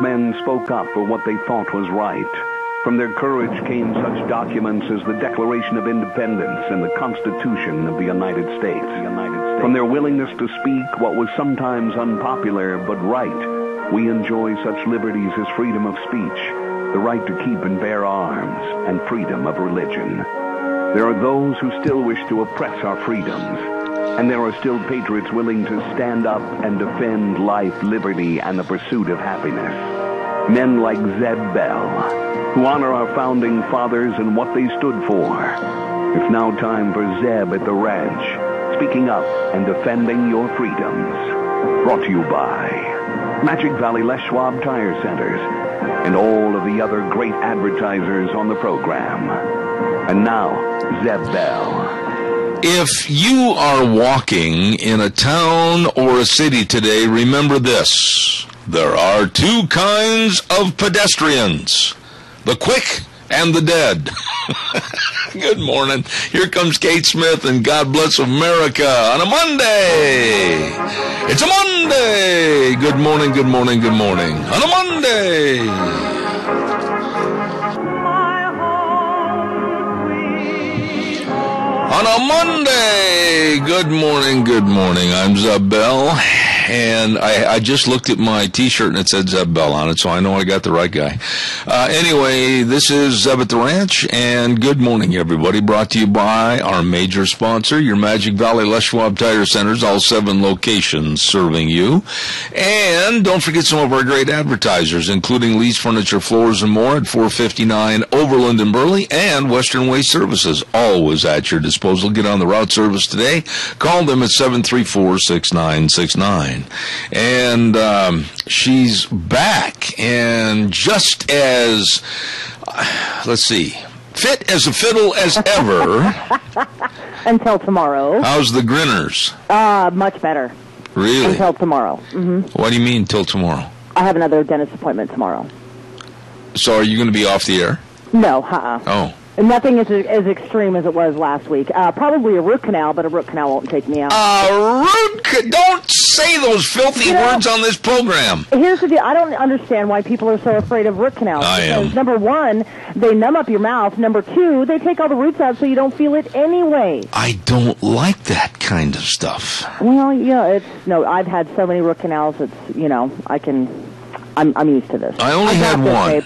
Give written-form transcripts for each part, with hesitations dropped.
men spoke up for what they thought was right. From their courage came such documents as the Declaration of Independence and the Constitution of the United States. From their willingness to speak what was sometimes unpopular but right, we enjoy such liberties as freedom of speech, the right to keep and bear arms, and freedom of religion. There are those who still wish to oppress our freedoms, and there are still patriots willing to stand up and defend life, liberty, and the pursuit of happiness. Men like Zeb Bell, who honor our founding fathers and what they stood for. It's now time for Zeb at the ranch, speaking up and defending your freedoms. Brought to you by Magic Valley Les Schwab Tire Centers and all of the other great advertisers on the program. And now, Zeb Bell. If you are walking in a town or a city today, remember this. There are two kinds of pedestrians, the quick and the dead. Good morning. Here comes Kate Smith and God Bless America on a Monday. It's a Monday. Good morning, good morning, good morning. On a Monday. On a Monday. Good morning, good morning. I'm Zeb Bell. And I just looked at my T-shirt and it said Zeb Bell on it, so I know I got the right guy. Anyway, this is Zeb at the Ranch, and good morning, everybody. Brought to you by our major sponsor, your Magic Valley Les Schwab Tire Centers, all 7 locations serving you. And don't forget some of our great advertisers, including Lee's Furniture, Floors, and More at 459 Overland and Burley, and Western Waste Services, always at your disposal. Get on the route service today. Call them at 734-6969. And she's back, and just as, fit as a fiddle as ever. Until tomorrow. How's the Grinners? Much better. Really? Until tomorrow. Mm-hmm. What do you mean, till tomorrow? I have another dentist appointment tomorrow. So are you going to be off the air? No, Oh. Nothing as extreme as it was last week. Probably a root canal, but a root canal won't take me out. Don't say those filthy words on this program. Here's the deal. I don't understand why people are so afraid of root canals. I am. Number one, they numb up your mouth. Number two, they take all the roots out so you don't feel it anyway. I don't like that kind of stuff. Well, yeah, I've had so many root canals, I'm used to this. I only had one.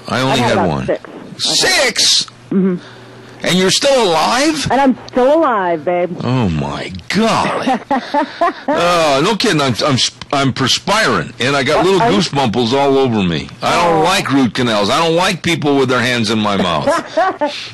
I only had one. 6. 6? Mm-hmm. And you're still alive? And I'm still alive, babe. Oh my God! No kidding. I'm perspiring, and I got little goosebumples all over me. I don't like root canals. I don't like people with their hands in my mouth.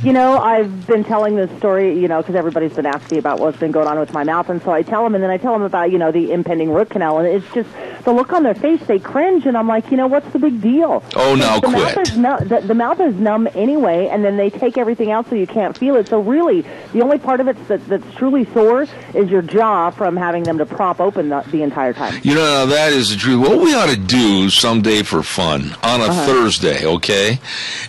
I've been telling this story, because everybody's been asking me about what's been going on with my mouth, and so I tell them, and then I tell them about, the impending root canal, and it's just the look on their face. They cringe, and I'm like, what's the big deal? Oh, now quit. The mouth is numb anyway, and then they take everything out so you can't feel it. So really, the only part of it that's truly sore is your jaw from having them to prop open the entire time. That is the truth. What we ought to do someday for fun on a Thursday, okay,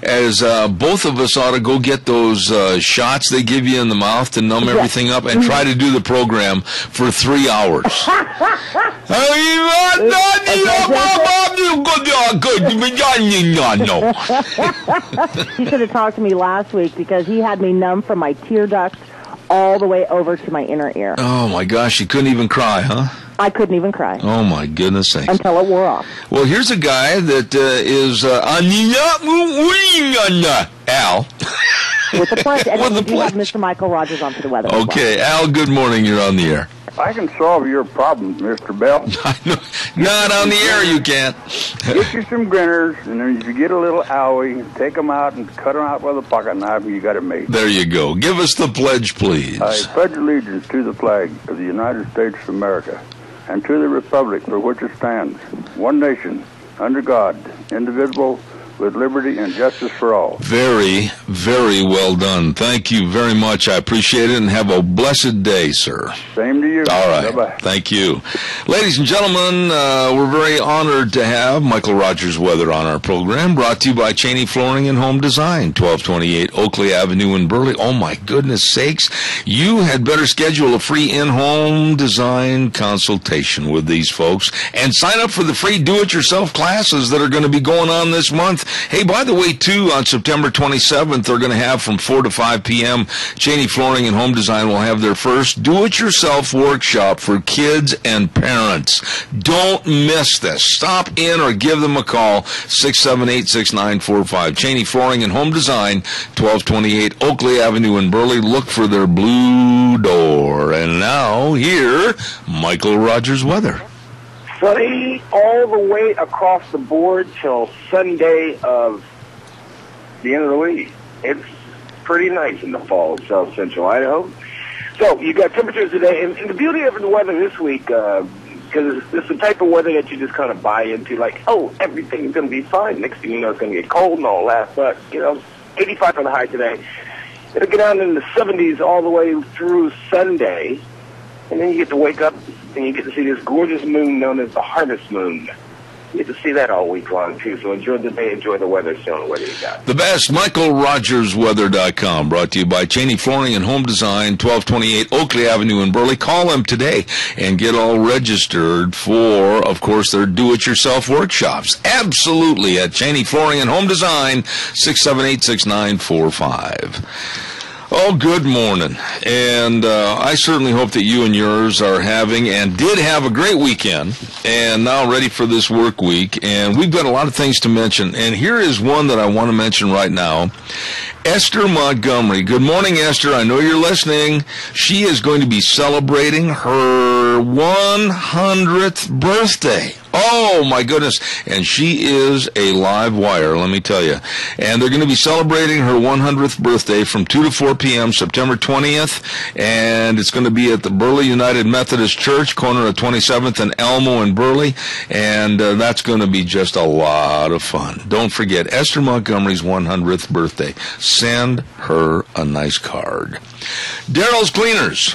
as both of us ought to go get those shots they give you in the mouth to numb everything up and try to do the program for 3 hours. He should have talked to me last week because he had me numb from my tear duct all the way over to my inner ear. Oh, my gosh. You couldn't even cry, huh? I couldn't even cry. Oh, my goodness sakes. Until it wore off. Well, here's a guy that is Al. With the pledge. And With the we have pledge. Mr. Michael Rogers on for the weather. Okay, Al, good morning. You're on the air. I can solve your problems, Mr. Bell. Not on the air, you can't. Get you some grinners, and then if you get a little owie, take them out and cut them out with a pocket knife, and you got it made. There you go. Give us the pledge, please. I pledge allegiance to the flag of the United States of America and to the republic for which it stands, one nation, under God, indivisible, with liberty and justice for all. Very, very well done. Thank you very much. I appreciate it, and have a blessed day, sir. Same to you. All right. Bye-bye. Thank you. Ladies and gentlemen, we're very honored to have Michael Rogers Weather on our program, brought to you by Cheney Flooring and Home Design, 1228 Oakley Avenue in Burley. Oh, my goodness sakes. You had better schedule a free in-home design consultation with these folks and sign up for the free do-it-yourself classes that are going to be going on this month. Hey, by the way, too, on September 27th, they're going to have from 4 to 5 p.m., Cheney Flooring and Home Design will have their first do-it-yourself workshop for kids and parents. Don't miss this. Stop in or give them a call, 678-6945. Cheney Flooring and Home Design, 1228 Oakley Avenue in Burley. Look for their blue door. And now, here, Michael Rogers Weather. Sunny all the way across the board till Sunday of the end of the week. It's pretty nice in the fall of South Central Idaho. So you got temperatures today, and the beauty of the weather this week, because it's the type of weather that you just kind of buy into, like, oh, everything's going to be fine. Next thing you know, it's going to get cold and all that. But, 85 for the high today. It'll get down in the 70s all the way through Sunday. And then you get to wake up and you get to see this gorgeous moon known as the harvest moon. You get to see that all week long, too. So enjoy the day, enjoy the weather, showing what you got. The best, MichaelRogersWeather.com, brought to you by Cheney Flooring and Home Design, 1228 Oakley Avenue in Burley. Call them today and get all registered for, of course, their do-it-yourself workshops. Absolutely, at Cheney Flooring and Home Design, 678-6945. Oh, good morning. And I certainly hope that you and yours are having and did have a great weekend and now ready for this work week. And we've got a lot of things to mention. And here is one that I want to mention right now. Esther Montgomery. Good morning, Esther. I know you're listening. She is going to be celebrating her 100th birthday. Oh, my goodness. And she is a live wire, let me tell you. And they're going to be celebrating her 100th birthday from 2 to 4 p.m., September 20th. And it's going to be at the Burley United Methodist Church, corner of 27th and Elmo in Burley. And that's going to be just a lot of fun. Don't forget, Esther Montgomery's 100th birthday. Send her a nice card. Daryl's Cleaners.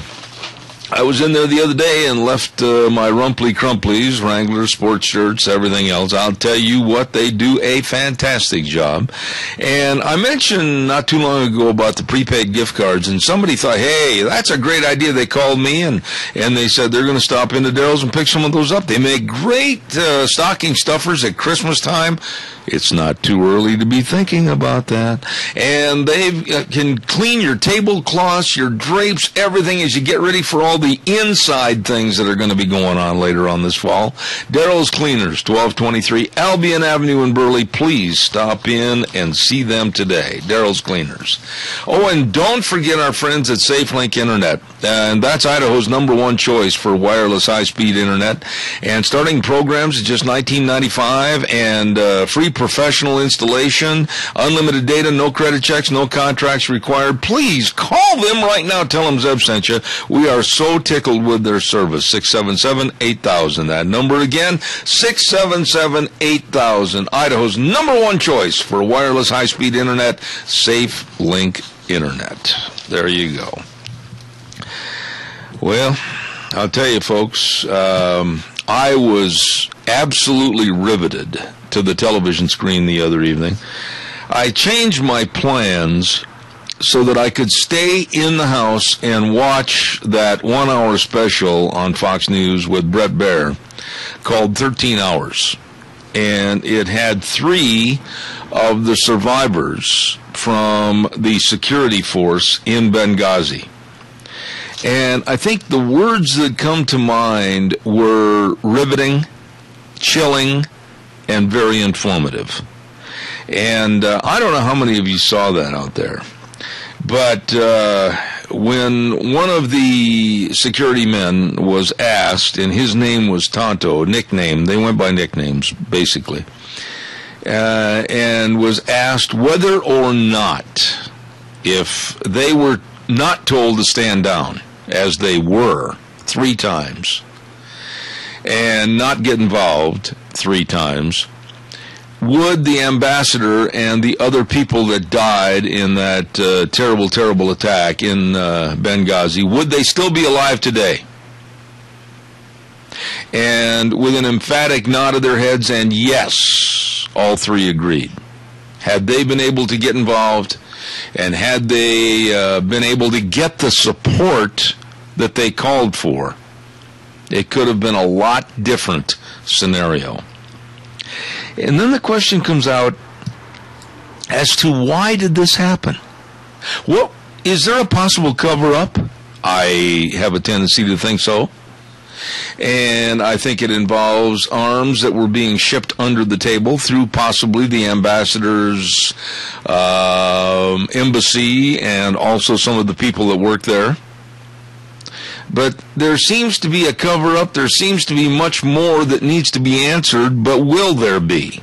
I was in there the other day and left my Rumply Crumplies, Wrangler, sports shirts, everything else. I'll tell you what, they do a fantastic job. And I mentioned not too long ago about the prepaid gift cards, and somebody thought, hey, that's a great idea. They called me, and they said they're going to stop into Daryl's and pick some of those up. They make great stocking stuffers at Christmas time. It's not too early to be thinking about that. And they can clean your tablecloths, your drapes, everything as you get ready for all the inside things that are going to be going on later on this fall. Daryl's Cleaners, 1223 Albion Avenue in Burley. Please stop in and see them today. Daryl's Cleaners. Oh, and don't forget our friends at SafeLink Internet. And that's Idaho's #1 choice for wireless high-speed internet. And starting programs at just $19.95 and free professional installation, unlimited data, no credit checks, no contracts required. Please call them right now. Tell them Zeb sent you. We are so tickled with their service. 677-8000. That number again, 677-8000. Idaho's #1 choice for wireless high-speed internet, SafeLink Internet. There you go. Well, I'll tell you, folks, I was absolutely riveted to the television screen the other evening. I changed my plans so that I could stay in the house and watch that 1-hour special on Fox News with Bret Baier called 13 Hours. And it had 3 of the survivors from the security force in Benghazi. And I think the words that come to mind were riveting, chilling, and very informative. And I don't know how many of you saw that out there. But when one of the security men was asked, and his name was Tonto, nickname, they went by nicknames, basically, and was asked whether or not, if they were not told to stand down, as they were 3 times, and not get involved 3 times, would the ambassador and the other people that died in that terrible, terrible attack in Benghazi, would they still be alive today? And with an emphatic nod of their heads and yes, all three agreed. Had they been able to get involved and had they been able to get the support that they called for, it could have been a lot different scenario. And then the question comes out as to why did this happen? Well, is there a possible cover-up? I have a tendency to think so. And I think it involves arms that were being shipped under the table through possibly the ambassador's embassy and also some of the people that work there. But there seems to be a cover-up. There seems to be much more that needs to be answered, but will there be?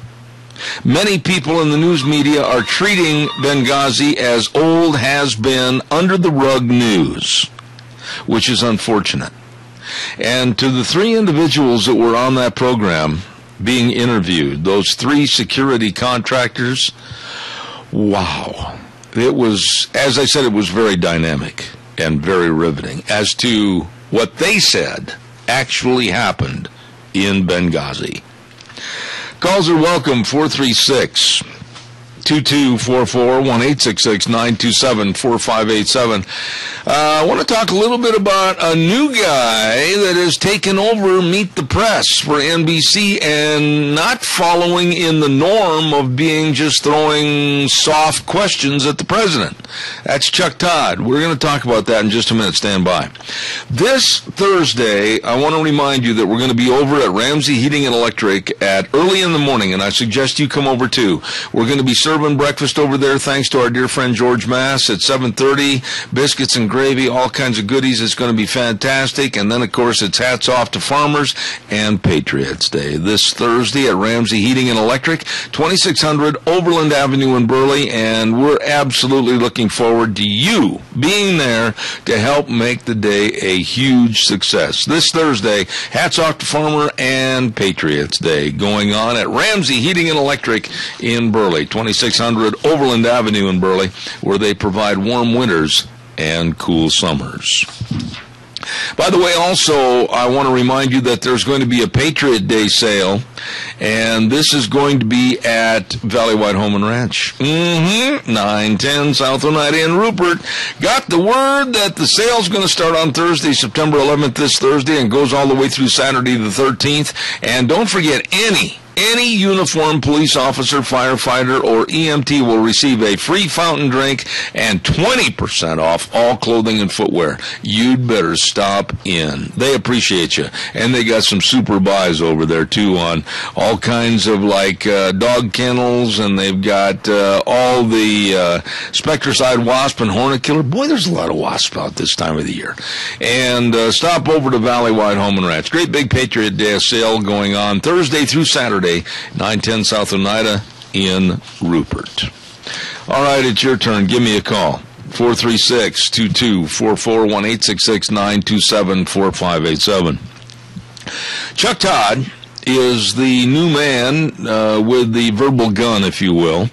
Many people in the news media are treating Benghazi as old has-been, under-the-rug news, which is unfortunate. And to the three individuals that were on that program being interviewed, those three security contractors, wow. It was, as I said, it was very dynamic and very riveting as to what they said actually happened in Benghazi. Calls are welcome, 436-2244, 1-866-927-4587. I want to talk a little bit about a new guy that has taken over Meet the Press for NBC and not following in the norm of being just throwing soft questions at the president. That's Chuck Todd. We're going to talk about that in just a minute. Stand by. This Thursday, I want to remind you that we're going to be over at Ramsey Heating and Electric at early in the morning, and I suggest you come over too. We're going to be serving breakfast over there thanks to our dear friend George Mass at 7:30. Biscuits and gravy, all kinds of goodies. It's going to be fantastic. And then, of course, it's hats off to farmers and Patriots Day this Thursday at Ramsey Heating and Electric, 2600 Overland Avenue in Burley. And we're absolutely looking forward to you being there to help make the day a huge success. This Thursday, hats off to Farmer and Patriots Day going on at Ramsey Heating and Electric in Burley, 2600 Overland Avenue in Burley, where they provide warm winters and cool summers. By the way, also, I want to remind you that there's going to be a Patriot Day sale, and this is going to be at Valley White Home and Ranch. 910 South Oneida in Rupert. Got the word that the sale's going to start on Thursday, September 11th, this Thursday, and goes all the way through Saturday the 13th. And don't forget, any uniformed police officer, firefighter, or EMT will receive a free fountain drink and 20% off all clothing and footwear. You'd better stop in. They appreciate you. And they got some super buys over there, too, on all kinds of, dog kennels, and they've got all the Spectricide wasp and hornet killer. Boy, there's a lot of wasps out this time of the year. And stop over to Valley White Home and Ranch. Great big Patriot Day sale going on Thursday through Saturday, 910 South Oneida in Rupert. All right, it's your turn. Give me a call. 436-2244, 1-866-927-4587. Chuck Todd is the new man with the verbal gun, if you will,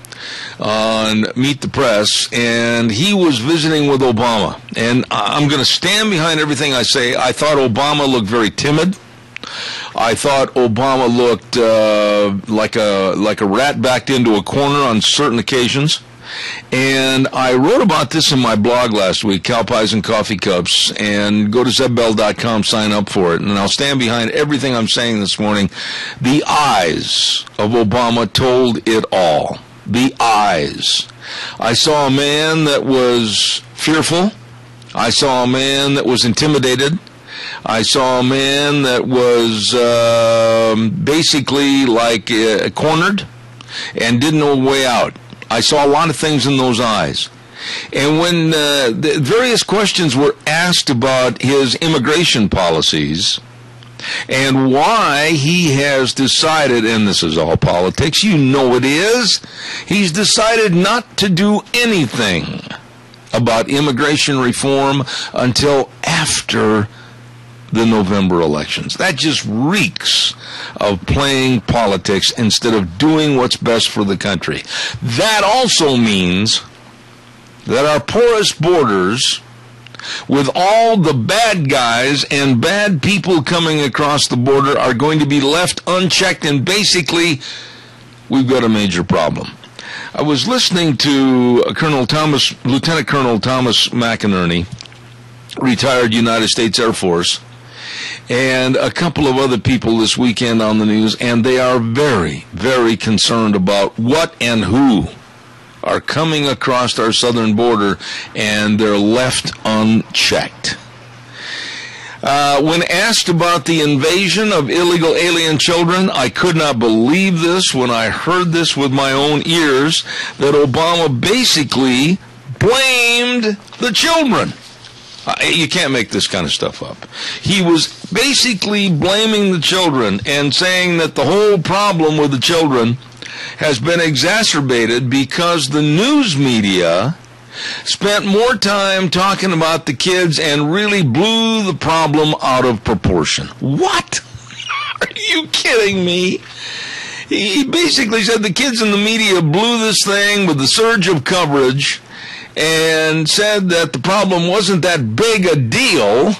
on Meet the Press, and he was visiting with Obama. And I'm going to stand behind everything I say. I thought Obama looked very timid. I thought Obama looked like a rat backed into a corner on certain occasions. And I wrote about this in my blog last week, Cow Pies and Coffee Cups, and go to zebbell.com, sign up for it, and I'll stand behind everything I'm saying this morning. The eyes of Obama told it all. The eyes. I saw a man that was fearful. I saw a man that was intimidated. I saw a man that was basically cornered and didn't know a way out. I saw a lot of things in those eyes. And when the various questions were asked about his immigration policies and why he has decided, and this is all politics, you know it is, he's decided not to do anything about immigration reform until after the November elections. That just reeks of playing politics instead of doing what's best for the country. That also means that our porous borders, with all the bad guys and bad people coming across the border, are going to be left unchecked, and basically we've got a major problem. I was listening to Lieutenant Colonel Thomas McInerney, retired United States Air Force, and a couple of other people this weekend on the news, and they are very, very concerned about what and who are coming across our southern border, and they're left unchecked. When asked about the invasion of illegal alien children, I could not believe this when I heard this with my own ears, that Obama basically blamed the children. You can't make this kind of stuff up. He was basically blaming the children and saying that the whole problem with the children has been exacerbated because the news media spent more time talking about the kids and really blew the problem out of proportion. What? Are you kidding me? He basically said the kids in the media blew this thing with the surge of coverage and said that the problem wasn't that big a deal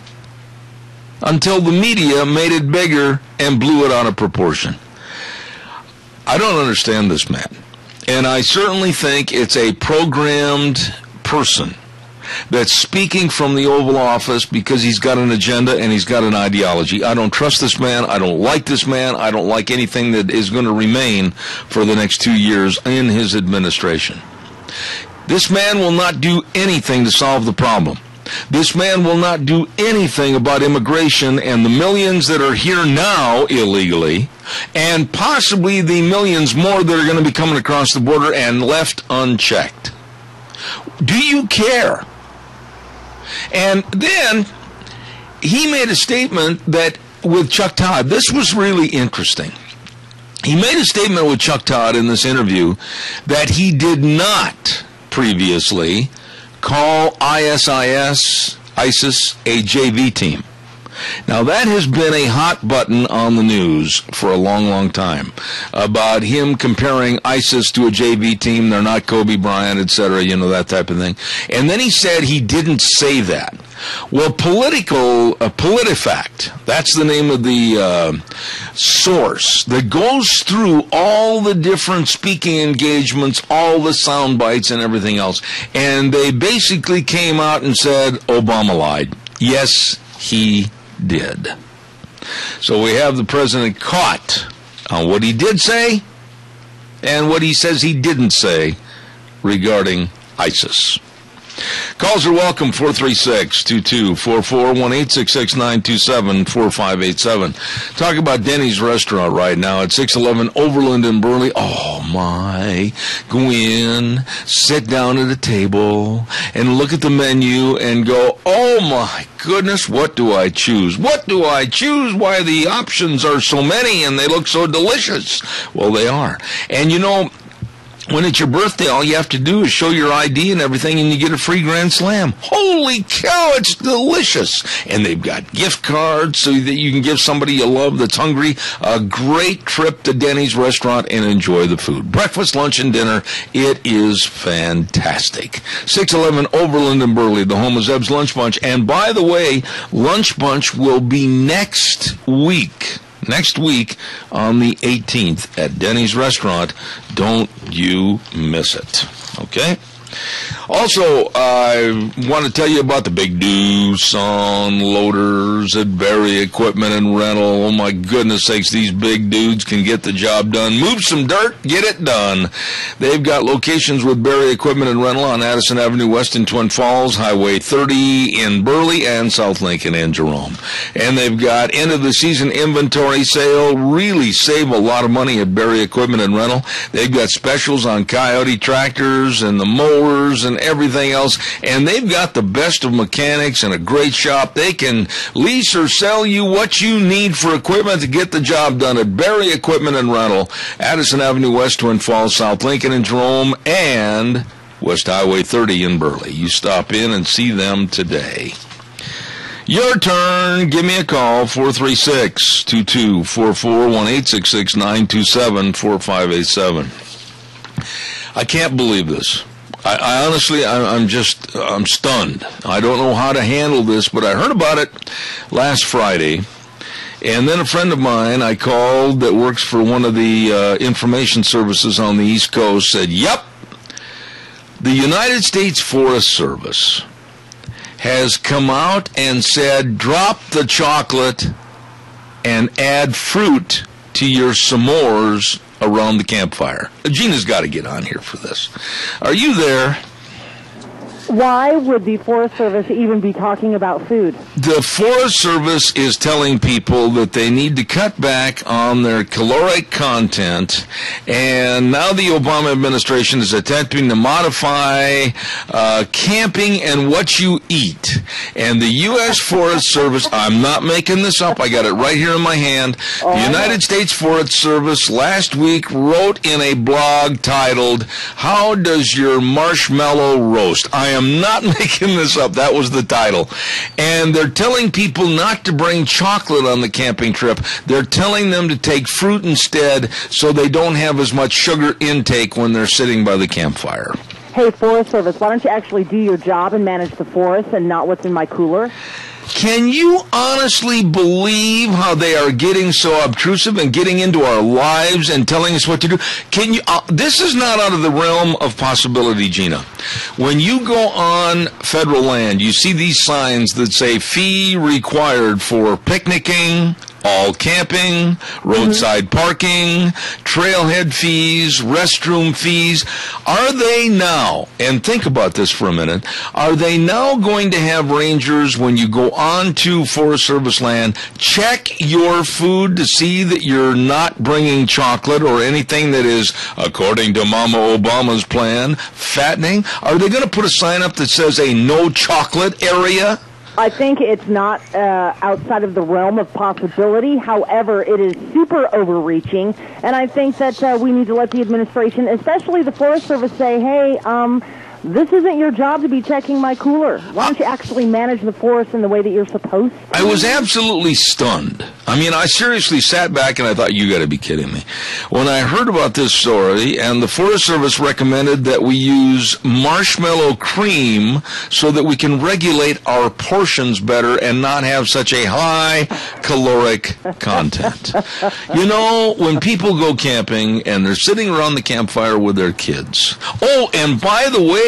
until the media made it bigger and blew it out of proportion. I don't understand this man. And I certainly think it's a programmed person that's speaking from the Oval Office because he's got an agenda and he's got an ideology. I don't trust this man. I don't like this man. I don't like anything that is going to remain for the next 2 years in his administration. This man will not do anything to solve the problem. This man will not do anything about immigration and the millions that are here now illegally, and possibly the millions more that are going to be coming across the border and left unchecked. Do you care? And then he made a statement that with Chuck Todd, this was really interesting. He made a statement with Chuck Todd in this interview that he did not previously call ISIS a JV team. Now, that has been a hot button on the news for a long, long time, about him comparing ISIS to a JV team. They're not Kobe Bryant, etc., that type of thing. And then he said he didn't say that. Well, PolitiFact, that's the name of the source that goes through all the different speaking engagements, all the sound bites and everything else. And they basically came out and said Obama lied. Yes, he did. So we have the president caught on what he did say and what he says he didn't say regarding ISIS. Calls are welcome, 436-2244, 1-866-927-4587. Talk about Denny's restaurant right now at 611 Overland in Burley. Oh, my. Go in, sit down at a table, and look at the menu and go, oh, my goodness, what do I choose? What do I choose? Why, the options are so many, and they look so delicious. Well, they are. And, when it's your birthday, all you have to do is show your ID and everything, and you get a free Grand Slam. Holy cow, it's delicious. And they've got gift cards so that you can give somebody you love that's hungry a great trip to Denny's restaurant and enjoy the food. Breakfast, lunch, and dinner, it is fantastic. 611 Overland and Burley, the home of Zeb's Lunch Bunch. And by the way, Lunch Bunch will be next week on the 18th at Denny's Restaurant. Don't you miss it. Okay? Also, I want to tell you about the big new Sun loaders at Berry Equipment and Rental. Oh, my goodness sakes, these big dudes can get the job done. Move some dirt, get it done. They've got locations with Berry Equipment and Rental on Addison Avenue West in Twin Falls, Highway 30 in Burley, and South Lincoln and Jerome. And they've got end-of-the-season inventory sale. Really save a lot of money at Berry Equipment and Rental. They've got specials on Coyote tractors and the mowers and everything else, and they've got the best of mechanics and a great shop. They can lease or sell you what you need for equipment to get the job done at Berry Equipment and Rental, Addison Avenue West, Twin Falls, South Lincoln and Jerome, and West Highway 30 in Burley. You stop in and see them today. Your turn. Give me a call, 436-2244, 1-866-927-4587. I can't believe this. I honestly, I'm stunned. I don't know how to handle this, but I heard about it last Friday. And then a friend of mine I called that works for one of the information services on the East Coast said, yep, the United States Forest Service has come out and said, drop the chocolate and add fruit to your s'mores around the campfire. Gina's got to get on here for this. Are you there? Why would the Forest Service even be talking about food? The Forest Service is telling people that they need to cut back on their caloric content, and now the Obama administration is attempting to modify camping and what you eat. And the U.S. Forest Service, I'm not making this up, I got it right here in my hand, the United States Forest Service last week wrote in a blog titled, How Does Your Marshmallow Roast? I am not making this up. That was the title. And they're telling people not to bring chocolate on the camping trip. They're telling them to take fruit instead so they don't have as much sugar intake when they're sitting by the campfire. Hey, Forest Service, why don't you actually do your job and manage the forest and not what's in my cooler? Can you honestly believe how they are getting so obtrusive and getting into our lives and telling us what to do? Can you? This is not out of the realm of possibility, Gina. When you go on federal land, you see these signs that say fee required for picnicking, all camping, roadside parking, trailhead fees, restroom fees. Are they now, and think about this for a minute, are they now going to have rangers, when you go on to Forest Service land, check your food to see that you're not bringing chocolate or anything that is, according to Mama Obama's plan, fattening? Are they going to put a sign up that says a no chocolate area? I think it's not outside of the realm of possibility. However, it is super overreaching, and I think that we need to let the administration, especially the Forest Service, say, hey, this isn't your job to be checking my cooler. Why don't you actually manage the forest in the way that you're supposed to? I was absolutely stunned. I mean, I seriously sat back and I thought, you got to be kidding me. When I heard about this story, and the Forest Service recommended that we use marshmallow cream so that we can regulate our portions better and not have such a high caloric content. You know, when people go camping and they're sitting around the campfire with their kids. Oh, and by the way,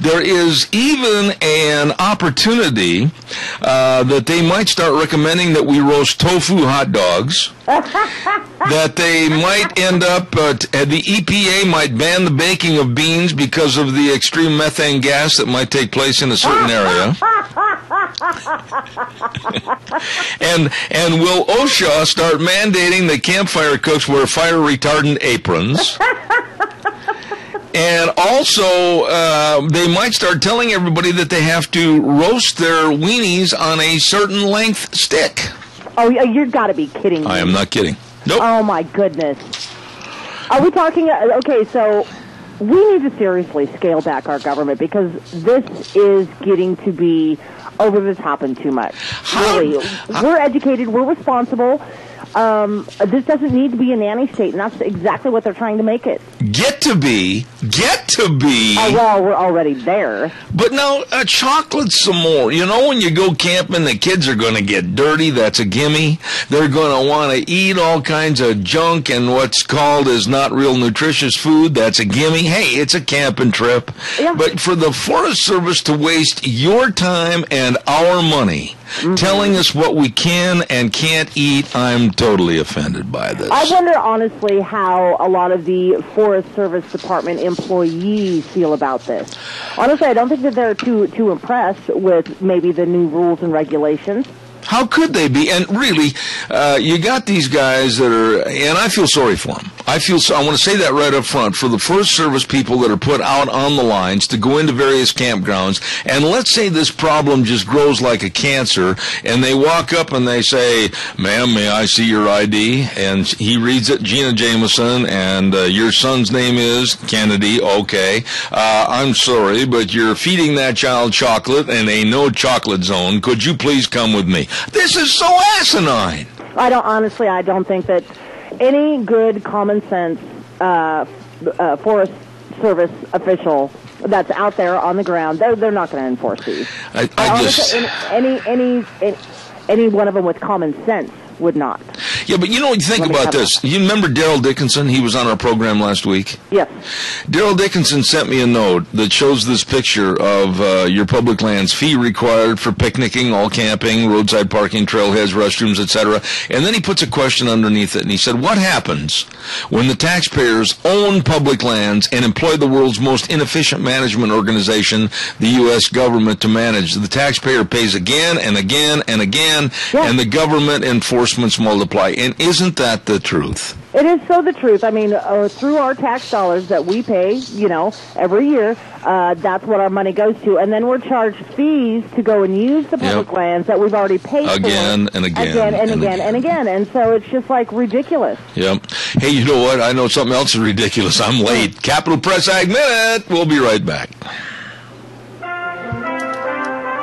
there is even an opportunity that they might start recommending that we roast tofu hot dogs, that they might end up, the EPA might ban the baking of beans because of the extreme methane gas that might take place in a certain area. and will OSHA start mandating that campfire cooks wear fire retardant aprons? And also, they might start telling everybody that they have to roast their weenies on a certain length stick. Oh, you've got to be kidding me. I am not kidding. Nope. Oh, my goodness. Are we talking... Okay, so we need to seriously scale back our government because this is getting to be over the top and too much. Really. We're educated. We're responsible. This doesn't need to be a nanny state, and that's exactly what they're trying to make it. Get to be. Oh, well, we're already there. But now, chocolate some more. You know, when you go camping, the kids are going to get dirty. That's a gimme. They're going to want to eat all kinds of junk and what's called is not real nutritious food. That's a gimme. Hey, it's a camping trip. Yeah. But for the Forest Service to waste your time and our money telling us what we can and can't eat, I'm totally offended by this. I wonder, honestly, how a lot of the Forest Service Department employees feel about this. Honestly, I don't think that they're too impressed with maybe the new rules and regulations. How could they be? And really, you got these guys that are, and I feel sorry for them. I want to say that right up front, for the Forest Service people that are put out on the lines to go into various campgrounds, and let's say this problem just grows like a cancer, and they walk up and they say, "Ma'am, may I see your ID?" And he reads it, Gina Jameson, and your son's name is Kennedy. Okay, I'm sorry, but you're feeding that child chocolate in a no chocolate zone. Could you please come with me? This is so asinine. I don't think that any good common sense Forest Service official that's out there on the ground, they're not going to enforce these. Any one of them with common sense would not. Yeah, but you think about this. You remember Daryl Dickinson? He was on our program last week. Yes. Daryl Dickinson sent me a note that shows this picture of your public lands, fee required for picnicking, all camping, roadside parking, trailheads, restrooms, etc. And then he puts a question underneath it, and he said, what happens when the taxpayers own public lands and employ the world's most inefficient management organization, the U.S. government, to manage? The taxpayer pays again and again and again, and the government enforcements multiply. And isn't that the truth? It is so the truth. I mean, through our tax dollars that we pay, every year, that's what our money goes to. And then we're charged fees to go and use the public lands that we've already paid again for. And again. And so it's just like ridiculous. Yep. Hey, you know what? I know something else is ridiculous. I'm late. Capital Press Ag Minute. We'll be right back.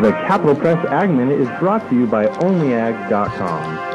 The Capital Press Ag Minute is brought to you by OnlyAg.com.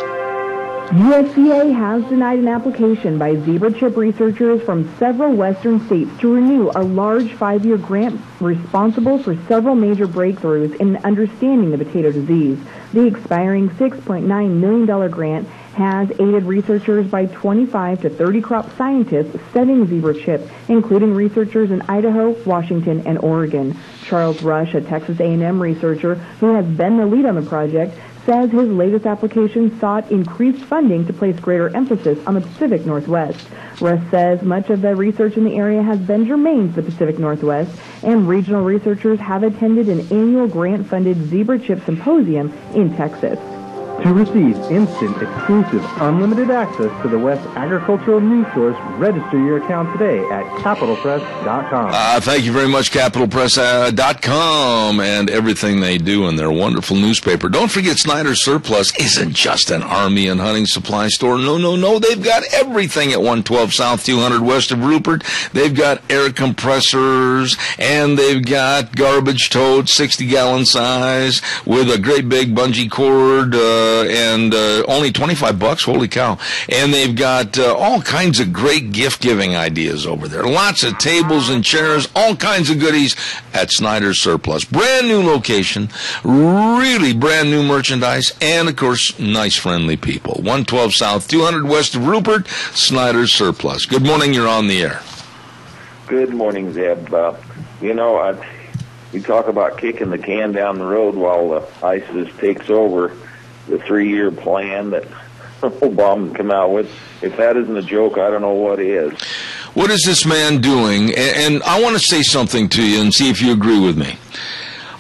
USDA has denied an application by zebra chip researchers from several western states to renew a large 5-year grant responsible for several major breakthroughs in understanding the potato disease. The expiring $6.9 million grant has aided researchers by 25 to 30 crop scientists studying zebra chip, including researchers in Idaho, Washington, and Oregon. Charles Rush, a Texas A&M researcher who has been the lead on the project, says his latest application sought increased funding to place greater emphasis on the Pacific Northwest. Russ says much of the research in the area has been germane to the Pacific Northwest, and regional researchers have attended an annual grant-funded zebra chip symposium in Texas. To receive instant, exclusive, unlimited access to the West Agricultural News Source, register your account today at CapitalPress.com. Thank you very much, CapitalPress.com, and everything they do in their wonderful newspaper. Don't forget, Snyder's Surplus isn't just an army and hunting supply store. No. They've got everything at 112 South 200 west of Rupert. They've got air compressors, and they've got garbage totes, 60-gallon size, with a great big bungee cord, and only $25. Holy cow. And they've got all kinds of great gift-giving ideas over there. Lots of tables and chairs, all kinds of goodies at Snyder's Surplus. Brand new location, really brand new merchandise, and, of course, nice, friendly people. 112 South, 200 west of Rupert, Snyder's Surplus. Good morning. You're on the air. Good morning, Zeb. You talk about kicking the can down the road while ISIS takes over. The 3-year plan that Obama came out with. If that isn't a joke, I don't know what is. What is this man doing? And I want to say something to you and see if you agree with me.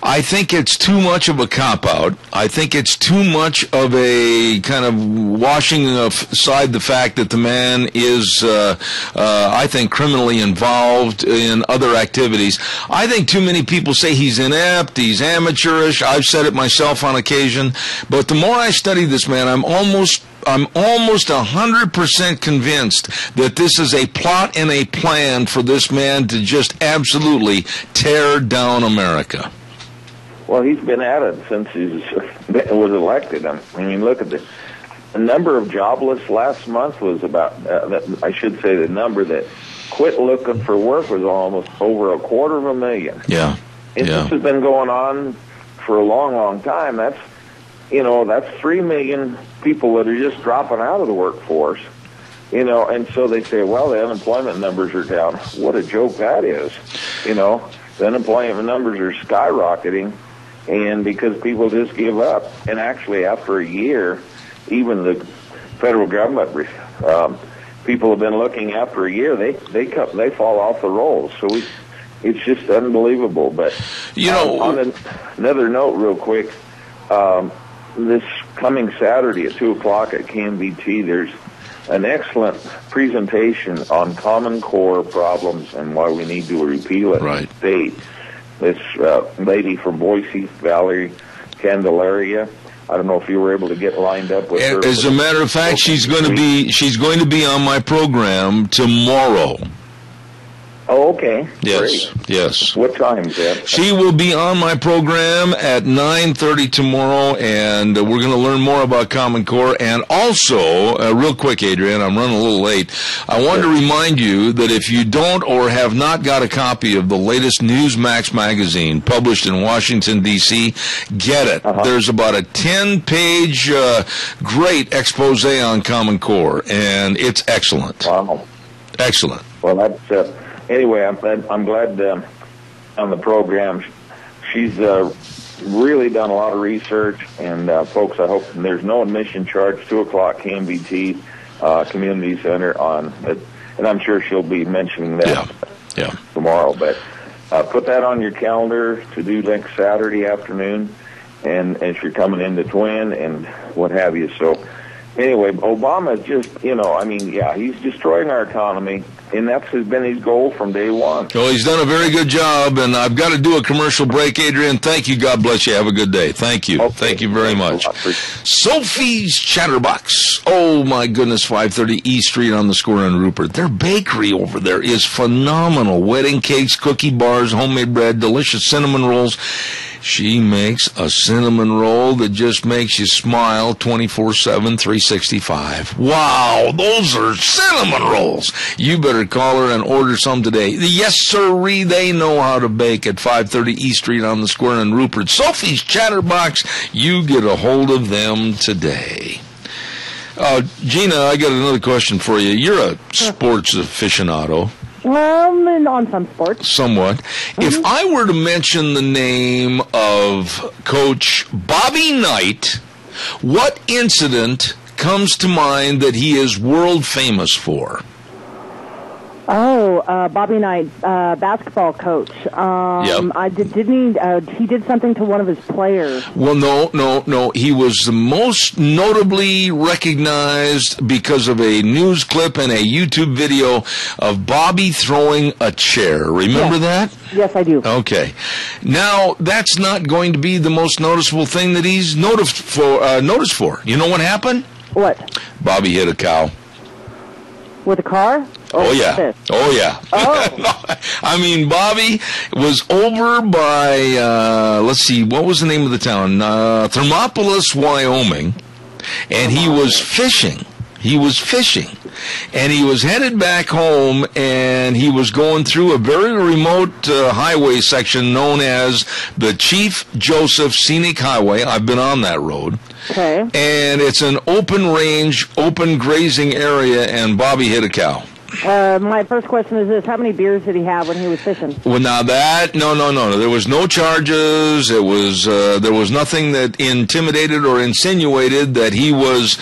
I think it's too much of a cop-out. I think it's too much of a kind of washing aside the fact that the man is, I think, criminally involved in other activities. I think too many people say he's inept, he's amateurish. I've said it myself on occasion. But the more I study this man, I'm almost 100% convinced that this is a plot and a plan for this man to just absolutely tear down America. Well, he's been at it since he was elected. I mean, look at the number of jobless last month was about, I should say the number that quit looking for work was almost over 250,000. Yeah. And this has been going on for a long, long time. That's 3 million people that are just dropping out of the workforce. And so they say, well, the unemployment numbers are down. What a joke that is. The unemployment numbers are skyrocketing. And because people just give up. And actually, after a year, even the federal government, people have been looking after a year, they fall off the rolls. So it's just unbelievable. But on another note real quick, this coming Saturday at 2 o'clock at KMBT, there's an excellent presentation on Common Core problems and why we need to repeal it in the state. This lady from Boise, Valerie Candelaria, I don't know if you were able to get lined up with her. As a matter of fact, she's going to be on my program tomorrow. Oh, okay. Yes, great. Yes. What time, Deb? She will be on my program at 9:30 tomorrow, and we're going to learn more about Common Core. And also, real quick, Adrian, I'm running a little late. I wanted to remind you that if you don't or have not got a copy of the latest Newsmax magazine published in Washington, D.C., get it. There's about a 10-page great expose on Common Core, and it's excellent. Wow. Excellent. Well, that's... Anyway, I'm glad on the program. She's really done a lot of research, and folks, I hope there's no admission charge. 2 o'clock, KMBT Community Center on, and I'm sure she'll be mentioning that tomorrow. But put that on your calendar to do next Saturday afternoon, and if you're coming into Twin and what have you. So anyway, Obama just, he's destroying our economy. And that's been his goal from day one. Well, he's done a very good job, and I've got to do a commercial break, Adrian. Thank you. God bless you. Have a good day. Thank you. Okay. Thank you very much. Sophie's Chatterbox. Oh, my goodness, 530 E Street on the Square in Rupert. Their bakery over there is phenomenal. Wedding cakes, cookie bars, homemade bread, delicious cinnamon rolls. She makes a cinnamon roll that just makes you smile 24/7, 365. Wow, those are cinnamon rolls. You better call her and order some today. Yes, sirree, they know how to bake at 530 East Street on the Square in Rupert. Sophie's Chatterbox, you get a hold of them today. Gina, I got another question for you. You're a sports aficionado. On some sports. Somewhat. Mm-hmm. If I were to mention the name of Coach Bobby Knight, what incident comes to mind that he is world famous for? Bobby Knight, basketball coach. He did something to one of his players. Well, no. He was the most notably recognized because of a news clip and a YouTube video of Bobby throwing a chair. Remember that? Yes, I do. Okay. Now, that's not going to be the most noticeable thing that he's noticed for. You know what happened? What? Bobby hit a cow. With a car? Oh, yeah. Oh. I mean, Bobby was over by, let's see, what was the name of the town? Thermopolis, Wyoming. And he was fishing. And he was headed back home, and he was going through a very remote highway section known as the Chief Joseph Scenic Highway. I've been on that road. Okay. And it's an open range, open grazing area, and Bobby hit a cow. My first question is this: how many beers did he have when he was fishing? Well, now that no. There was no charges. It was there was nothing that intimidated or insinuated that he was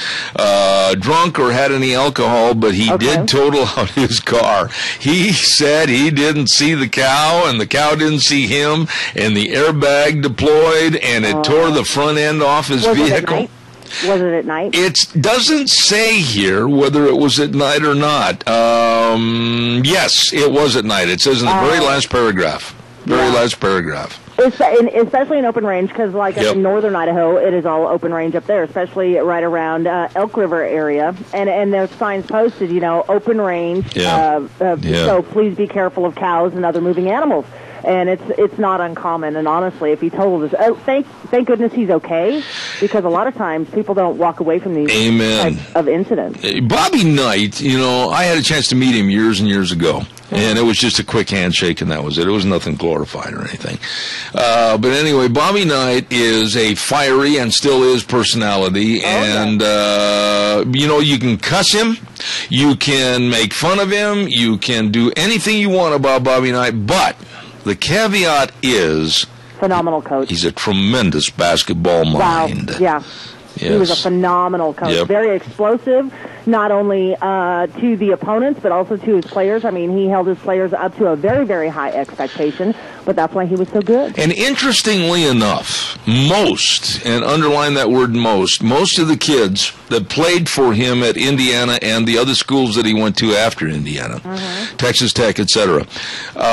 drunk or had any alcohol. But he did total out his car. He said he didn't see the cow, and the cow didn't see him, and the airbag deployed, and it tore the front end off his vehicle. Was it at night? It doesn't say here whether it was at night or not. Yes, it was at night. It says in the very last paragraph. Last paragraph. Especially in open range, because in northern Idaho, it is all open range up there, especially right around Elk River area. And there's signs posted, open range. So please be careful of cows and other moving animals. And it's not uncommon. And honestly, if he told us, thank goodness he's okay, because a lot of times people don't walk away from these types of incidents. Bobby Knight, I had a chance to meet him years and years ago. And it was just a quick handshake, and that was it. It was nothing glorified or anything. But anyway, Bobby Knight is a fiery and still is personality. And, you can cuss him. You can make fun of him. You can do anything you want about Bobby Knight. But the caveat is... phenomenal coach. He's a tremendous basketball mind. Wow, yeah. Yes. He was a phenomenal coach. Very explosive. not only to the opponents, but also to his players. I mean, he held his players up to a very, very high expectation, but that's why he was so good. And interestingly enough, most, and underline that word most of the kids that played for him at Indiana and the other schools that he went to after Indiana, Texas Tech, etc.,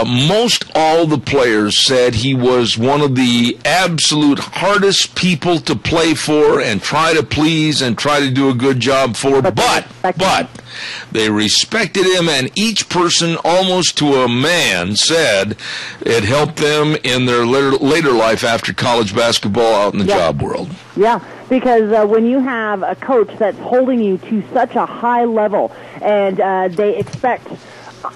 most all the players said he was one of the absolute hardest people to play for and try to please and try to do a good job for, but they respected him, and each person, almost to a man, said it helped them in their later life after college basketball out in the job world. Yeah, because when you have a coach that's holding you to such a high level and they expect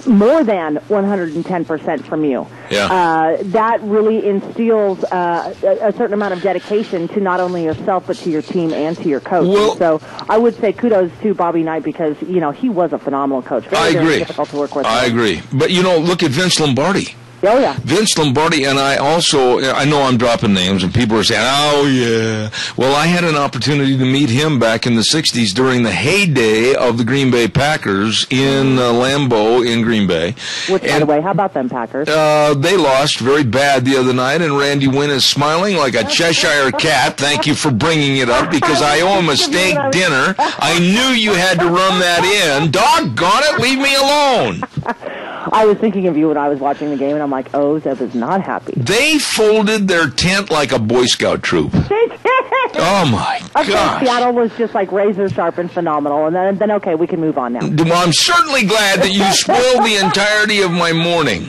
more than 110% from you, that really instills a certain amount of dedication to not only yourself but to your team and to your coach. Well, so I would say kudos to Bobby Knight because, he was a phenomenal coach. Very difficult to work with. I agree. But, look at Vince Lombardi. Oh, yeah. Vince Lombardi, and I know I'm dropping names, and people are saying, oh, yeah. Well, I had an opportunity to meet him back in the 60s during the heyday of the Green Bay Packers in Lambeau in Green Bay. Which, by the way, how about them Packers? They lost very bad the other night, and Randy Wynn is smiling like a Cheshire cat. Thank you for bringing it up, because I owe him a steak dinner. I knew you had to run that in. Doggone it, leave me alone. I was thinking of you when I was watching the game, and I'm like, oh, Zeb is not happy. They folded their tent like a Boy Scout troop. They did. Oh, my gosh. Seattle was just like razor sharp and phenomenal, and then okay, we can move on now. Well, I'm certainly glad that you spoiled the entirety of my morning.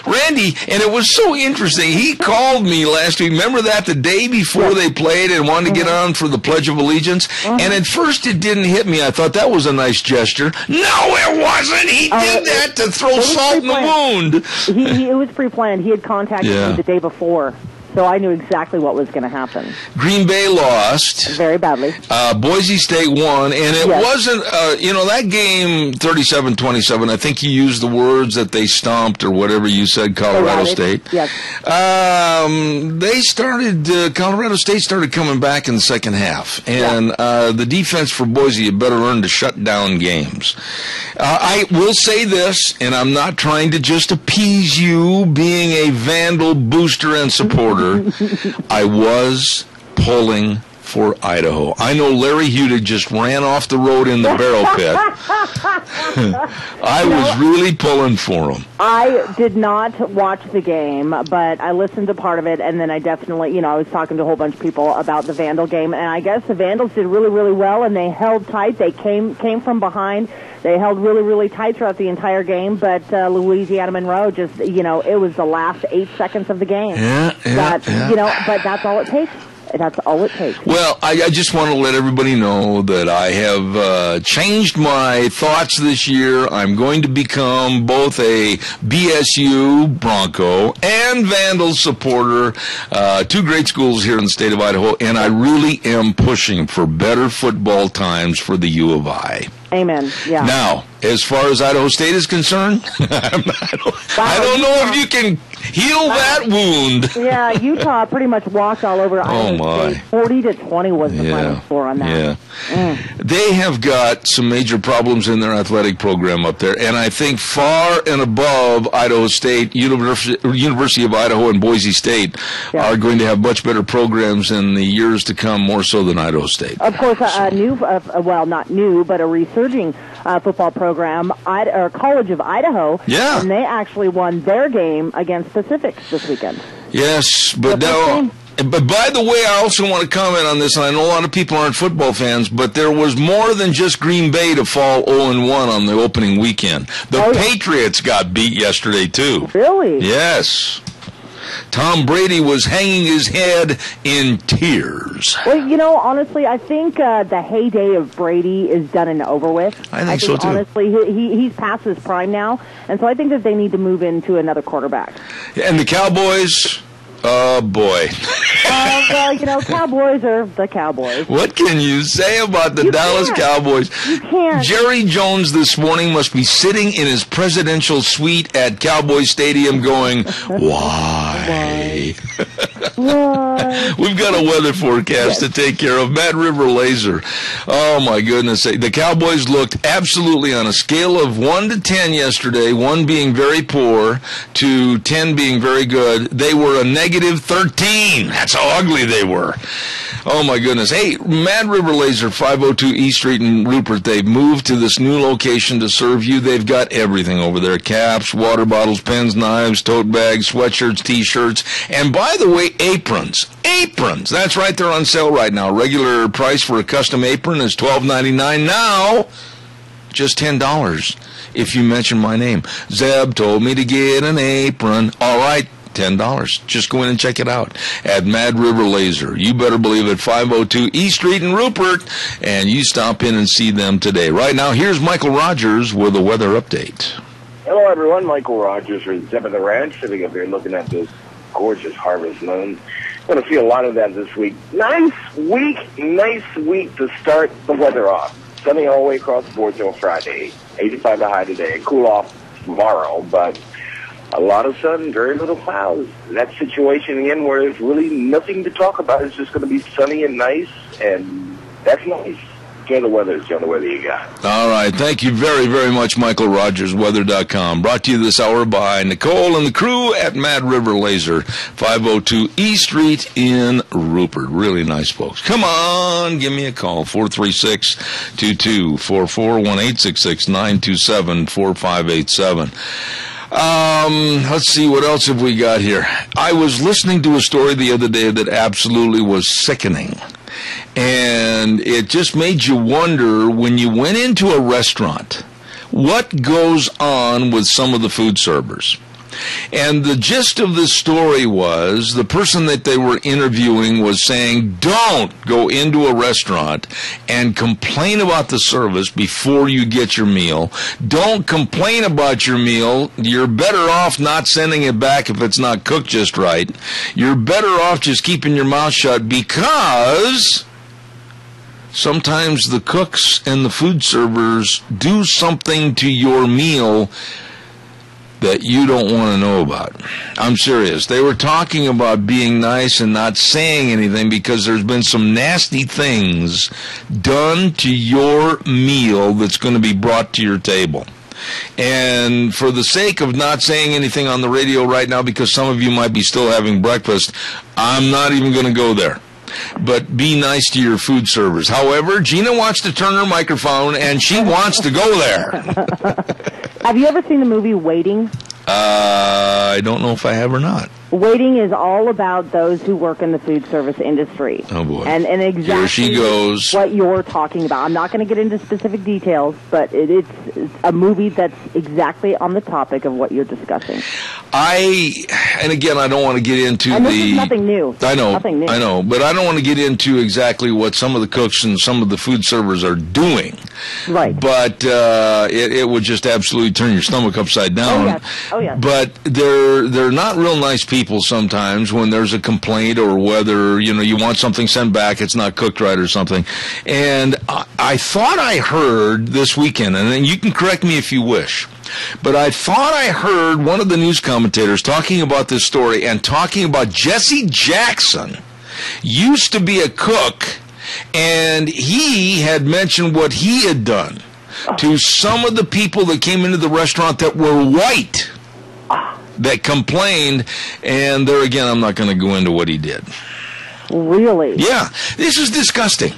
Randy, and it was so interesting, he called me last week, remember that, the day before they played and wanted to get on for the Pledge of Allegiance? And at first it didn't hit me. I thought that was a nice gesture. No, it wasn't! He did that to throw salt in the wound. It was pre-planned. He had contacted me the day before. So I knew exactly what was going to happen. Green Bay lost. Very badly. Boise State won, and it wasn't, that game, 37-27, I think you used the words that they stomped or whatever you said, Colorado State. Yes. Colorado State started coming back in the second half, and the defense for Boise had better learn to shut down games. I will say this, and I'm not trying to just appease you, being a Vandal booster and supporter, I was pulling for Idaho. I know Larry Hudig just ran off the road in the barrel pit. I was really pulling for him. I did not watch the game, but I listened to part of it, and then I definitely, I was talking to a whole bunch of people about the Vandal game, and I guess the Vandals did really, really well, and they held tight. They came from behind. They held really, really tight throughout the entire game, but Louisiana Monroe just, it was the last 8 seconds of the game. But that's all it takes. That's all it takes. Well, I just want to let everybody know that I have changed my thoughts this year. I'm going to become both a BSU Bronco and Vandal supporter, two great schools here in the state of Idaho, and I really am pushing for better football times for the U of I. Amen. Yeah. Now, as far as Idaho State is concerned, I don't know if you can heal that wound. Yeah, Utah pretty much walked all over Idaho State. 40-20 was the final score on that. Yeah. They have got some major problems in their athletic program up there, and I think far and above Idaho State, University of Idaho, and Boise State are going to have much better programs in the years to come, more so than Idaho State. Of course, a new, not new, but a resurging football program, College of Idaho, and they actually won their game against Pacific this weekend. Yes, but now... But by the way, I also want to comment on this, and I know a lot of people aren't football fans, but there was more than just Green Bay to fall 0-1 on the opening weekend. The Patriots got beat yesterday, too. Really? Yes. Tom Brady was hanging his head in tears. Well, honestly, I think the heyday of Brady is done and over with. I think so, too. Honestly, he's past his prime now, and so I think that they need to move into another quarterback. And the Cowboys... Oh, boy. Cowboys are the Cowboys. What can you say about the Dallas Cowboys? You can't. Jerry Jones this morning must be sitting in his presidential suite at Cowboy Stadium going, why? day. What? We've got a weather forecast to take care of. Mad River Laser. Oh, my goodness. The Cowboys looked absolutely on a scale of 1 to 10 yesterday, 1 being very poor to 10 being very good. They were a negative 13. That's how ugly they were. Oh, my goodness. Hey, Mad River Laser, 502 East Street in Rupert. They've moved to this new location to serve you. They've got everything over there. Caps, water bottles, pens, knives, tote bags, sweatshirts, T-shirts, and by the way, aprons. Aprons. That's right. They're on sale right now. Regular price for a custom apron is $12.99. Now, just $10 if you mention my name. Zeb told me to get an apron. All right. $10. Just go in and check it out at Mad River Laser. You better believe it. 502 East Street in Rupert, and you stop in and see them today. Right now, here's Michael Rogers with a weather update. Hello, everyone. Michael Rogers from Zeb of the Ranch, sitting up here looking at this gorgeous harvest moon. Going to see a lot of that this week. Nice week to start the weather off. Sunny all the way across the board till Friday. 85 the high today. Cool off tomorrow, but a lot of sun, very little clouds. That situation again where there's really nothing to talk about. It's just going to be sunny and nice, and that's nice. Enjoy the weather. Enjoy the weather you got. All right. Thank you very, very much, Michael Rogers, weather.com. Brought to you this hour by Nicole and the crew at Mad River Laser, 502 East Street in Rupert. Really nice folks. Come on, give me a call, 436-2244, 1-866-927-4587. Let's see, what else have we got here? I was listening to a story the other day that absolutely was sickening. And it just made you wonder, when you went into a restaurant, what goes on with some of the food servers? And the gist of the story was the person that they were interviewing was saying, don't go into a restaurant and complain about the service before you get your meal. Don't complain about your meal. You're better off not sending it back if it's not cooked just right. You're better off just keeping your mouth shut, because sometimes the cooks and the food servers do something to your meal that you don't want to know about. I'm serious. They were talking about being nice and not saying anything because there's been some nasty things done to your meal that's going to be brought to your table. And for the sake of not saying anything on the radio right now, because some of you might be still having breakfast, I'm not even going to go there. But be nice to your food servers. However, Gina wants to turn her microphone, and she wants to go there. Have you ever seen the movie Waiting? I don't know if I have or not. Waiting is all about those who work in the food service industry. Oh, boy. And exactly here she goes. What you're talking about. I'm not going to get into specific details, but it's a movie that's exactly on the topic of what you're discussing. And again, I don't want to get into and this is nothing new. I know, nothing new. I know, but I don't want to get into exactly what some of the cooks and some of the food servers are doing. Right. But it would just absolutely turn your stomach upside down. Oh, yes. But they're not real nice people sometimes when there's a complaint, or whether, you want something sent back, it's not cooked right or something. And I thought I heard this weekend, and then you can correct me if you wish, but I thought I heard one of the news commentators talking about this story and talking about Jesse Jackson used to be a cook, and he had mentioned what he had done to some of the people that came into the restaurant that were white, that complained. And there again, I'm not going to go into what he did. Really? Yeah, this is disgusting.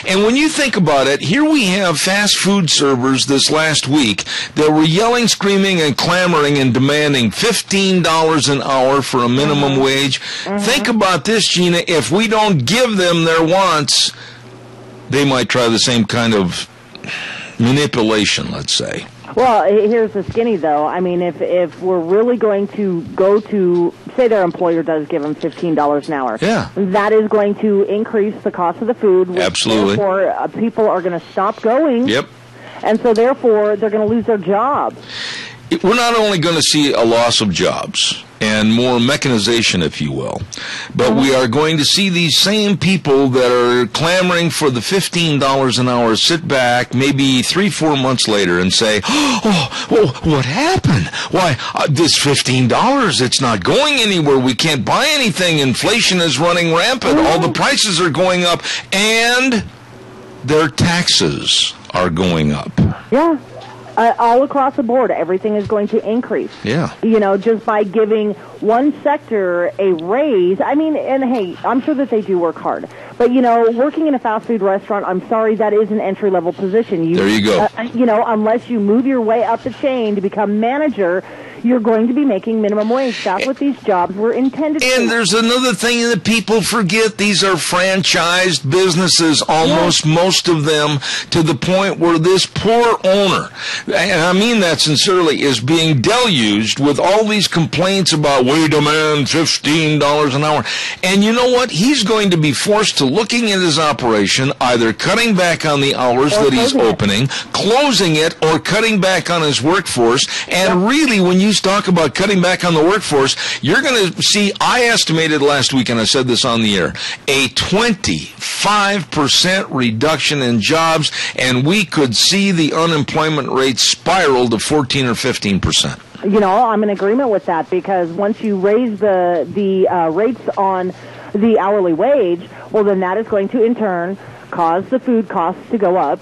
And when you think about it, here we have fast food servers this last week that were yelling, screaming, and clamoring and demanding $15 an hour for a minimum wage. Think about this, Gina. If we don't give them their wants, they might try the same kind of manipulation, let's say. Well, here's the skinny, though. I mean, if we're really going to go to, say their employer does give them $15 an hour, yeah, that is going to increase the cost of the food. Which absolutely. Therefore, people are going to stop going. Yep. And so, therefore, they're going to lose their job. We're not only going to see a loss of jobs, and more mechanization, if you will. But we are going to see these same people that are clamoring for the $15 an hour sit back maybe 3-4 months later and say, oh, what happened? Why, this $15, it's not going anywhere. We can't buy anything. Inflation is running rampant. All the prices are going up, and their taxes are going up. Yeah. All across the board, everything is going to increase. Yeah. Just by giving one sector a raise. I mean, and hey, I'm sure that they do work hard. But, working in a fast food restaurant, I'm sorry, that is an entry-level position. There you go. Unless you move your way up the chain to become manager, you're going to be making minimum wage. That's what these jobs were intended for. And there's another thing that people forget. These are franchised businesses, almost most of them, to the point where this poor owner, and I mean that sincerely, is being deluged with all these complaints about, we demand $15 an hour. And you know what? He's going to be forced to looking at his operation, either cutting back on the hours that he's opening, closing it, or cutting back on his workforce. And really, when you talk about cutting back on the workforce, you're going to see, I estimated last week, and I said this on the air, a 25% reduction in jobs, and we could see the unemployment rate spiral to 14 or 15%. I'm in agreement with that, because once you raise the rates on the hourly wage, well, then that is going to, in turn, cause the food costs to go up.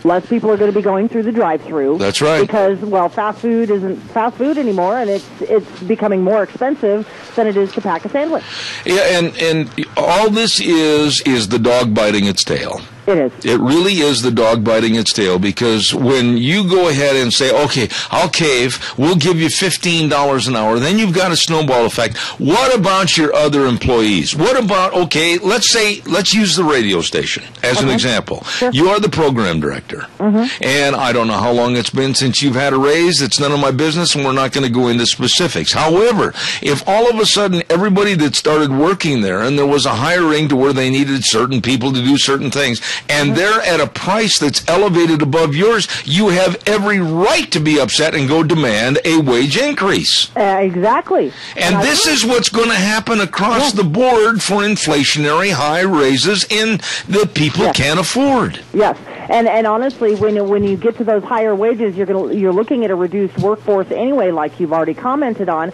Less people are going to be going through the drive-thru. That's right. Because, fast food isn't fast food anymore, and it's becoming more expensive than it is to pack a sandwich. Yeah, and all this is the dog biting its tail. It is. It really is the dog biting its tail, because when you go ahead and say, okay, I'll cave, we'll give you $15 an hour, then you've got a snowball effect. What about your other employees? What about, let's use the radio station as an example. Sure. You are the program director, and I don't know how long it's been since you've had a raise. It's none of my business, and we're not going to go into specifics. However, if all of a sudden everybody that started working there, and there was a hiring to where they needed certain people to do certain things, and they're at a price that's elevated above yours, you have every right to be upset and go demand a wage increase. Exactly. And this is what's going to happen across the board for inflationary high raises that people can't afford. Yes. And honestly, when you get to those higher wages, you're looking at a reduced workforce anyway, like you've already commented on,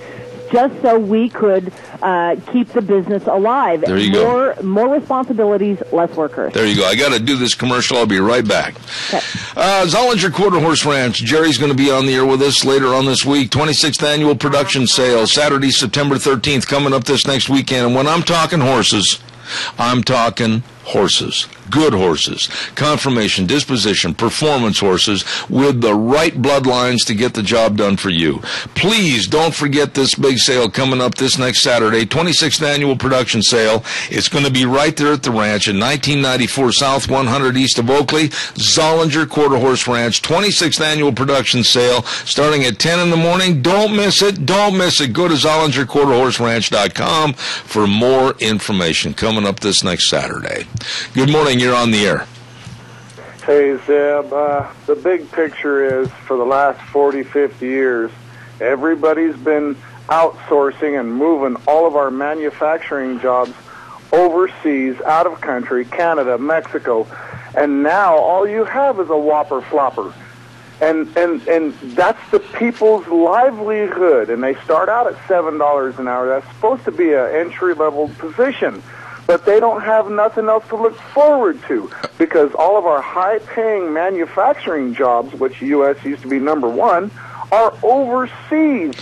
just so we could keep the business alive. There you go. More responsibilities, less workers. There you go. I got to do this commercial. I'll be right back. Okay. Zollinger Quarter Horse Ranch. Jerry's going to be on the air with us later on this week. 26th annual production sale, Saturday, September 13th, coming up this next weekend. And when I'm talking horses, I'm talking horses. Good horses, conformation, disposition, performance horses with the right bloodlines to get the job done for you. Please don't forget this big sale coming up this next Saturday, 26th annual production sale. It's going to be right there at the ranch in 1994 South 100 east of Oakley, Zollinger Quarter Horse Ranch, 26th annual production sale starting at 10 in the morning. Don't miss it. Don't miss it. Go to ZollingerQuarterHorseRanch.com for more information coming up this next Saturday. Good morning. You're on the air. Hey, Zeb. The big picture is, for the last 40, 50 years, everybody's been outsourcing and moving all of our manufacturing jobs overseas, out of country, Canada, Mexico, and now all you have is a whopper flopper. And that's the people's livelihood, and they start out at $7 an hour. That's supposed to be an entry-level position. But they don't have nothing else to look forward to, because all of our high-paying manufacturing jobs, which the U.S. used to be number one, are overseas.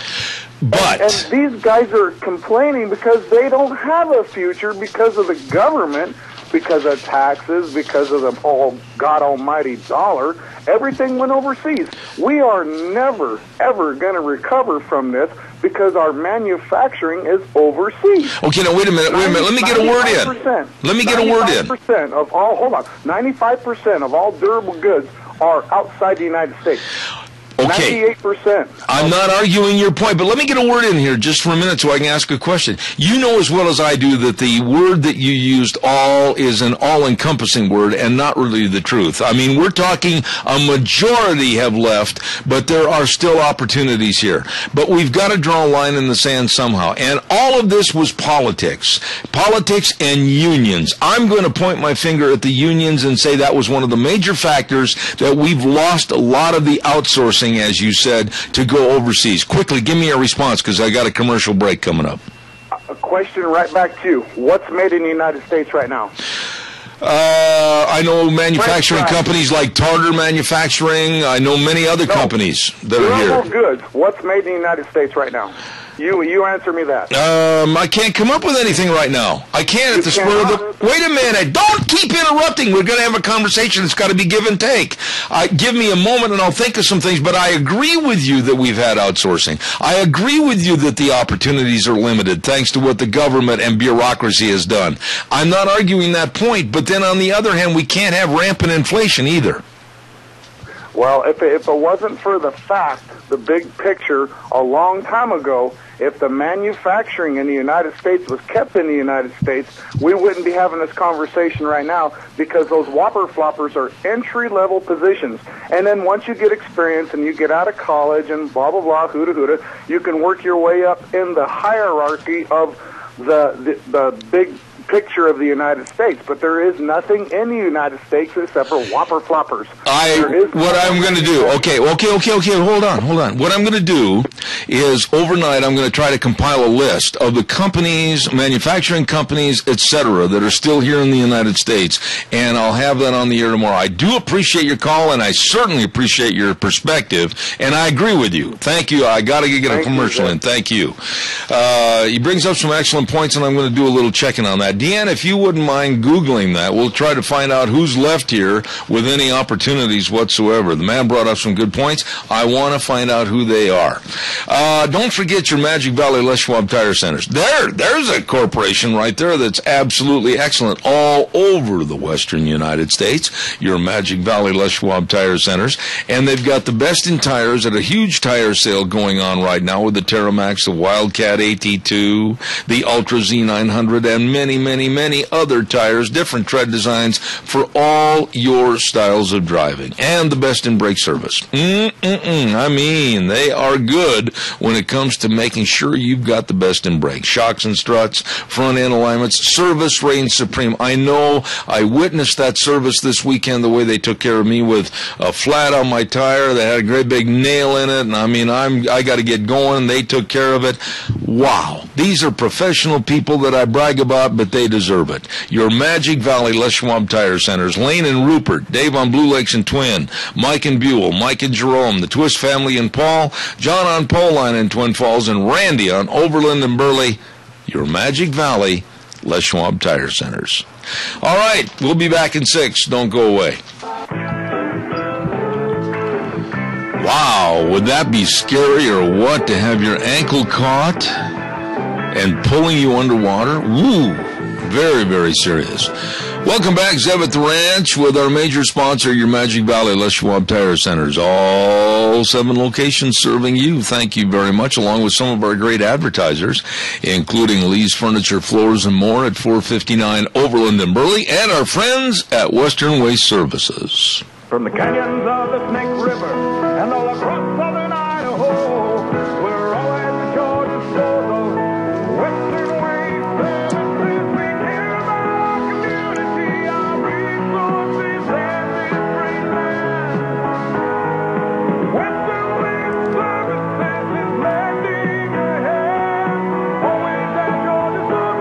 But and these guys are complaining because they don't have a future because of the government, because of taxes, because of the God almighty dollar. Everything went overseas. We are never, ever going to recover from this because our manufacturing is overseas. Okay, now wait a minute. Let me get a word in. Let me get a word in. 95% of all, 95% of all durable goods are outside the United States. Okay. 98%. I'm not arguing your point, but let me get a word in here just for a minute so I can ask a question. You know as well as I do that the word that you used, all, is an all-encompassing word and not really the truth. I mean, we're talking a majority have left, but there are still opportunities here. But we've got to draw a line in the sand somehow. And all of this was politics. Politics and unions. I'm going to point my finger at the unions and say that was one of the major factors that we've lost a lot of the outsourcing, as you said, to go overseas. Quickly, give me a response, because I got a commercial break coming up. A question right back to you. What's made in the United States right now? I know manufacturing companies like Tartar Manufacturing. I know many other companies that are here. Goods. What's made in the United States right now? You answer me that. I can't come up with anything right now. I can't at the spur of the... Wait a minute. Don't keep interrupting. We're going to have a conversation. It's got to be give and take. Give me a moment and I'll think of some things, but I agree with you that we've had outsourcing. I agree with you that the opportunities are limited thanks to what the government and bureaucracy has done. I'm not arguing that point, but then on the other hand, we can't have rampant inflation either. Well, if it wasn't for the fact, the big picture, a long time ago, if the manufacturing in the United States was kept in the United States, we wouldn't be having this conversation right now, because those whopper floppers are entry-level positions. And then once you get experience and you get out of college and blah, blah, blah, hoota, you can work your way up in the hierarchy of the big picture of the United States, but there is nothing in the United States except for whopper floppers. What I'm going to do, okay, hold on. What I'm going to do is overnight I'm going to try to compile a list of the companies, manufacturing companies, etc., that are still here in the United States, and I'll have that on the air tomorrow. I do appreciate your call, and I certainly appreciate your perspective, and I agree with you. Thank you. I got to get a commercial in. Thank you. He brings up some excellent points, and I'm going to do a little checking on that. Deanne, if you wouldn't mind Googling that, we'll try to find out who's left here with any opportunities whatsoever. The man brought up some good points. I want to find out who they are. Don't forget your Magic Valley Les Schwab Tire Centers. There's a corporation right there that's absolutely excellent all over the western United States, your Magic Valley Les Schwab Tire Centers. And they've got the best in tires at a huge tire sale going on right now with the Terramax, the Wildcat AT2, the Ultra Z900, and many other tires, different tread designs for all your styles of driving, and the best in brake service. I mean, they are good when it comes to making sure you've got the best in brakes. Shocks and struts, front end alignments, service reigns supreme. I know I witnessed that service this weekend, the way they took care of me with a flat on my tire. They had a great big nail in it, and I mean, I got to get going. They took care of it. Wow. These are professional people that I brag about, but they deserve it. Your Magic Valley Les Schwab Tire Centers, Lane and Rupert, Dave on Blue Lakes and Twin, Mike and Buell, Mike and Jerome, the Twist family and Paul, John on Poline and Twin Falls, and Randy on Overland and Burley. Your Magic Valley Les Schwab Tire Centers. All right, we'll be back in 6. Don't go away. Wow, would that be scary or what, to have your ankle caught and pulling you underwater? Woo, very serious. Welcome back, Zev at the Ranch, with our major sponsor, your Magic Valley Les Schwab Tire Centers. All 7 locations serving you. Thank you very much, along with some of our great advertisers, including Lee's Furniture, Floors, and More at 459 Overland and Burley, and our friends at Western Waste Services. From the canyons of the Snake River and all across southern Idaho, we're always the Georgia shores of Western Waste Services. We care about our community, our resources, and this great land. Western Waste Services is lending a hand, always at Georgia shores of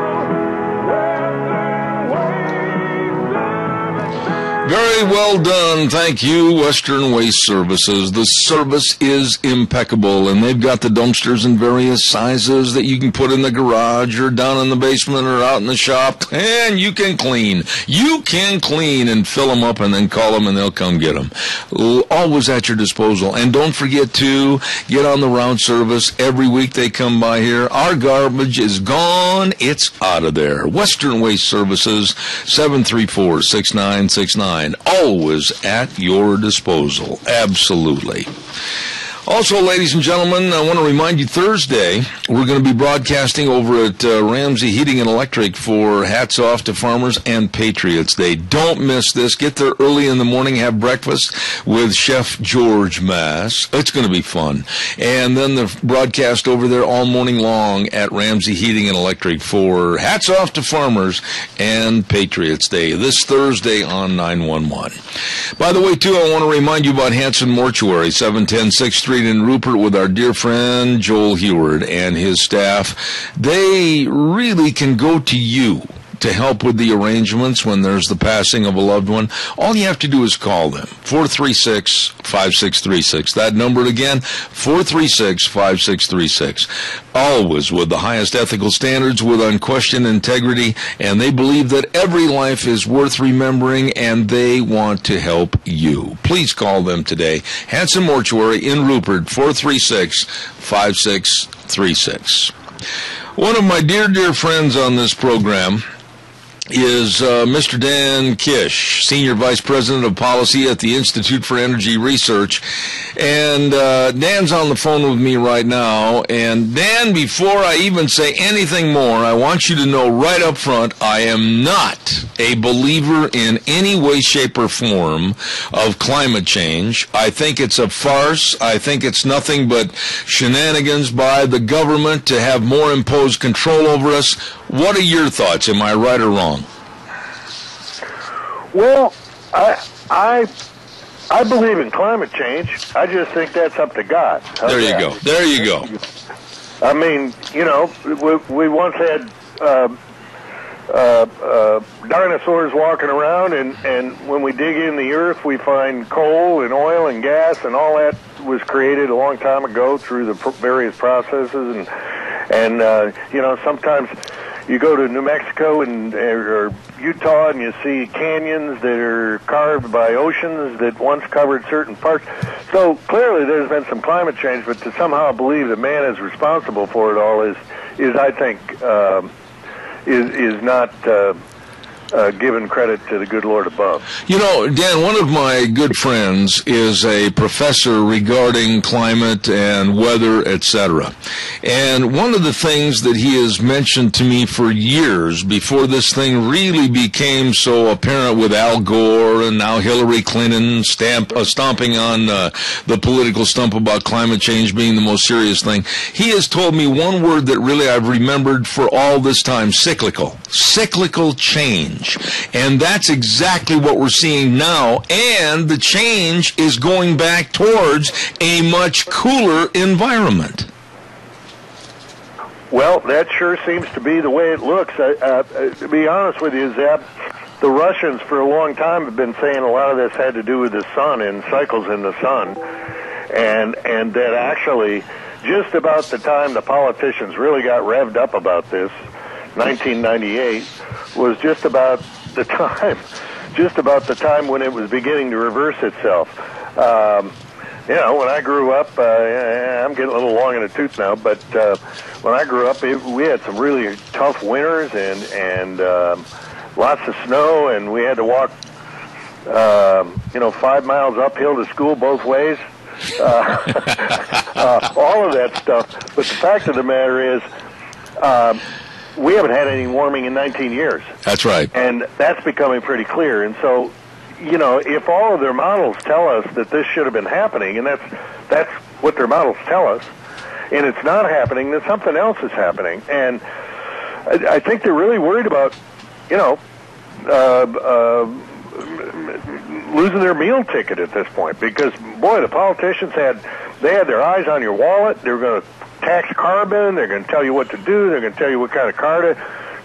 Western Waste Services. Very well done. Thank you, Western Waste Services. The service is impeccable, and they've got the dumpsters in various sizes that you can put in the garage or down in the basement or out in the shop, and you can clean. You can clean and fill them up and then call them and they'll come get them. Always at your disposal. And don't forget to get on the round service. Every week they come by here. Our garbage is gone. It's out of there. Western Waste Services, 734-6969. Always at your disposal. Absolutely. Also, ladies and gentlemen, I want to remind you, Thursday, we're going to be broadcasting over at Ramsey Heating and Electric for Hats Off to Farmers and Patriots Day. Don't miss this. Get there early in the morning, have breakfast with Chef George Mass. It's going to be fun. And then the broadcast over there all morning long at Ramsey Heating and Electric for Hats Off to Farmers and Patriots Day, this Thursday on 911. By the way, too, I want to remind you about Hanson Mortuary, 710 6th Street in Rupert, with our dear friend Joel Heward and his staff. They really can go to you to help with the arrangements when there's the passing of a loved one. All you have to do is call them, 436-5636. That number again, 436-5636. Always with the highest ethical standards, with unquestioned integrity, and they believe that every life is worth remembering, and they want to help you. Please call them today. Hanson Mortuary in Rupert, 436-5636. One of my dear friends on this program is Mr. Dan Kish, Senior Vice President of Policy at the Institute for Energy Research. And Dan's on the phone with me right now. And Dan, before I even say anything more, I want you to know right up front, I am not a believer in any way, shape, or form of climate change. I think it's a farce. I think it's nothing but shenanigans by the government to have more imposed control over us. What are your thoughts? Am I right or wrong? Well, I believe in climate change. I just think that's up to God. There you go. There you go. I mean, you know, we once had dinosaurs walking around, and when we dig in the earth, we find coal and oil and gas, and all that was created a long time ago through the various processes. And you know, sometimes you go to New Mexico or Utah, and you see canyons that are carved by oceans that once covered certain parts. So clearly there's been some climate change, but to somehow believe that man is responsible for it all is I think, is not giving credit to the good Lord above. You know, Dan, one of my good friends is a professor regarding climate and weather, etc. And one of the things that he has mentioned to me for years, before this thing really became so apparent with Al Gore and now Hillary Clinton stomping on the political stump about climate change being the most serious thing, he has told me one word that really I've remembered for all this time: cyclical. Cyclical change. And that's exactly what we're seeing now, and the change is going back towards a much cooler environment. Well, that sure seems to be the way it looks. To be honest with you, Zeb, the Russians for a long time have been saying a lot of this had to do with the sun and cycles in the sun, and that actually just about the time the politicians really got revved up about this, 1998, was just about the time when it was beginning to reverse itself. You know, when I grew up, I'm getting a little long in the tooth now, but when I grew up, we had some really tough winters and lots of snow, and we had to walk, 5 miles uphill to school both ways. All of that stuff. But the fact of the matter is, we haven't had any warming in 19 years. That's right. And that's becoming pretty clear. And so, you know, if all of their models tell us that this should have been happening, and that's what their models tell us, and it's not happening, then something else is happening. And I think they're really worried about, losing their meal ticket at this point, because, boy, the politicians had their eyes on your wallet. They were going to tax carbon. They're going to tell you what to do. They're going to tell you what kind of car to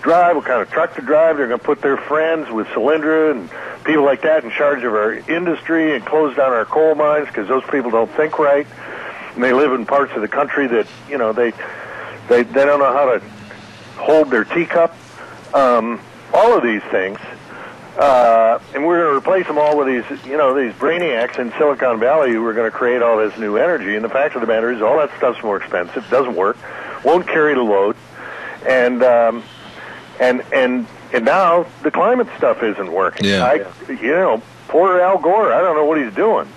drive, what kind of truck to drive. They're going to put their friends with Solyndra and people like that in charge of our industry and close down our coal mines because those people don't think right. And they live in parts of the country that, they don't know how to hold their teacup. All of these things. And we're going to replace them all with these brainiacs in Silicon Valley who are going to create all this new energy. And the fact of the matter is, all that stuff's more expensive, doesn't work, won't carry the load, and now the climate stuff isn't working. Yeah. Poor Al Gore, I don't know what he's doing.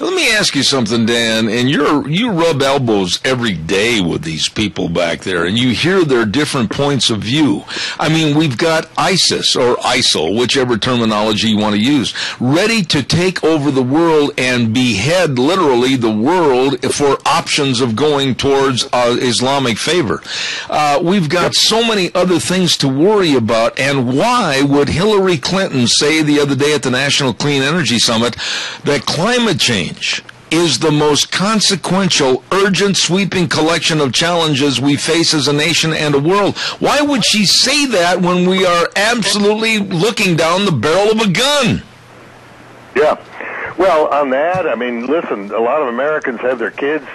Let me ask you something, Dan, and you rub elbows every day with these people back there, and you hear their different points of view. I mean, we've got ISIS, or ISIL, whichever terminology you want to use, ready to take over the world and behead, literally, the world for options of going towards Islamic favor. We've got so many other things to worry about, and why would Hillary Clinton say the other day at the National Clean Energy Summit that climate change is the most consequential, urgent, sweeping collection of challenges we face as a nation and a world? Why would she say that when we are absolutely looking down the barrel of a gun? Yeah. Well, on that, I mean, listen, a lot of Americans have their kids,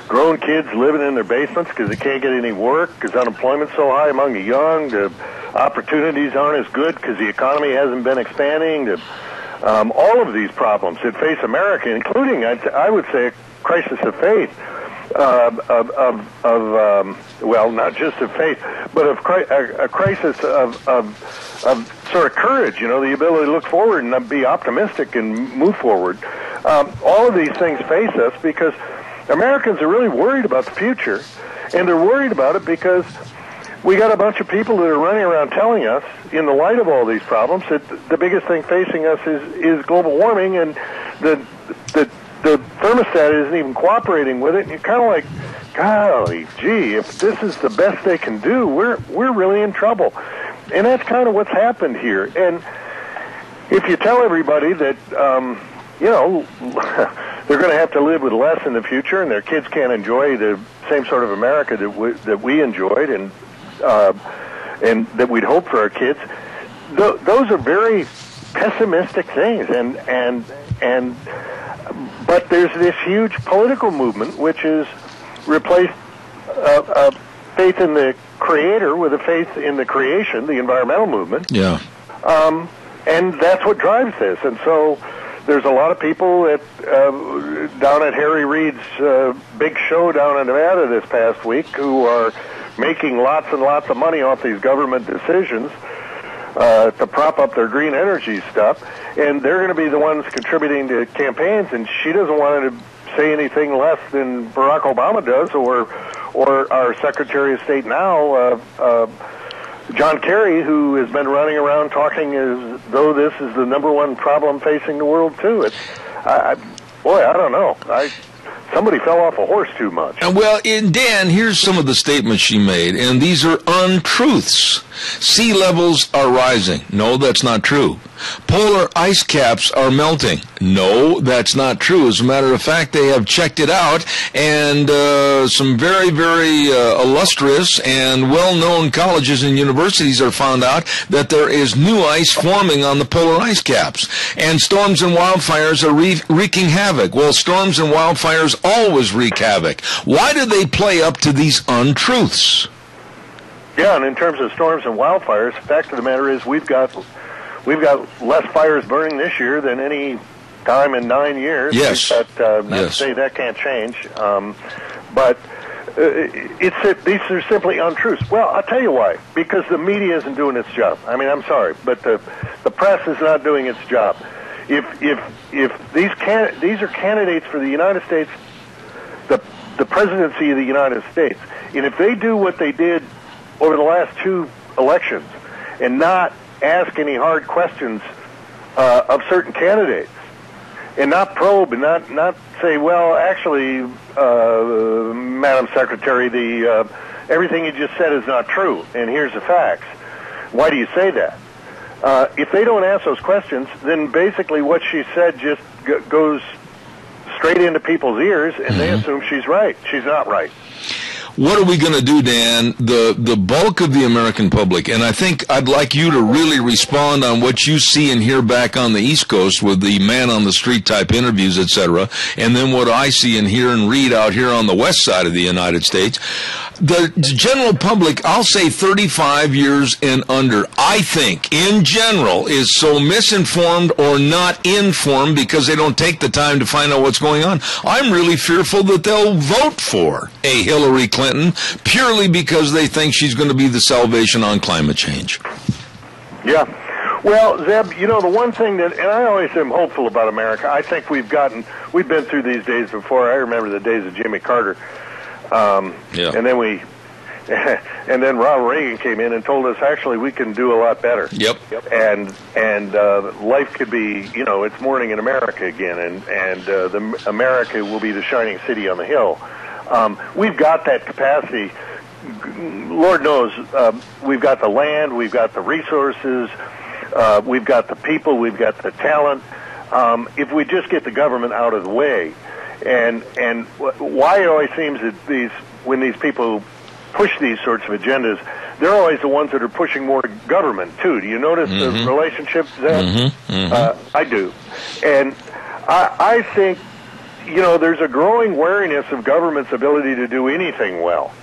grown kids, living in their basements because they can't get any work, because unemployment's so high among the young, the opportunities aren't as good because the economy hasn't been expanding, all of these problems that face America, including, I would say, a crisis of faith, well, not just of faith, but of a crisis of sort of courage, the ability to look forward and be optimistic and move forward. All of these things face us because Americans are really worried about the future, and they're worried about it because we got a bunch of people that are running around telling us, in the light of all these problems, that the biggest thing facing us is global warming, and the thermostat isn't even cooperating with it. And you're kind of like, golly, gee, if this is the best they can do, we're really in trouble. And that's kind of what's happened here. And if you tell everybody that, they're going to have to live with less in the future, and their kids can't enjoy the same sort of America that we enjoyed, and that we'd hope for our kids, those are very pessimistic things. But there's this huge political movement which has replaced faith in the Creator with a faith in the creation, the environmental movement. Yeah. And that's what drives this. And so there's a lot of people down at Harry Reid's big show down in Nevada this past week who are making lots and lots of money off these government decisions to prop up their green energy stuff, and they're going to be the ones contributing to campaigns, and she doesn't want to say anything less than Barack Obama does, or our Secretary of State now, John Kerry, who has been running around talking as though this is the number one problem facing the world, too. I don't know. Somebody fell off a horse too much. Well, Dan, here's some of the statements she made, and these are untruths. Sea levels are rising. No, that's not true. Polar ice caps are melting. No, that's not true. As a matter of fact, they have checked it out, and some very, very illustrious and well-known colleges and universities have found out that there is new ice forming on the polar ice caps. And storms and wildfires are wreaking havoc. Well, storms and wildfires always wreak havoc. Why do they play up to these untruths? Yeah, and in terms of storms and wildfires, the fact of the matter is we've got less fires burning this year than any time in 9 years. Yes. Not to say that can't change, but these are simply untruths. Well, I'll tell you why. Because the media isn't doing its job. I mean, I'm sorry, but the press is not doing its job. If these are candidates for the United States, the presidency of the United States, and if they do what they did over the last two elections and not ask any hard questions of certain candidates, and not probe and not say, well, actually, Madam Secretary, everything you just said is not true, and here's the facts. Why do you say that? If they don't ask those questions, then basically what she said just goes straight into people's ears, and they assume she's right. She's not right. What are we going to do, Dan? The bulk of the American public, and I think I'd like you to really respond on what you see and hear back on the East Coast with the man-on-the-street type interviews, etc., and then what I see and hear and read out here on the west side of the United States. The general public, I'll say 35 years and under, I think, in general, is so misinformed or not informed because they don't take the time to find out what's going on. I'm really fearful that they'll vote for a Hillary Clinton purely because they think she's going to be the salvation on climate change. Yeah. Well, Zeb, you know, the one thing that, and I always am hopeful about America, I think we've been through these days before. I remember the days of Jimmy Carter. And then Ronald Reagan came in and told us actually we can do a lot better. Yep. And life could be, you know, it's morning in America again, and America will be the shining city on the hill. We've got that capacity. Lord knows we've got the land, we've got the resources, we've got the people, we've got the talent. If we just get the government out of the way, and why it always seems that when these people push these sorts of agendas, they're always the ones that are pushing more government too. Do you notice the relationship, Zeb? I do, and I think, you know, there's a growing wariness of government's ability to do anything well.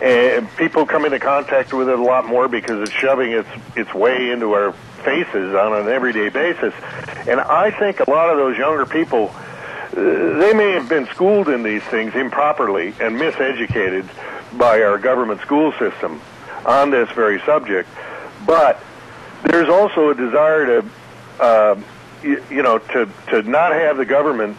And people come into contact with it a lot more because it's shoving its way into our faces on an everyday basis. And I think a lot of those younger people, they may have been schooled in these things improperly and miseducated by our government school system on this very subject. But there's also a desire to, to not have the government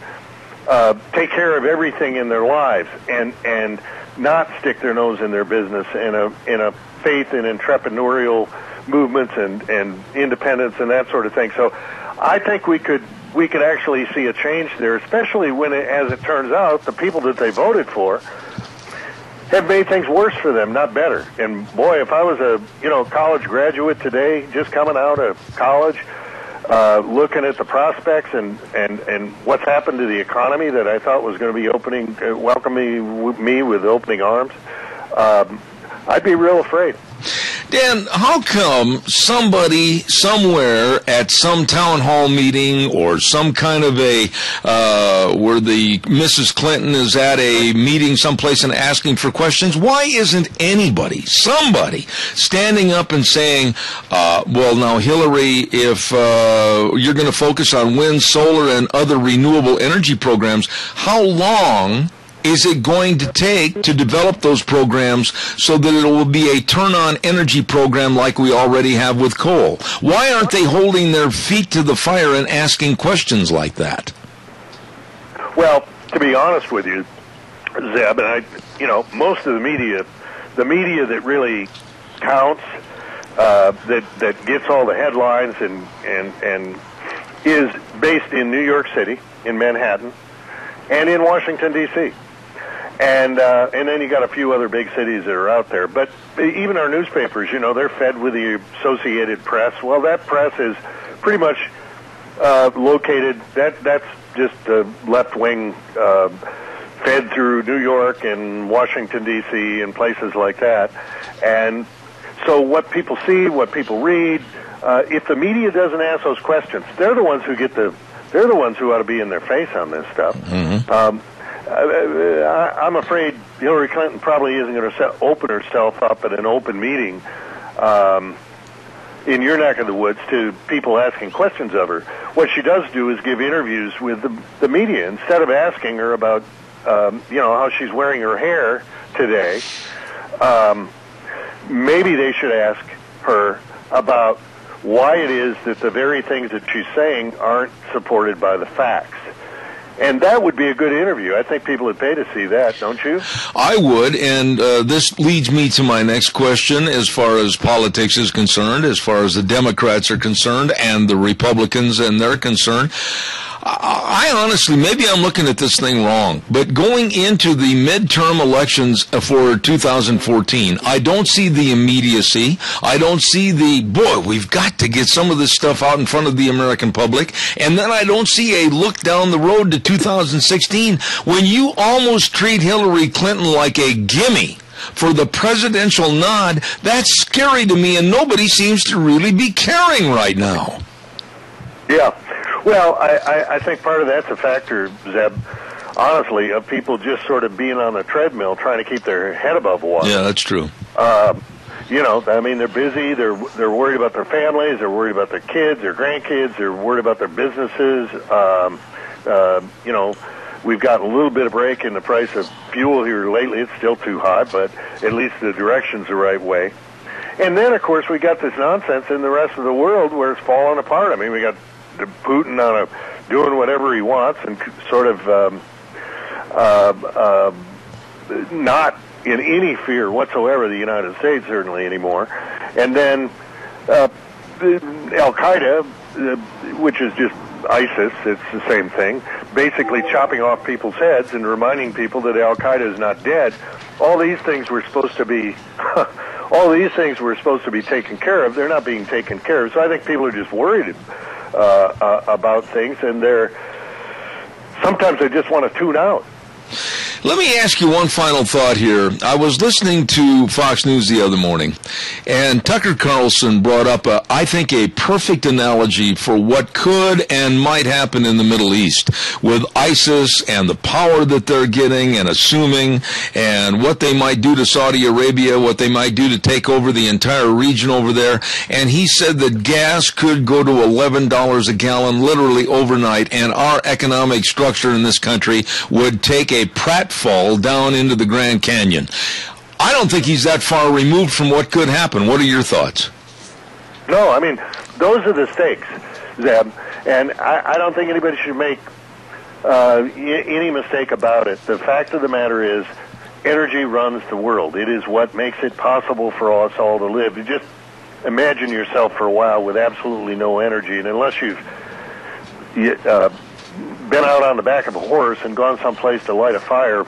take care of everything in their lives and not stick their nose in their business in a faith in entrepreneurial movements and independence and that sort of thing. So I think we could actually see a change there, especially when, as it turns out, the people that they voted for have made things worse for them, not better. And boy, if I was a college graduate today, just coming out of college, looking at the prospects and what's happened to the economy that I thought was going to be welcoming me with opening arms, I'd be real afraid. Dan, how come somebody somewhere at some town hall meeting or some kind of where the Mrs. Clinton is at a meeting someplace and asking for questions, why isn't somebody standing up and saying, well, now, Hillary, if you're going to focus on wind, solar, and other renewable energy programs, how long is it going to take to develop those programs so that it will be a turn-on energy program like we already have with coal? Why aren't they holding their feet to the fire and asking questions like that? Well, to be honest with you, Zeb, and most of the media that really counts, that gets all the headlines and is based in New York City, in Manhattan, and in Washington, D.C. And then you got a few other big cities that are out there. But even our newspapers, they're fed with the Associated Press. Well, that press is pretty much located, that's just left-wing, fed through New York and Washington, D.C. and places like that. And so what people see, what people read, if the media doesn't ask those questions, they're the ones who they're the ones who ought to be in their face on this stuff. I'm afraid Hillary Clinton probably isn't going to open herself up at an open meeting in your neck of the woods to people asking questions of her. What she does do is give interviews with the media. Instead of asking her about, how she's wearing her hair today, maybe they should ask her about why it is that the very things that she's saying aren't supported by the facts. And that would be a good interview. I think people would pay to see that, don't you? I would, and this leads me to my next question as far as politics is concerned, as far as the Democrats are concerned and the Republicans and they're concerned. I honestly, maybe I'm looking at this thing wrong, but going into the midterm elections for 2014, I don't see the immediacy. I don't see we've got to get some of this stuff out in front of the American public. And then I don't see a look down the road to 2016 when you almost treat Hillary Clinton like a gimme for the presidential nod. That's scary to me, and nobody seems to really be caring right now. Yeah. Well, I think part of that's a factor, Zeb, honestly, of people just sort of being on the treadmill trying to keep their head above water. Yeah, that's true. They're busy. They're worried about their families. They're worried about their kids, their grandkids. They're worried about their businesses. We've gotten a little bit of break in the price of fuel here lately. It's still too high, but at least the direction's the right way. And then, of course, we got this nonsense in the rest of the world where it's falling apart. I mean, we got Putin doing whatever he wants and sort of not in any fear whatsoever of the United States, certainly anymore. And then Al-Qaeda, which is just ISIS, it's the same thing, basically chopping off people's heads and reminding people that Al-Qaeda is not dead. All these things were supposed to be taken care of. They're not being taken care of. So I think people are just worried about things, and sometimes they just want to tune out. Let me ask you one final thought here. I was listening to Fox News the other morning, and Tucker Carlson brought up, I think, a perfect analogy for what could and might happen in the Middle East with ISIS and the power that they're getting and assuming, and what they might do to Saudi Arabia, what they might do to take over the entire region over there. And he said that gas could go to $11 a gallon literally overnight, and our economic structure in this country would take a pratfall down into the Grand Canyon. I don't think he's that far removed from what could happen. What are your thoughts? No, I mean, those are the stakes, Zeb, and I don't think anybody should make any mistake about it. The fact of the matter is, energy runs the world. It is what makes it possible for us all to live. You just imagine yourself for a while with absolutely no energy, and unless you've been out on the back of a horse and gone someplace to light a fire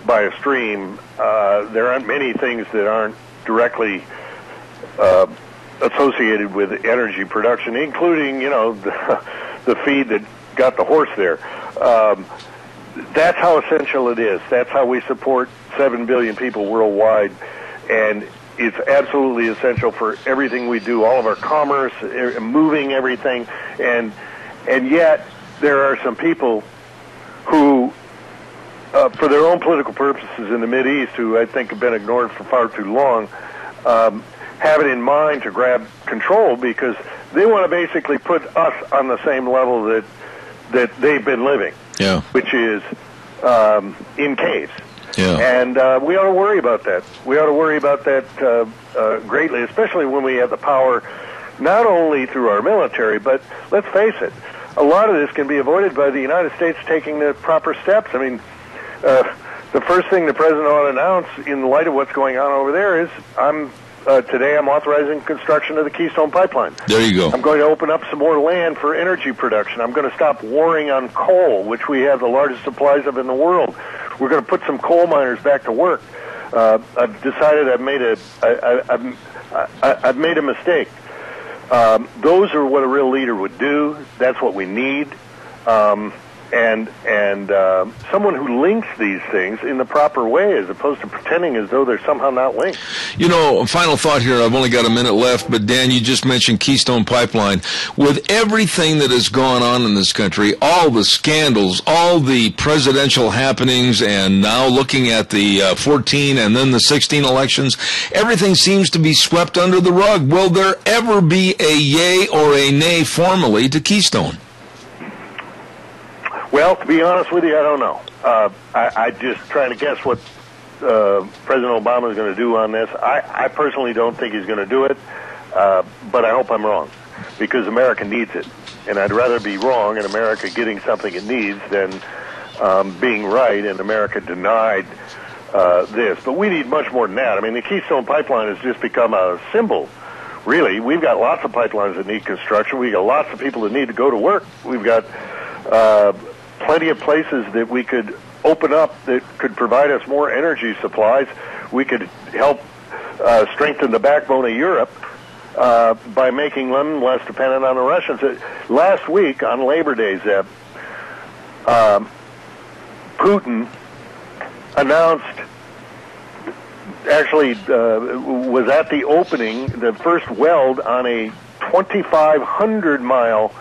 by a stream, there aren't many things that aren't directly associated with energy production, including, the feed that got the horse there. That's how essential it is. That's how we support 7 billion people worldwide, and it's absolutely essential for everything we do, all of our commerce, moving everything, and yet there are some people who, for their own political purposes in the Mideast, who I think have been ignored for far too long, have it in mind to grab control because they want to basically put us on the same level that they've been living, which is in caves. Yeah. And we ought to worry about that. We ought to worry about that greatly, especially when we have the power, not only through our military, but let's face it, a lot of this can be avoided by the United States taking the proper steps. I mean, the first thing the president ought to announce in light of what's going on over there is, today I'm authorizing construction of the Keystone Pipeline. There you go. I'm going to open up some more land for energy production. I'm going to stop warring on coal, which we have the largest supplies of in the world. We're going to put some coal miners back to work. I've decided I've made a mistake. Those are what a real leader would do. That's what we need. And someone who links these things in the proper way as opposed to pretending as though they're somehow not linked. Final thought here. I've only got a minute left, but Dan, you just mentioned Keystone Pipeline. With everything that has gone on in this country, all the scandals, all the presidential happenings, and now looking at the 14 and then the 16 elections, everything seems to be swept under the rug. Will there ever be a yay or a nay formally to Keystone? Well, to be honest with you, I don't know. I'm just trying to guess what President Obama is going to do on this. I personally don't think he's going to do it, but I hope I'm wrong, because America needs it. And I'd rather be wrong and America getting something it needs than being right and America denied this. But we need much more than that. I mean, the Keystone Pipeline has just become a symbol. Really, we've got lots of pipelines that need construction. We've got lots of people that need to go to work. We've got plenty of places that we could open up that could provide us more energy supplies. We could help strengthen the backbone of Europe by making them less dependent on the Russians. Last week on Labor Day, Zeb, Putin announced, actually was at the opening, the first weld on a 2,500-mile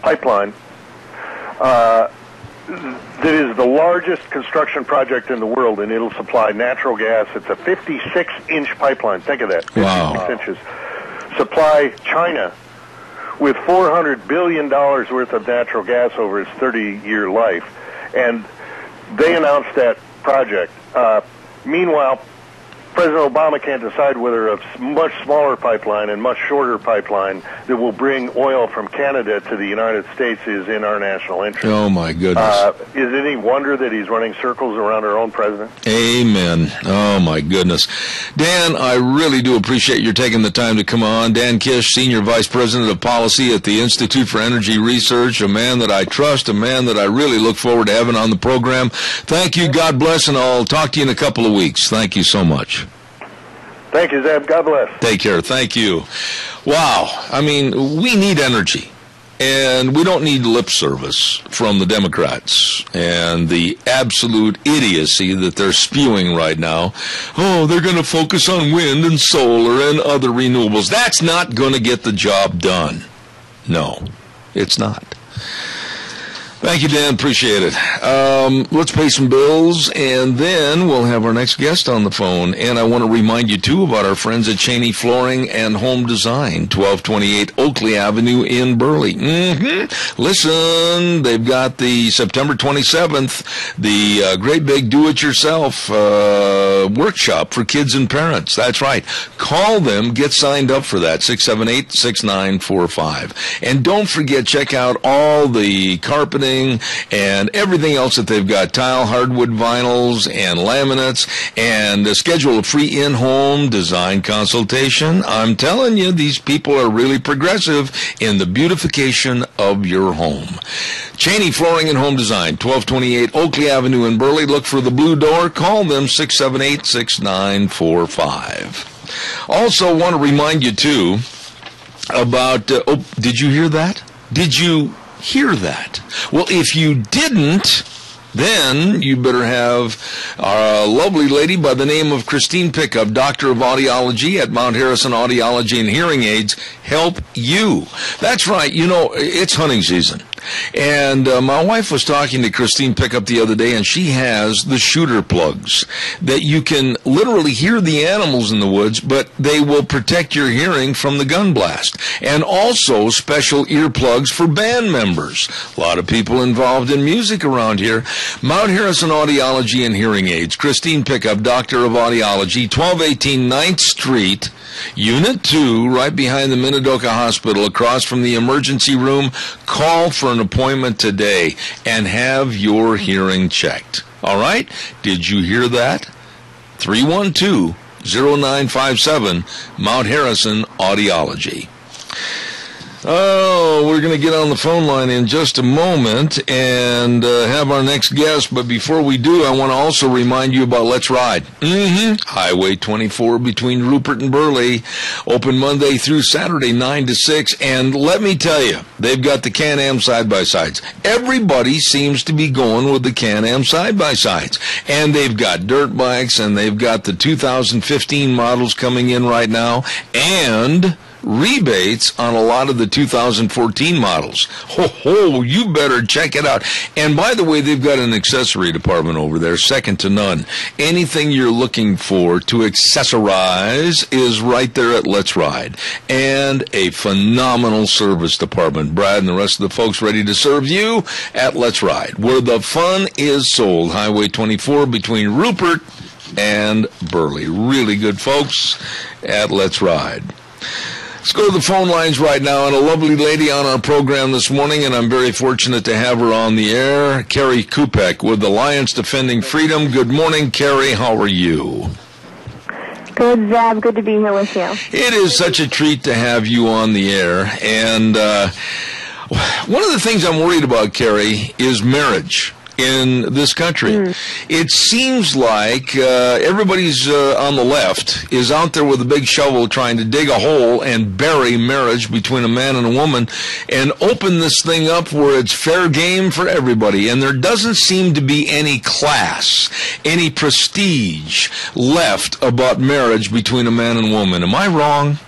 pipeline that is the largest construction project in the world, and it'll supply natural gas. It's a 56-inch pipeline. Think of that, 56 inches. Supply China with $400 billion worth of natural gas over its 30-year life. And they announced that project. Meanwhile, President Obama can't decide whether a much smaller pipeline and much shorter pipeline that will bring oil from Canada to the United States is in our national interest. Oh, my goodness. Is it any wonder that he's running circles around our own president? Amen. Oh, my goodness. Dan, I really do appreciate your taking the time to come on. Dan Kish, Senior Vice President of Policy at the Institute for Energy Research, a man that I trust, a man that I really look forward to having on the program. Thank you. God bless, and I'll talk to you in a couple of weeks. Thank you so much. Thank you, Zeb. God bless. Take care. Thank you. Wow. I mean, we need energy. And we don't need lip service from the Democrats and the absolute idiocy that they're spewing right now. Oh, they're going to focus on wind and solar and other renewables. That's not going to get the job done. No, it's not. Thank you, Dan. Appreciate it. Let's pay some bills, and then we'll have our next guest on the phone. And I want to remind you, too, about our friends at Cheney Flooring and Home Design, 1228 Oakley Avenue in Burley. Listen, they've got the September 27th, the great big do-it-yourself workshop for kids and parents. That's right. Call them. Get signed up for that, 678-6945. And don't forget, check out all the carpeting and everything else that they've got, tile, hardwood, vinyls, and laminates, and schedule a free in-home design consultation. I'm telling you, these people are really progressive in the beautification of your home. Cheney Flooring and Home Design, 1228 Oakley Avenue in Burley. Look for the blue door. Call them, 678-6945. Also want to remind you, too, about, did you hear that? Did you hear that? Well, if you didn't, then you better have a lovely lady by the name of Christine Pickup, Doctor of Audiology at Mount Harrison Audiology and Hearing Aids, help you. That's right. You know, it's hunting season. And my wife was talking to Christine Pickup the other day, and she has the shooter plugs that you can literally hear the animals in the woods, but they will protect your hearing from the gun blast. And also special earplugs for band members. A lot of people involved in music around here. Mount Harrison Audiology and Hearing Aids. Christine Pickup, Doctor of Audiology, 1218 9th Street, Unit 2, right behind the Minidoka Hospital, across from the emergency room. Call for an appointment today and have your hearing checked. All right? Did you hear that? 312-0957, Mount Harrison Audiology. Oh, we're going to get on the phone line in just a moment and have our next guest. But before we do, I want to also remind you about Let's Ride. Highway 24 between Rupert and Burley. Open Monday through Saturday, 9 to 6. And let me tell you, they've got the Can-Am side-by-sides. Everybody seems to be going with the Can-Am side-by-sides. And they've got dirt bikes, and they've got the 2015 models coming in right now. And rebates on a lot of the 2014 models. You better check it out. And by the way, they've got an accessory department over there, second to none. Anything you're looking for to accessorize is right there at Let's Ride. And a phenomenal service department. Brad and the rest of the folks ready to serve you at Let's Ride, where the fun is sold. Highway 24 between Rupert and Burley. Really good folks at Let's Ride. Let's go to the phone lines right now, and a lovely lady on our program this morning, and I'm very fortunate to have her on the air, Carrie Kupek with Alliance Defending Freedom. Good morning, Carrie. How are you? Good, Zeb. Good to be here with you. It is such a treat to have you on the air, and one of the things I'm worried about, Carrie, is marriage in this country. It seems like everybody's on the left is out there with a big shovel trying to dig a hole and bury marriage between a man and a woman and open this thing up where it's fair game for everybody. And there doesn't seem to be any class, any prestige left about marriage between a man and woman. Am I wrong?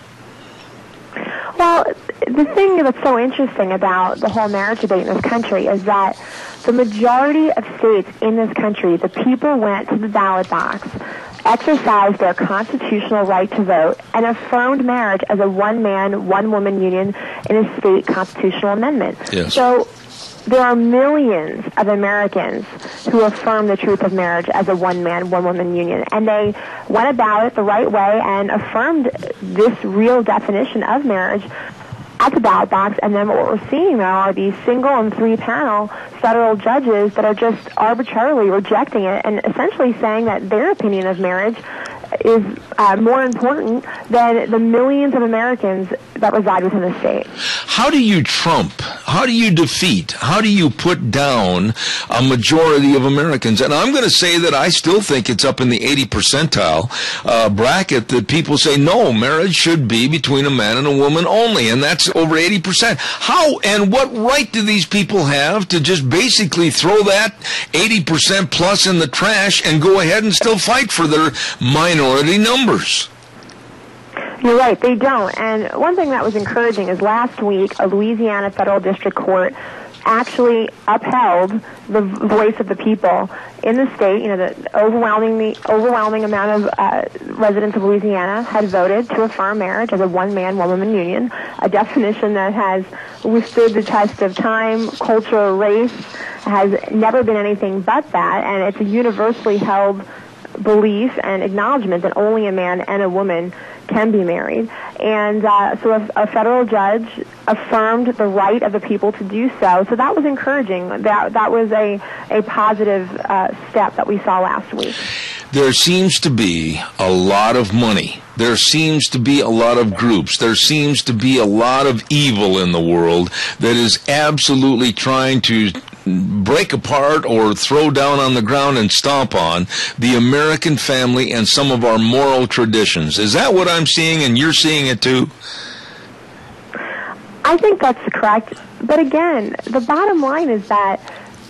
Well, the thing that's so interesting about the whole marriage debate in this country is that the majority of states in this country, the people went to the ballot box, exercised their constitutional right to vote, and affirmed marriage as a one-man, one-woman union in a state constitutional amendment. Yes. So there are millions of Americans who affirm the truth of marriage as a one-man, one-woman union, and they went about it the right way and affirmed this real definition of marriage at the ballot box. And then what we're seeing now are these single and three-panel federal judges that are just arbitrarily rejecting it and essentially saying that their opinion of marriage is more important than the millions of Americans that reside within the state. How do you trump? How do you defeat? How do you put down a majority of Americans? And I'm going to say that I still think it's up in the 80 percentile bracket that people say, no, marriage should be between a man and a woman only, and that's over 80%. How and what right do these people have to just basically throw that 80% plus in the trash and go ahead and still fight for their minority numbers? You're right, they don't. And one thing that was encouraging is last week, a Louisiana federal district court actually upheld the voice of the people in the state. You know, the overwhelming amount of residents of Louisiana had voted to affirm marriage as a one-man, one-woman union, a definition that has withstood the test of time, culture, race, has never been anything but that, and it's a universally held belief and acknowledgement that only a man and a woman can be married. And so a federal judge affirmed the right of the people to do so. So that was encouraging. That was a positive step that we saw last week. There seems to be a lot of money. There seems to be a lot of groups. There seems to be a lot of evil in the world that is absolutely trying to break apart or throw down on the ground and stomp on the American family and some of our moral traditions. Is that what I'm seeing, and you're seeing it too? I think that's correct. But again, the bottom line is that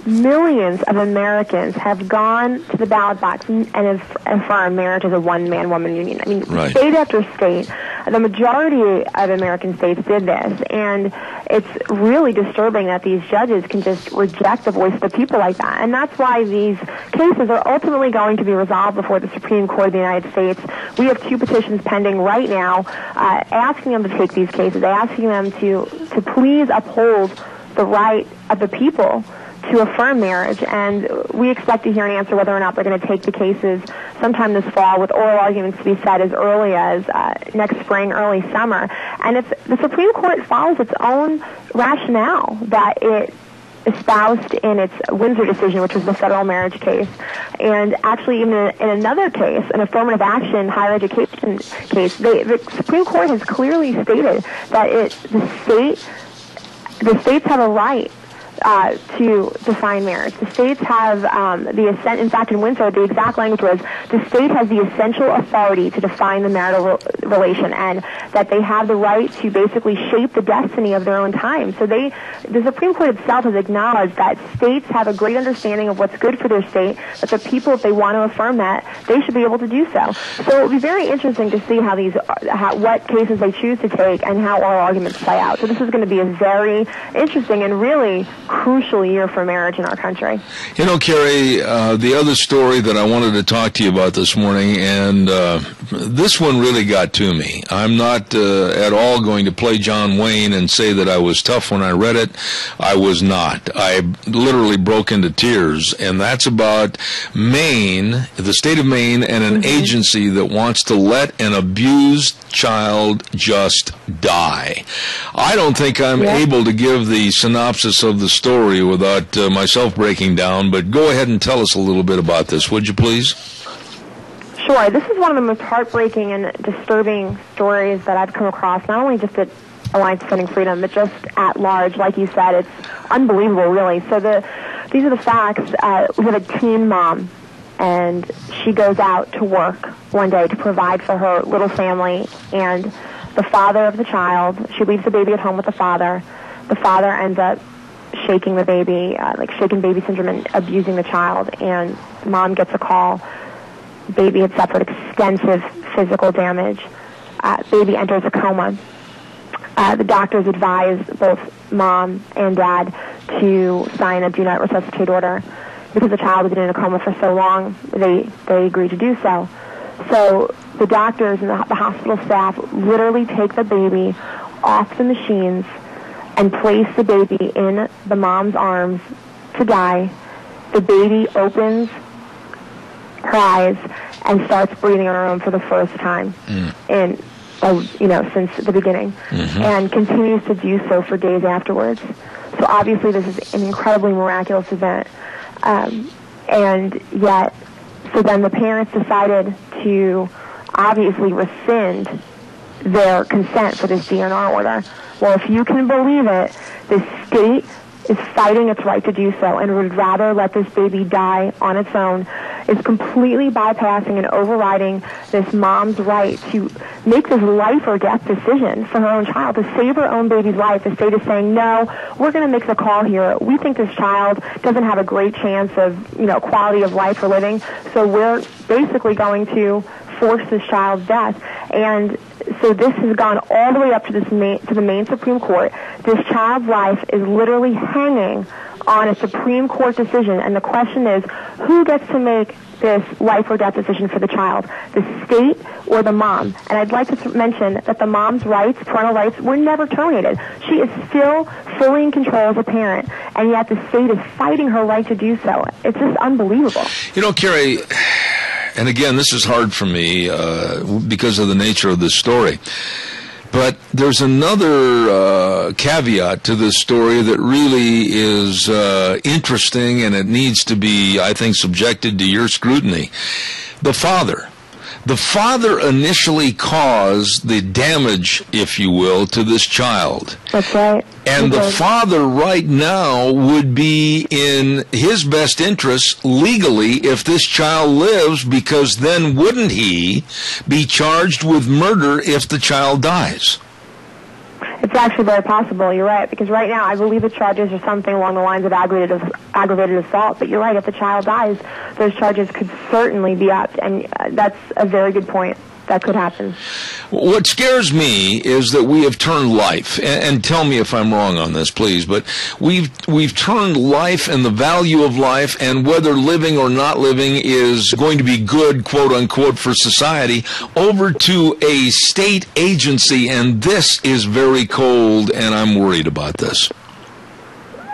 millions of Americans have gone to the ballot box and have affirmed marriage as a one-man, woman union. I mean, right. State after state, the majority of American states did this, and it's really disturbing that these judges can just reject the voice of the people like that. And that's why these cases are ultimately going to be resolved before the Supreme Court of the United States. We have 2 petitions pending right now asking them to take these cases, asking them to please uphold the right of the people to affirm marriage, and we expect to hear an answer whether or not they're going to take the cases sometime this fall, with oral arguments to be set as early as next spring, early summer. And if the Supreme Court follows its own rationale that it espoused in its Windsor decision, which was the federal marriage case, and actually even in another case, an affirmative action higher education case, the Supreme Court has clearly stated that the states have a right to define marriage. The states have in fact in Windsor, the exact language was, the state has the essential authority to define the marital relation, and that they have the right to basically shape the destiny of their own time. So the Supreme Court itself has acknowledged that states have a great understanding of what's good for their state, that the people, if they want to affirm that, they should be able to do so. So it will be very interesting to see what cases they choose to take and how oral arguments play out. So this is going to be a very interesting and really crucial year for marriage in our country. You know, Carrie, the other story that I wanted to talk to you about this morning, and this one really got to me. I'm not at all going to play John Wayne and say that I was tough when I read it. I was not. I literally broke into tears, and that's about Maine, the state of Maine, and an agency that wants to let an abused child just die. I don't think I'm able to give the synopsis of the story without myself breaking down, but go ahead and tell us a little bit about this, would you please? Sure. This is one of the most heartbreaking and disturbing stories that I've come across, not only just at Alliance Defending Freedom, but just at large. Like you said, it's unbelievable, really. So these are the facts. We have a teen mom, and she goes out to work one day to provide for her little family, and the father of the child, she leaves the baby at home with the father. The father ends up shaking the baby, like shaken baby syndrome, and abusing the child, and mom gets a call. Baby had suffered extensive physical damage. Baby enters a coma. The doctors advised both mom and dad to sign a do not resuscitate order. Because the child had been in a coma for so long, they agreed to do so. So the doctors and the hospital staff literally take the baby off the machines and place the baby in the mom's arms to die. The baby opens her eyes and starts breathing on her own for the first time in, since the beginning, and continues to do so for days afterwards. So obviously this is an incredibly miraculous event. And yet, so then the parents decided to obviously rescind their consent for this DNR order. Well, if you can believe it, the state is fighting its right to do so and would rather let this baby die on its own, is completely bypassing and overriding this mom's right to make this life or death decision for her own child, to save her own baby's life. The state is saying, no, we're going to make the call here. We think this child doesn't have a great chance of, quality of life or living, so we're basically going to force this child's death. And so this has gone all the way up to the Maine Supreme Court. This child's life is literally hanging on a Supreme Court decision, and the question is, who gets to make this life or death decision for the child, the state or the mom? And I'd like to mention that the mom's rights, parental rights, were never terminated. She is still fully in control as a parent, and yet the state is fighting her right to do so. It's just unbelievable. Carrie, and again, this is hard for me because of the nature of this story. But there's another caveat to this story that really is interesting, and it needs to be, I think, subjected to your scrutiny. The father initially caused the damage, if you will, to this child. That's right. And the father right now would be in his best interest legally if this child lives, because then wouldn't he be charged with murder if the child dies? It's actually very possible. You're right, because right now I believe the charges are something along the lines of aggravated assault. But you're right, if the child dies, those charges could certainly be upped, and that's a very good point. That could happen. What scares me is that we have turned life, and tell me if I'm wrong on this, please, but we've turned life and the value of life and whether living or not living is going to be good, quote unquote, for society, over to a state agency, and this is very cold, and I'm worried about this.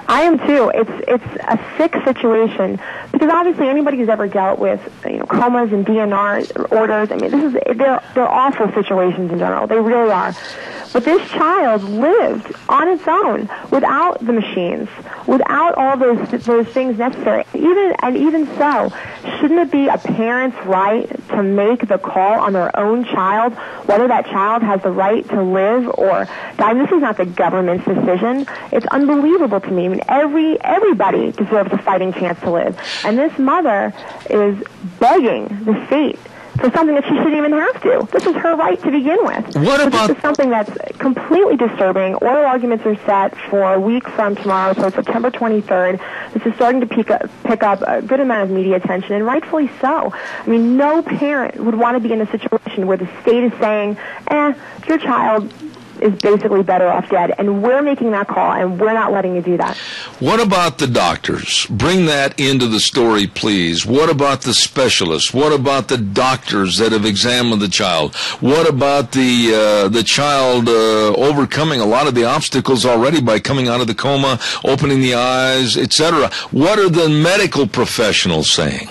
I am too. It's a sick situation, because obviously anybody who's ever dealt with comas and DNR orders, I mean, they're awful situations in general. They really are. But this child lived on its own without the machines, without all those things necessary. Even so, shouldn't it be a parent's right to make the call on their own child, whether that child has the right to live or die? This is not the government's decision. It's unbelievable to me. I mean, everybody deserves a fighting chance to live, and this mother is begging the state for something that she shouldn't even have to. This is her right to begin with. This is something that's completely disturbing. Oral arguments are set for a week from tomorrow, so September 23rd. This is starting to pick up a good amount of media attention, and rightfully so. I mean, no parent would want to be in a situation where the state is saying, your child is basically better off dead, and we're making that call, and we're not letting you do that. What about the doctors? Bring that into the story, please. What about the specialists? What about the doctors that have examined the child? What about the child overcoming a lot of the obstacles already by coming out of the coma, opening the eyes, etc.? What are the medical professionals saying?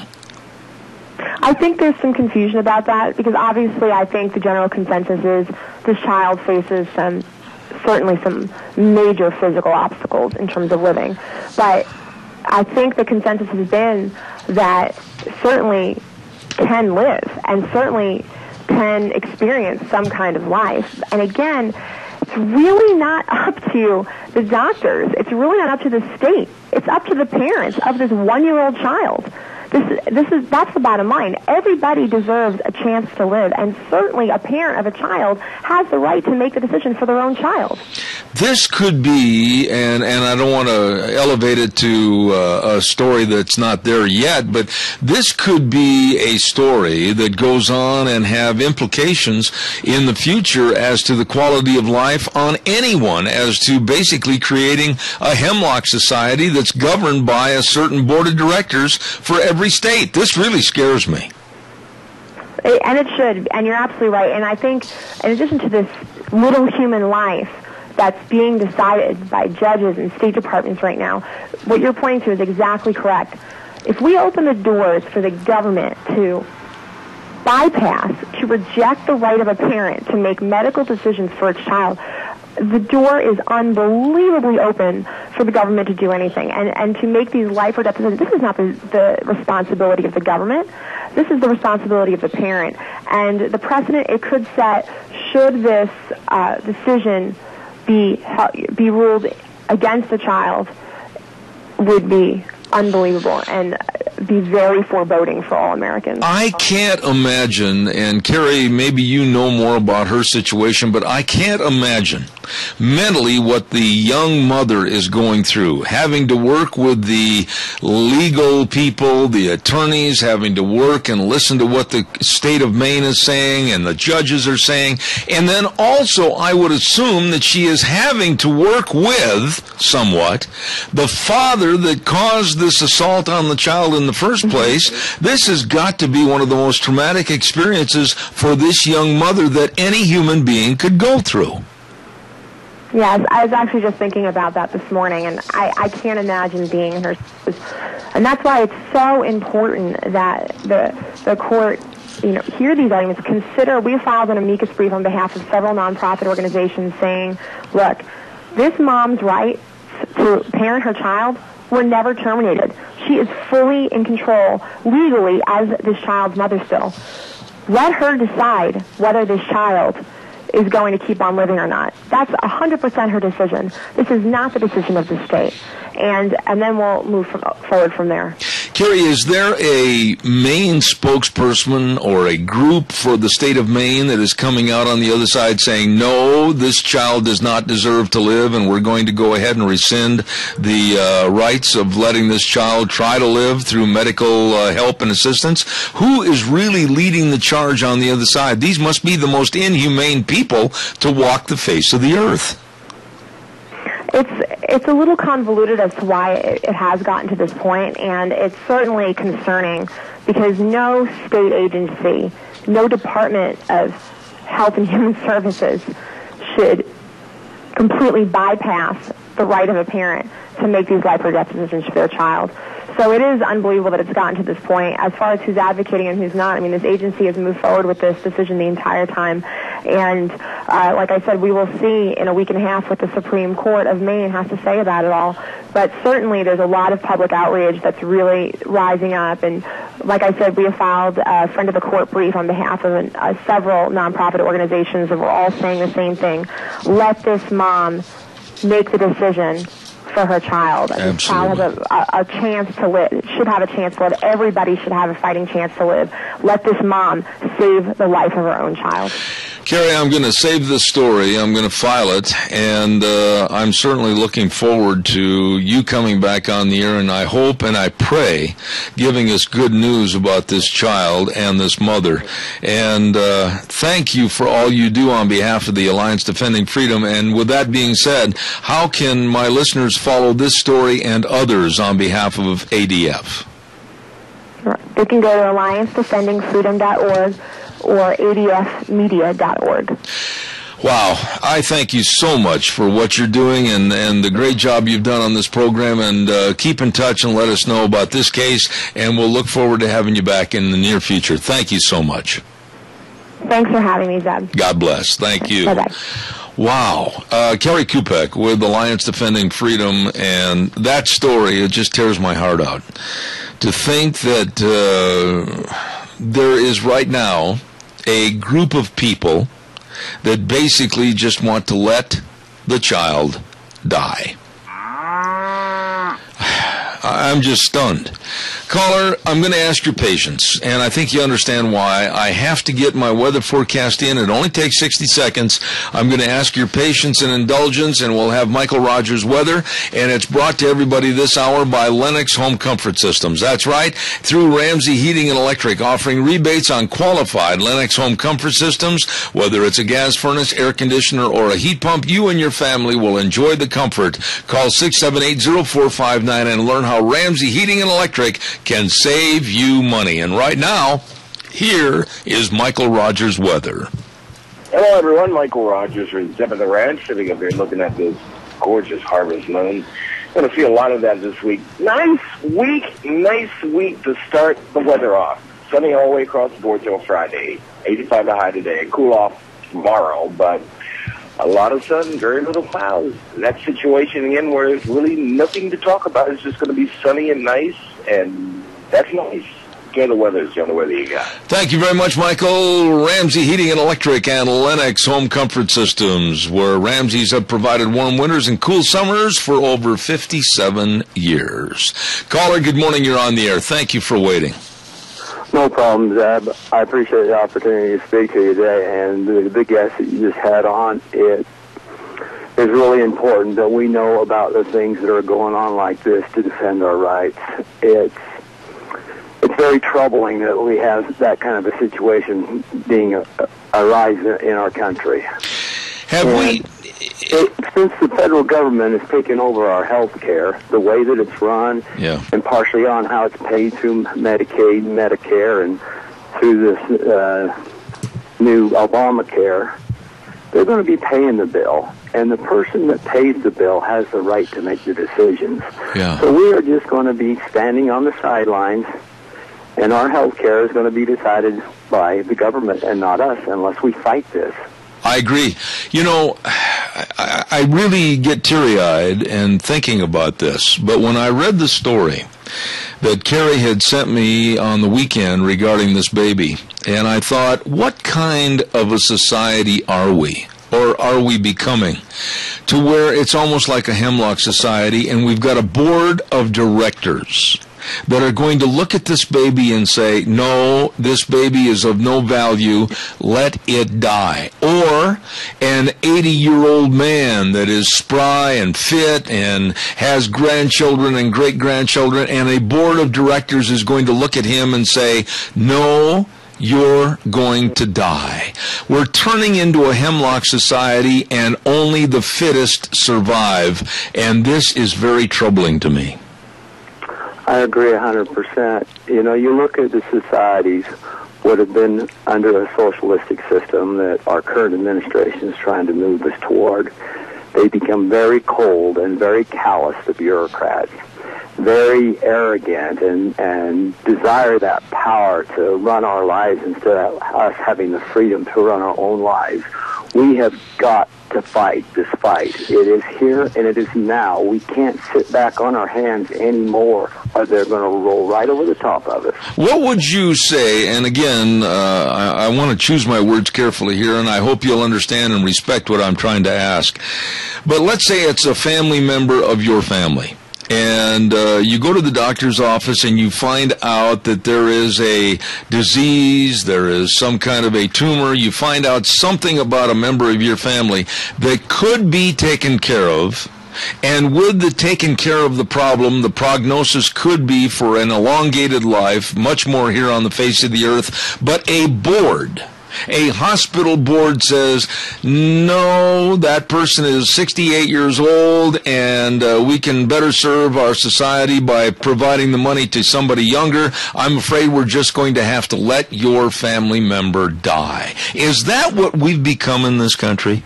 I think there's some confusion about that, because obviously I think the general consensus is this child faces certainly some major physical obstacles in terms of living. But I think the consensus has been that certainly can live and certainly can experience some kind of life. And again, it's really not up to the doctors. It's really not up to the state. It's up to the parents of this 1-year-old child. That's the bottom line. Everybody deserves a chance to live, and certainly a parent of a child has the right to make the decision for their own child. This could be, and I don't want to elevate it to a story that's not there yet, but this could be a story that goes on and have implications in the future as to the quality of life on anyone, as to basically creating a hemlock society that's governed by a certain board of directors for every state. This really scares me. And it should, and you're absolutely right. And I think in addition to this little human life, that's being decided by judges and State Departments right now, what you're pointing to is exactly correct. If we open the doors for the government to bypass, to reject the right of a parent to make medical decisions for its child, the door is unbelievably open for the government to do anything and to make these life or death decisions. This is not the responsibility of the government. This is the responsibility of the parent. And the precedent it could set, should this decision be ruled against the child, would be unbelievable and be very foreboding for all Americans. I can't imagine, and Carrie, maybe you know more about her situation, but I can't imagine mentally what the young mother is going through, having to work with the legal people, the attorneys, having to work and listen to what the state of Maine is saying and the judges are saying, and then also I would assume that she is having to work with, somewhat, the father that caused this assault on the child in the first place. This has got to be one of the most traumatic experiences for this young mother that any human being could go through. Yeah, I was actually just thinking about that this morning, and I can't imagine being in her. And that's why it's so important that the court, hear these arguments. Consider, we filed an amicus brief on behalf of several nonprofit organizations saying, look, this mom's right to parent her child were never terminated. She is fully in control legally as this child's mother still. Let her decide whether this child is going to keep on living or not. That's 100% her decision. This is not the decision of the state. And then we'll move forward from there. Carrie, is there a Maine spokesperson or a group for the state of Maine that is coming out on the other side saying, no, this child does not deserve to live, and we're going to go ahead and rescind the rights of letting this child try to live through medical help and assistance? Who is really leading the charge on the other side? These must be the most inhumane people to walk the face of the earth. It's a little convoluted as to why it has gotten to this point, and it's certainly concerning because no state agency, no Department of Health and Human Services should completely bypass the right of a parent to make these life or death decisions for their child. So it is unbelievable that it's gotten to this point. As far as who's advocating and who's not, I mean, this agency has moved forward with this decision the entire time. And like I said, we will see in a week and a half what the Supreme Court of Maine has to say about it all. But certainly there's a lot of public outrage that's really rising up. And like I said, we have filed a friend of the court brief on behalf of several nonprofit organizations, and we're all saying the same thing. Let this mom make the decision for her child. And this child has a chance to live. Should have a chance to live. Everybody should have a fighting chance to live. Let this mom save the life of her own child. Carrie, I'm going to save this story. I'm going to file it, and I'm certainly looking forward to you coming back on the air, and I hope and I pray giving us good news about this child and this mother. And thank you for all you do on behalf of the Alliance Defending Freedom. And with that being said, how can my listeners follow this story and others on behalf of ADF? They can go to alliancedefendingfreedom.org or adfmedia.org. Wow. I thank you so much for what you're doing and the great job you've done on this program. And keep in touch and let us know about this case, and we'll look forward to having you back in the near future. Thank you so much. Thanks for having me, Zeb. God bless. Thank you. Bye-bye. Wow. Carrie Kupek with Alliance Defending Freedom, and that story, it just tears my heart out. To think that there is right now a group of people that basically just want to let the child die. I'm just stunned. Caller, I'm going to ask your patience, and I think you understand why. I have to get my weather forecast in. It only takes 60 seconds. I'm going to ask your patience and indulgence, and we'll have Michael Rogers' weather, and it's brought to everybody this hour by Lennox Home Comfort Systems. That's right, through Ramsey Heating and Electric, offering rebates on qualified Lennox Home Comfort Systems. Whether it's a gas furnace, air conditioner, or a heat pump, you and your family will enjoy the comfort. Call 678-0459 and learn how Ramsey Heating and Electric can save you money. And right now, here is Michael Rogers' weather. Hello, everyone. Michael Rogers from Zep of the Ranch, sitting up here looking at this gorgeous harvest moon. Going to see a lot of that this week. Nice week to start the weather off. Sunny all the way across the board till Friday. 85 the high today. Cool off tomorrow, but a lot of sun, very little clouds. That situation again where there's really nothing to talk about. It's just going to be sunny and nice, and that's nice. Enjoy the weather. It's the only weather you got. Thank you very much, Michael. Ramsey Heating and Electric and Lennox Home Comfort Systems, where Ramsey's have provided warm winters and cool summers for over 57 years. Caller, good morning. You're on the air. Thank you for waiting. No problem, Zeb. I appreciate the opportunity to speak to you today, and the guest that you just had on, it is really important that we know about the things that are going on like this to defend our rights. It's very troubling that we have that kind of a situation being arise in our country. Since the federal government has taken over our health care, the way that it's run, and partially on how it's paid through Medicaid, Medicare, and through this new Obamacare, they're going to be paying the bill. And the person that pays the bill has the right to make the decisions. Yeah. So we are just going to be standing on the sidelines, and our health care is going to be decided by the government and not us unless we fight this. I agree. You know, I really get teary-eyed and thinking about this, but when I read the story that Carrie had sent me on the weekend regarding this baby, and I thought, what kind of a society are we? Or are we becoming? To where it's almost like a hemlock society, and we've got a board of directors that are going to look at this baby and say, no, this baby is of no value, let it die. Or an 80-year-old man that is spry and fit and has grandchildren and great-grandchildren, and a board of directors is going to look at him and say, no, you're going to die. We're turning into a hemlock society, and only the fittest survive, and this is very troubling to me. I agree 100%. You know, you look at the societies would have been under a socialistic system that our current administration is trying to move us toward. They become very cold and very callous, the bureaucrats, very arrogant and desire that power to run our lives instead of us having the freedom to run our own lives. We have got to fight this fight. It is here and it is now. We can't sit back on our hands anymore, or they're going to roll right over the top of us. What would you say, and again, I want to choose my words carefully here, and I hope you'll understand and respect what I'm trying to ask, but let's say it's a family member of your family, and you go to the doctor's office and you find out that there is a disease, there is some kind of a tumor, you find out something about a member of your family that could be taken care of, and with the taking care of the problem, the prognosis could be for an elongated life, much more here on the face of the earth, but a hospital board says, no, that person is 68 years old, and we can better serve our society by providing the money to somebody younger. I'm afraid we're just going to have to let your family member die. Is that what we've become in this country?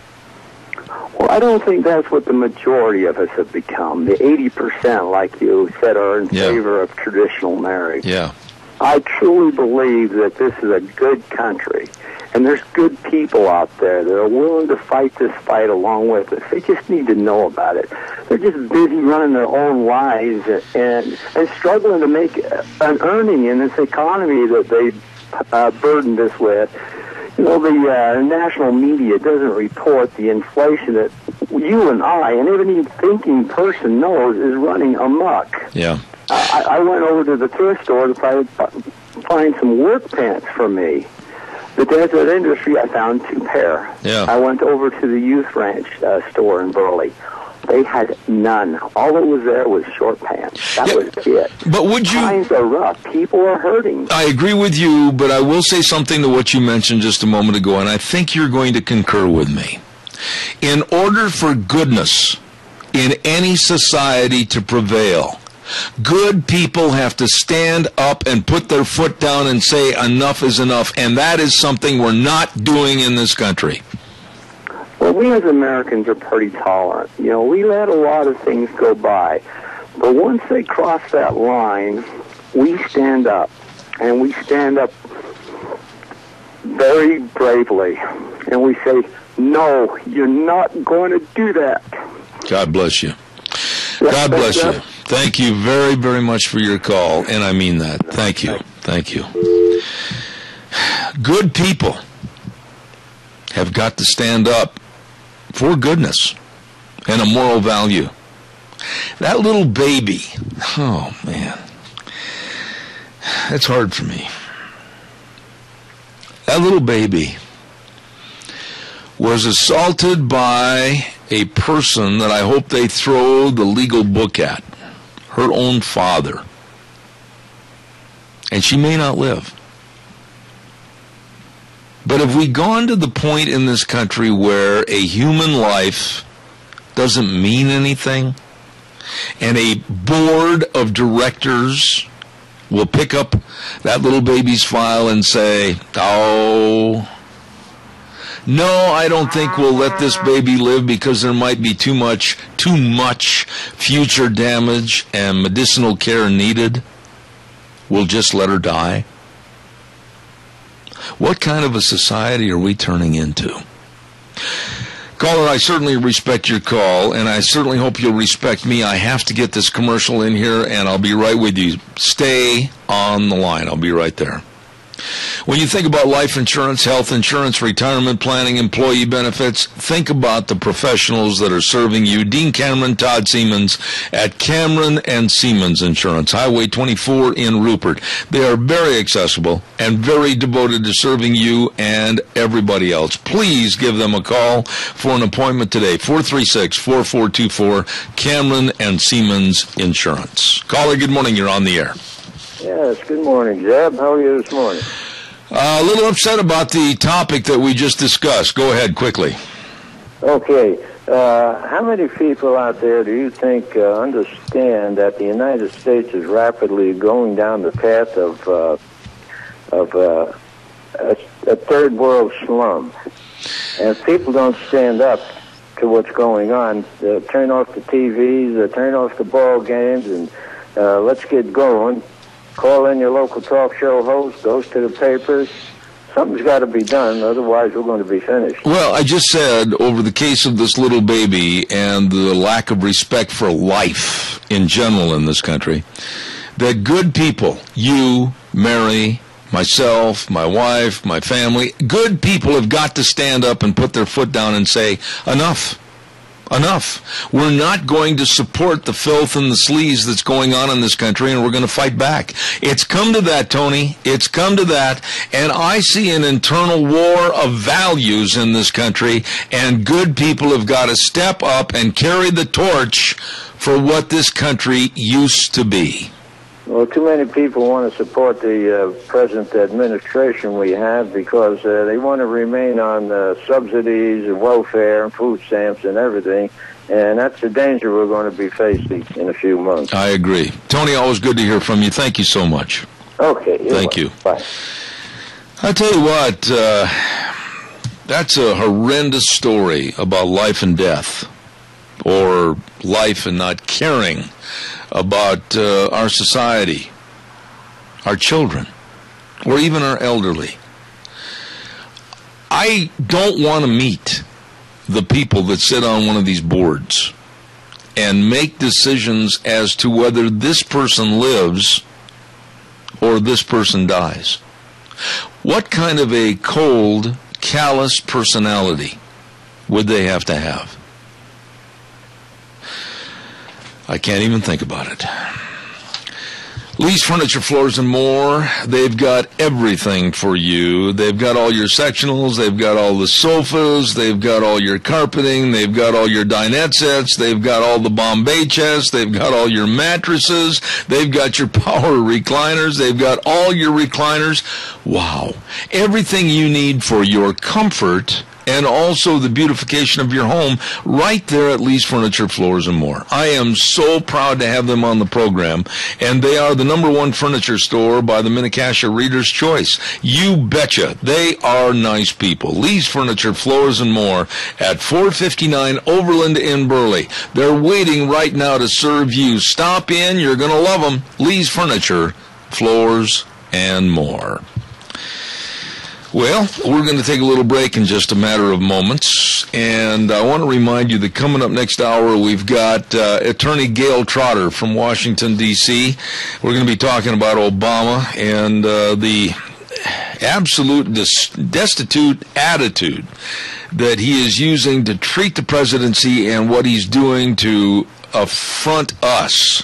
Well, I don't think that's what the majority of us have become. The 80%, like you said, are in favor of traditional marriage. Yeah. I truly believe that this is a good country, and there's good people out there that are willing to fight this fight along with us. They just need to know about it. They're just busy running their own lives and struggling to make an earning in this economy that they burdened us with. You know, the national media doesn't report the inflation that you and I, and even a thinking person knows, is running amok. Yeah. I went over to the thrift store to find some work pants for me. The desert industry, I found 2 pair. Yeah. I went over to the youth ranch store in Burley. They had none. All that was there was short pants. That was it. But would you... Times are rough. People are hurting. I agree with you, but I will say something to what you mentioned just a moment ago, and I think you're going to concur with me. In order for goodness in any society to prevail, Good people have to stand up and put their foot down and say enough is enough, and that is something we're not doing in this country. Well, we as Americans are pretty tolerant. You know, we let a lot of things go by. But once they cross that line, we stand up. And we stand up very bravely. And we say, no, you're not going to do that. God bless you. God bless you. Thank you very, very much for your call, and I mean that. Thank you. Thank you. Good people have got to stand up for goodness and a moral value. That little baby, oh, man, it's hard for me. That little baby was assaulted by a person that I hope they throw the legal book at, her own father. And she may not live. But have we gone to the point in this country where a human life doesn't mean anything? And a board of directors will pick up that little baby's file and say, oh, no, I don't think we'll let this baby live because there might be too much future damage and medicinal care needed. We'll just let her die. What kind of a society are we turning into? Caller, I certainly respect your call, and I certainly hope you'll respect me. I have to get this commercial in here, and I'll be right with you. Stay on the line. I'll be right there. When you think about life insurance, health insurance, retirement planning, employee benefits, think about the professionals that are serving you. Dean Cameron, Todd Siemens at Cameron and Siemens Insurance, Highway 24 in Rupert. They are very accessible and very devoted to serving you and everybody else. Please give them a call for an appointment today. 436-4424, Cameron and Siemens Insurance. Caller, good morning. You're on the air. Yes, good morning, Jeb. How are you this morning? A little upset about the topic that we just discussed. Go ahead, quickly. Okay. How many people out there do you think understand that the United States is rapidly going down the path of a third world slum? And if people don't stand up to what's going on, turn off the TVs, turn off the ball games, and let's get going. Call in your local talk show host, goes to the papers. Something's got to be done, otherwise we're going to be finished. Well, I just said, over the case of this little baby and the lack of respect for life in general in this country, that good people, you, Mary, myself, my wife, my family, good people have got to stand up and put their foot down and say, enough. Enough. We're not going to support the filth and the sleaze that's going on in this country, and we're going to fight back. It's come to that, Tony. It's come to that, and I see an internal war of values in this country, and good people have got to step up and carry the torch for what this country used to be. Well, too many people want to support the present administration we have because they want to remain on subsidies and welfare and food stamps and everything, and that's the danger we're going to be facing in a few months. I agree. Tony, always good to hear from you. Thank you so much. Okay. Thank you. Bye. I tell you what, that's a horrendous story about life and death, or life and not caring about our society, our children, or even our elderly. I don't want to meet the people that sit on one of these boards and make decisions as to whether this person lives or this person dies. What kind of a cold, callous personality would they have to have? I can't even think about it. Lee's Furniture, Floors, and More. They've got everything for you. They've got all your sectionals. They've got all the sofas. They've got all your carpeting. They've got all your dinette sets. They've got all the Bombay chests. They've got all your mattresses. They've got your power recliners. They've got all your recliners. Wow. Everything you need for your comfort and also the beautification of your home right there at Lee's Furniture, Floors and More. I am so proud to have them on the program, and they are the #1 furniture store by the Minnecasia Reader's Choice. You betcha. They are nice people. Lee's Furniture, Floors and More at 459 Overland in Burley. They're waiting right now to serve you. Stop in. You're going to love them. Lee's Furniture, Floors and More. Well, we're going to take a little break in just a matter of moments, and I want to remind you that coming up next hour, we've got Attorney Gail Trotter from Washington, D.C. We're going to be talking about Obama and the absolute destitute attitude that he is using to treat the presidency and what he's doing to affront us.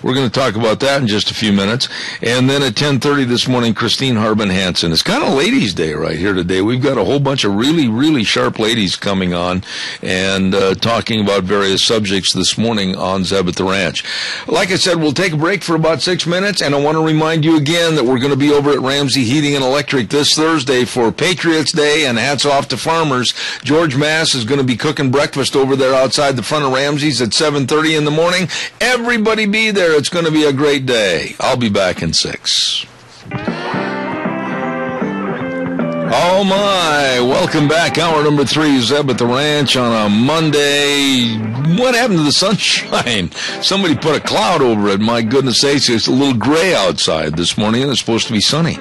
We're going to talk about that in just a few minutes. And then at 10:30 this morning, Christine Harbin Hansen. It's kind of Ladies' Day right here today. We've got a whole bunch of really, really sharp ladies coming on and talking about various subjects this morning on Zeb at the Ranch. Like I said, we'll take a break for about 6 minutes, and I want to remind you again that we're going to be over at Ramsey Heating and Electric this Thursday for Patriots Day, and hats off to farmers. George Mass is going to be cooking breakfast over there outside the front of Ramsey's at 7:30 in the morning. Everybody be there. It's going to be a great day. I'll be back in 6. Oh my, welcome back. Hour number 3, Zeb at the Ranch on a Monday. What happened to the sunshine? Somebody put a cloud over it. My goodness sakes, it's a little gray outside this morning, and it's supposed to be sunny.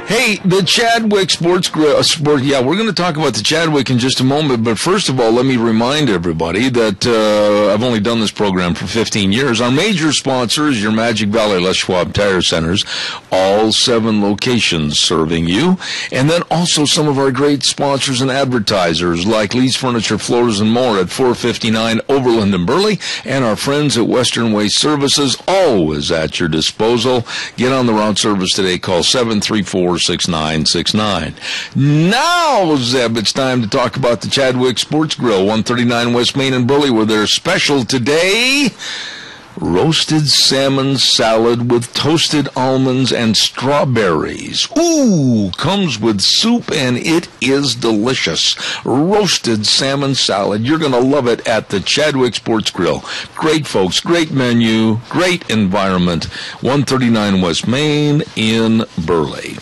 Hey, the Chadwick Sports Grill, we're going to talk about the Chadwick in just a moment, but first of all, let me remind everybody that I've only done this program for 15 years. Our major sponsor is your Magic Valley Les Schwab Tire Centers, all 7 locations serving you, and then also some of our great sponsors and advertisers like Lee's Furniture, Floors and More at 459 Overland and Burley, and our friends at Western Waste Services, always at your disposal. Get on the route service today. Call 734-6969. Now, Zeb, it's time to talk about the Chadwick Sports Grill, 139 West Main in Burley, where they're special today. Roasted salmon salad with toasted almonds and strawberries. Ooh, comes with soup, and it is delicious. Roasted salmon salad. You're going to love it at the Chadwick Sports Grill. Great folks, great menu, great environment. 139 West Main in Burley.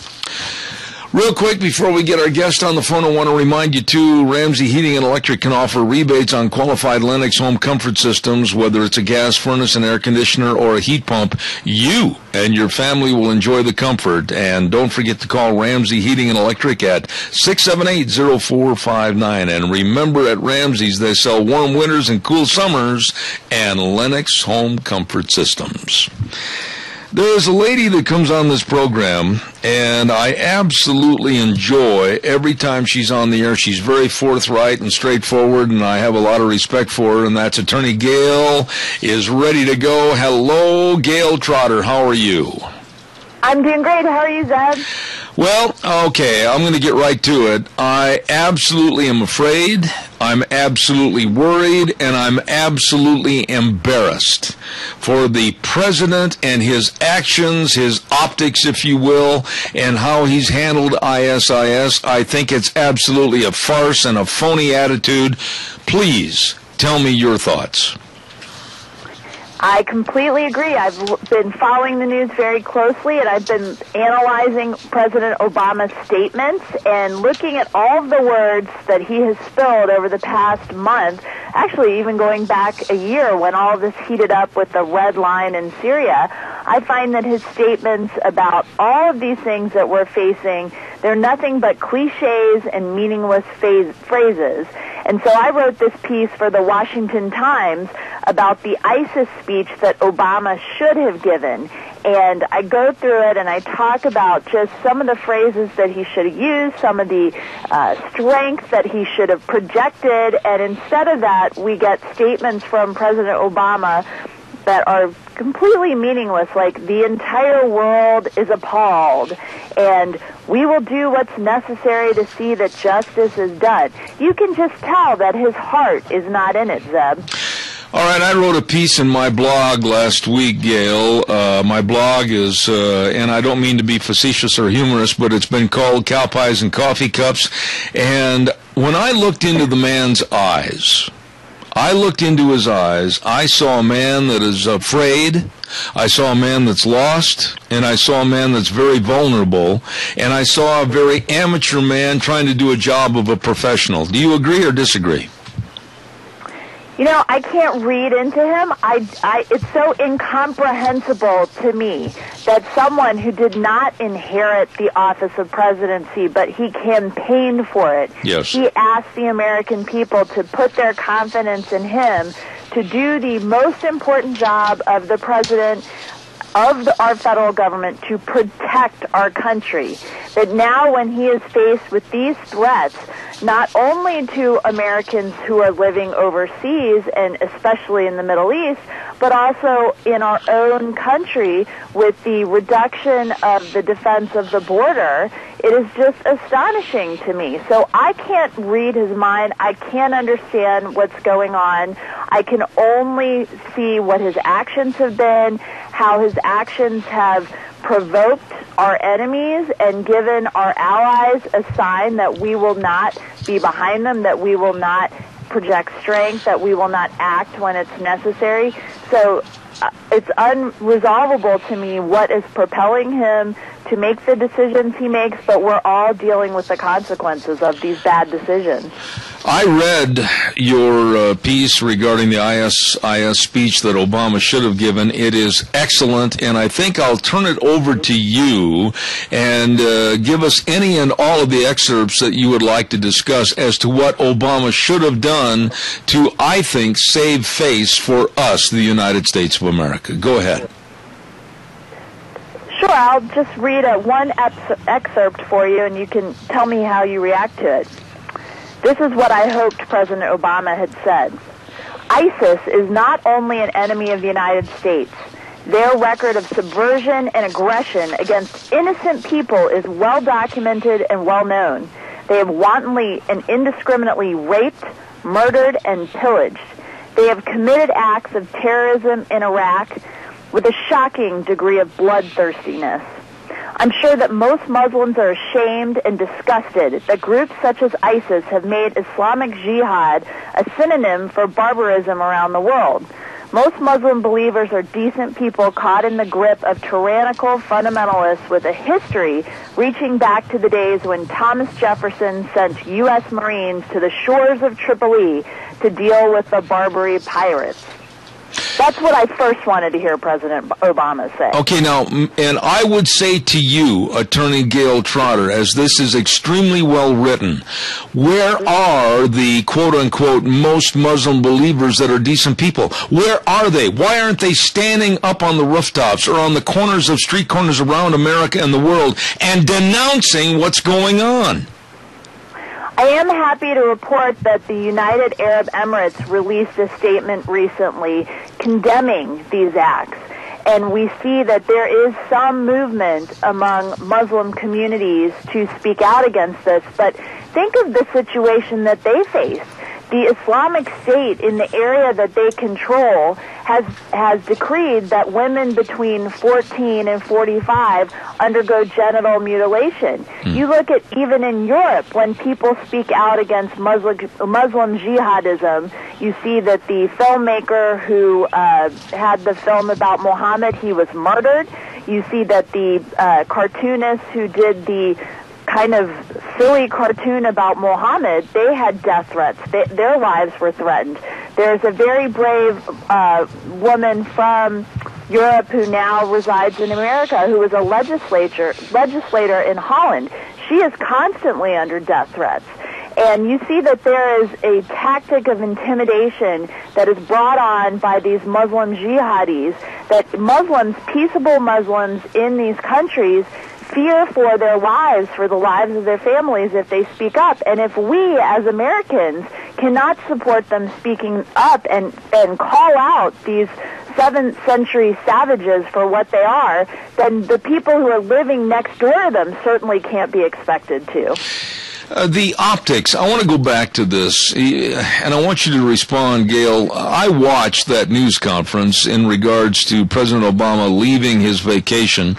Real quick, before we get our guest on the phone, I want to remind you, too, Ramsey Heating and Electric can offer rebates on qualified Lennox home comfort systems, whether it's a gas furnace, an air conditioner, or a heat pump. You and your family will enjoy the comfort. And don't forget to call Ramsey Heating and Electric at 678-0459. And remember, at Ramsey's, they sell warm winters and cool summers and Lennox home comfort systems. There's a lady that comes on this program, and I absolutely enjoy every time she's on the air. She's very forthright and straightforward, and I have a lot of respect for her, and that's Attorney Gail is ready to go. Hello, Gail Trotter. How are you? I'm doing great. How are you, Zeb? Well, okay, I'm going to get right to it. I absolutely am afraid, I'm absolutely worried, and I'm absolutely embarrassed for the president and his actions, his optics, if you will, and how he's handled ISIS. I think it's absolutely a farce and a phony attitude. Please tell me your thoughts. I completely agree. I've been following the news very closely, and I've been analyzing President Obama's statements and looking at all of the words that he has spilled over the past month, actually even going back a year when all of this heated up with the red line in Syria. I find that his statements about all of these things that we're facing, they're nothing but cliches and meaningless phrases. And so I wrote this piece for the Washington Times about the ISIS speech that Obama should have given. And I go through it and I talk about just some of the phrases that he should have used, some of the strengths that he should have projected. And instead of that, we get statements from President Obama that are completely meaningless, like the entire world is appalled, and we will do what's necessary to see that justice is done. You can just tell that his heart is not in it, Zeb. All right, I wrote a piece in my blog last week, Gail. My blog is, and I don't mean to be facetious or humorous, but it's been called Cow Pies and Coffee Cups. And when I looked into the man's eyes, I looked into his eyes, I saw a man that is afraid, I saw a man that's lost, and I saw a man that's very vulnerable, and I saw a very amateur man trying to do a job of a professional. Do you agree or disagree? You know, I can't read into him. It's so incomprehensible to me that someone who did not inherit the office of presidency, but he campaigned for it. Yes. He asked the American people to put their confidence in him to do the most important job of the president of our federal government to protect our country. That now when he is faced with these threats, not only to Americans who are living overseas and especially in the Middle East, but also in our own country with the reduction of the defense of the border, it is just astonishing to me. So I can't read his mind. I can't understand what's going on. I can only see what his actions have been, how his actions have provoked our enemies and given our allies a sign that we will not be behind them, that we will not project strength, that we will not act when it's necessary. So it's unresolvable to me what is propelling him to make the decisions he makes, but we're all dealing with the consequences of these bad decisions. I read your piece regarding the ISIS speech that Obama should have given. It is excellent, and I think I'll turn it over to you and give us any and all of the excerpts that you would like to discuss as to what Obama should have done to, I think, save face for us, the United States of America. Go ahead. Sure, I'll just read one excerpt for you, and you can tell me how you react to it. This is what I hoped President Obama had said. ISIS is not only an enemy of the United States. Their record of subversion and aggression against innocent people is well documented and well known. They have wantonly and indiscriminately raped, murdered, and pillaged. They have committed acts of terrorism in Iraq with a shocking degree of bloodthirstiness. I'm sure that most Muslims are ashamed and disgusted that groups such as ISIS have made Islamic Jihad a synonym for barbarism around the world. Most Muslim believers are decent people caught in the grip of tyrannical fundamentalists with a history reaching back to the days when Thomas Jefferson sent U.S. Marines to the shores of Tripoli to deal with the Barbary pirates. That's what I first wanted to hear President Obama say. Okay, now, and I would say to you, Attorney Gail Trotter, as this is extremely well written, where are the quote-unquote most Muslim believers that are decent people? Where are they? Why aren't they standing up on the rooftops or on the corners of street corners around America and the world and denouncing what's going on? I am happy to report that the United Arab Emirates released a statement recently condemning these acts. And we see that there is some movement among Muslim communities to speak out against this. But think of the situation that they face. The Islamic State in the area that they control has decreed that women between 14 and 45 undergo genital mutilation. You look at even in Europe, when people speak out against Muslim jihadism, you see that the filmmaker who had the film about Muhammad, he was murdered. You see that the cartoonist who did the kind of silly cartoon about Muhammad, they had death threats. Their lives were threatened. There's a very brave woman from Europe who now resides in America who is a legislator in Holland. She is constantly under death threats. And you see that there is a tactic of intimidation that is brought on by these Muslim jihadis, that Muslims, peaceable Muslims in these countries, fear for their lives, for the lives of their families if they speak up. And if we as Americans cannot support them speaking up and call out these 7th century savages for what they are, then the people who are living next door to them certainly can't be expected to. The optics, I want to go back to this, and I want you to respond, Gail. I watched that news conference in regards to President Obama leaving his vacation,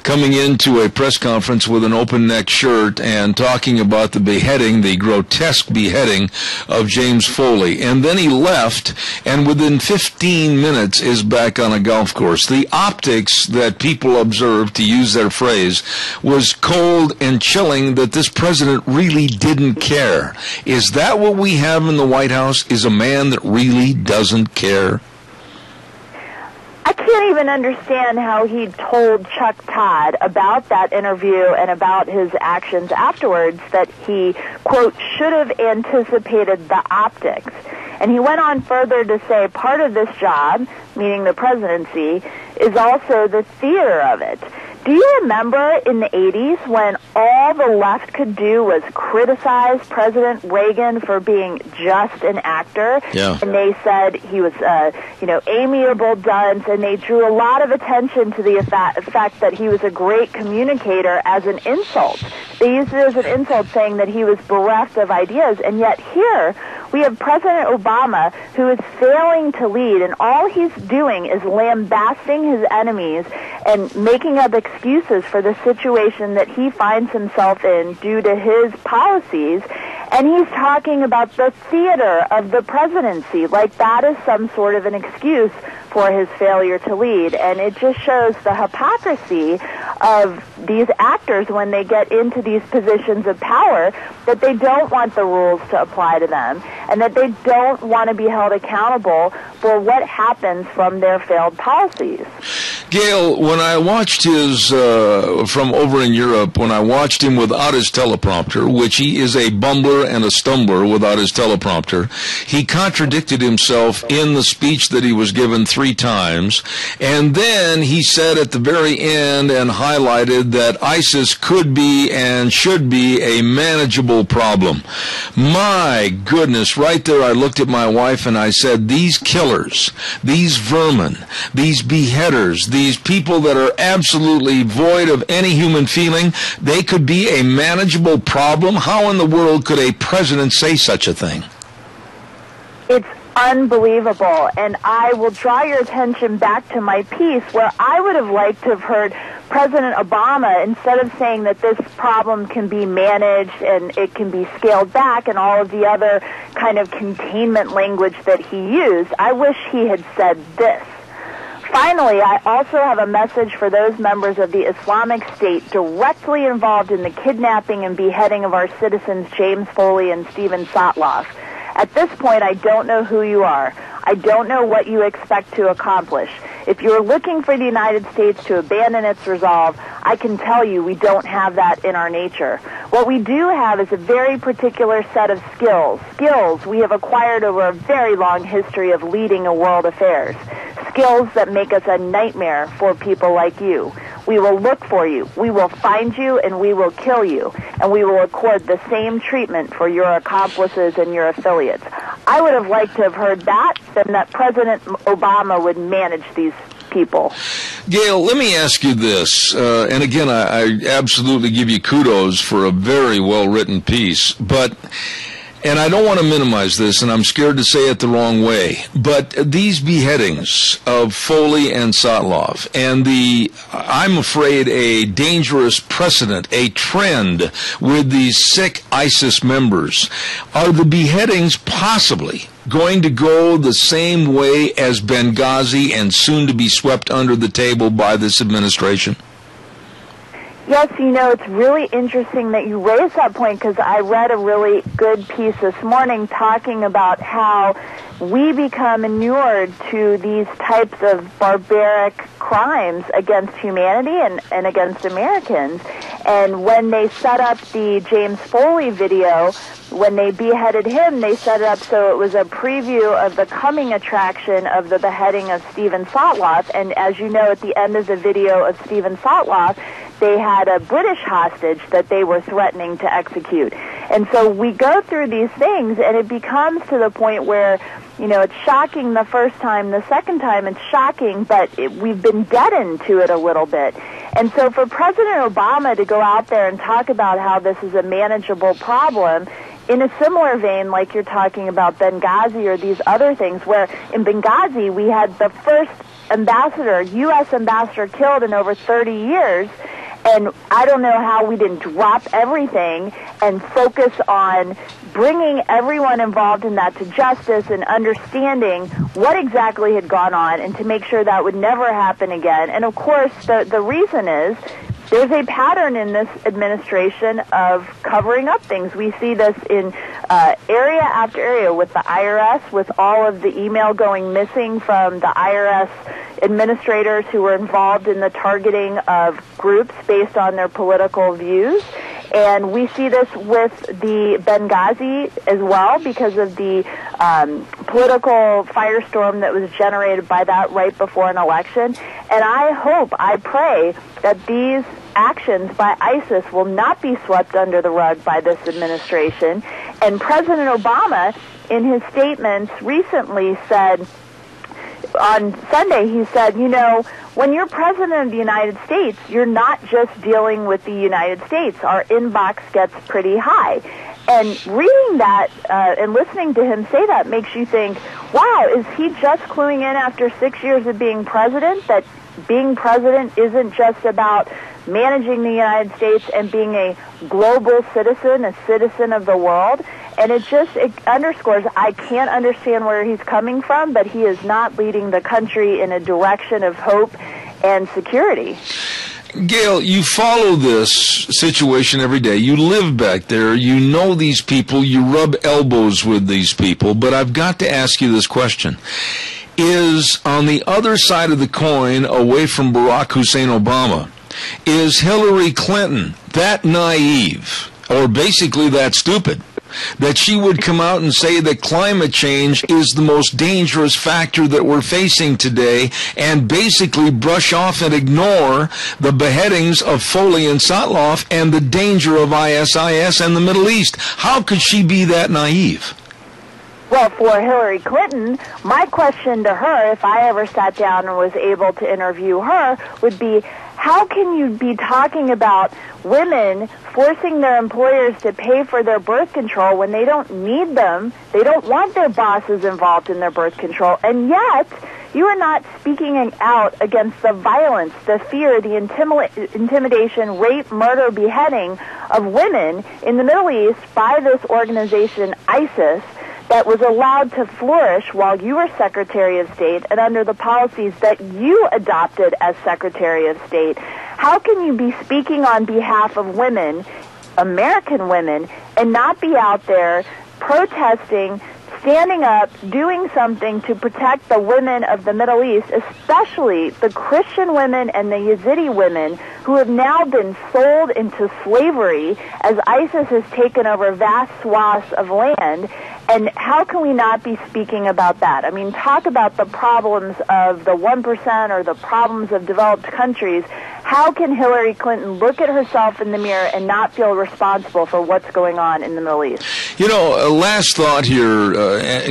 coming into a press conference with an open-neck shirt and talking about the beheading, the grotesque beheading of James Foley. And then he left, and within 15 minutes is back on a golf course. The optics that people observed, to use their phrase, was cold and chilling, that this president really didn't care. Is that what we have in the White House? Is a man that really doesn't care? I can't even understand how he told Chuck Todd about that interview and about his actions afterwards that he, quote, should have anticipated the optics. And he went on further to say part of this job, meaning the presidency, is also the theater of it. Do you remember in the 80s when all the left could do was criticize President Reagan for being just an actor? Yeah. And they said he was, amiable dunce, and they drew a lot of attention to the fact that he was a great communicator as an insult. They used it as an insult, saying that he was bereft of ideas, and yet here we have President Obama, who is failing to lead, and all he's doing is lambasting his enemies and making up excuses for the situation that he finds himself in due to his policies. And he's talking about the theater of the presidency, like that is some sort of an excuse for his failure to lead. And it just shows the hypocrisy of these actors when they get into these positions of power, that they don't want the rules to apply to them, and that they don't want to be held accountable for what happens from their failed policies. Gail, when I watched his, from over in Europe, when I watched him without his teleprompter, which he is a bumbler and a stumbler without his teleprompter, he contradicted himself in the speech that he was given 3 times, and then he said at the very end and highlighted that ISIS could be and should be a manageable problem. My goodness, right there I looked at my wife and I said, these killers, these vermin, these beheaders, these people that are absolutely void of any human feeling, they could be a manageable problem? How in the world could a president say such a thing? It's unbelievable, and I will draw your attention back to my piece where I would have liked to have heard President Obama, instead of saying that this problem can be managed and it can be scaled back and all of the other kind of containment language that he used, I wish he had said this. Finally, I also have a message for those members of the Islamic State directly involved in the kidnapping and beheading of our citizens James Foley and Stephen Sotloff. At this point, I don't know who you are. I don't know what you expect to accomplish. If you're looking for the United States to abandon its resolve, I can tell you we don't have that in our nature. What we do have is a very particular set of skills. Skills we have acquired over a very long history of leading a world affairs. Skills that make us a nightmare for people like you. We will look for you, we will find you, and we will kill you. And we will accord the same treatment for your accomplices and your affiliates. I would have liked to have heard that, then that President Obama would manage these people. Gail, let me ask you this, and again, I absolutely give you kudos for a very well-written piece, and I don't want to minimize this, and I'm scared to say it the wrong way, but these beheadings of Foley and Sotloff, and I'm afraid, a dangerous precedent, a trend with these sick ISIS members, are the beheadings possibly going to go the same way as Benghazi and soon to be swept under the table by this administration? Yes, it's really interesting that you raised that point, because I read a really good piece this morning talking about how we become inured to these types of barbaric crimes against humanity and against Americans. And when they set up the James Foley video, when they beheaded him, they set it up so it was a preview of the coming attraction of the beheading of Stephen Sotloff. And as you know, at the end of the video of Stephen Sotloff, they had a British hostage that they were threatening to execute. And so we go through these things, and it becomes to the point where, it's shocking the first time. The second time it's shocking, but we've been deadened to it a little bit. And so for President Obama to go out there and talk about how this is a manageable problem, in a similar vein, like you're talking about Benghazi or these other things, where in Benghazi we had the first ambassador, U.S. ambassador, killed in over 30 years, and I don't know how we didn't drop everything and focus on bringing everyone involved in that to justice and understanding what exactly had gone on and to make sure that would never happen again. And of course, the reason is there's a pattern in this administration of covering up things. We see this in area after area with the IRS, with all of the email going missing from the IRS administrators who were involved in the targeting of groups based on their political views. And we see this with the Benghazi as well because of the political firestorm that was generated by that right before an election. And I pray that these actions by ISIS will not be swept under the rug by this administration. And President Obama, in his statements recently said, on Sunday, he said, when you're president of the United States, you're not just dealing with the United States. Our inbox gets pretty high. And reading that and listening to him say that makes you think, wow, is he just cluing in after 6 years of being president that being president isn't just about managing the United States and being a global citizen, a citizen of the world? And it underscores, I can't understand where he's coming from, but he is not leading the country in a direction of hope and security. Gail, you follow this situation every day. You live back there. You know these people. You rub elbows with these people. But I've got to ask you this question. Is on the other side of the coin, away from Barack Hussein Obama, is Hillary Clinton that naive, or basically that stupid, that she would come out and say that climate change is the most dangerous factor that we're facing today and basically brush off and ignore the beheadings of Foley and Sotloff and the danger of ISIS and the Middle East? How could she be that naive? Well, for Hillary Clinton, my question to her, if I ever sat down and was able to interview her, would be, how can you be talking about women forcing their employers to pay for their birth control when they don't need them, they don't want their bosses involved in their birth control, and yet you are not speaking out against the violence, the fear, the intimidation, rape, murder, beheading of women in the Middle East by this organization, ISIS, that was allowed to flourish while you were Secretary of State and under the policies that you adopted as Secretary of State. How can you be speaking on behalf of women, American women, and not be out there protesting, standing up, doing something to protect the women of the Middle East, especially the Christian women and the Yazidi women who have now been sold into slavery as ISIS has taken over vast swaths of land? And how can we not be speaking about that? I mean, talk about the problems of the 1% or the problems of developed countries. How can Hillary Clinton look at herself in the mirror and not feel responsible for what's going on in the Middle East? Last thought here,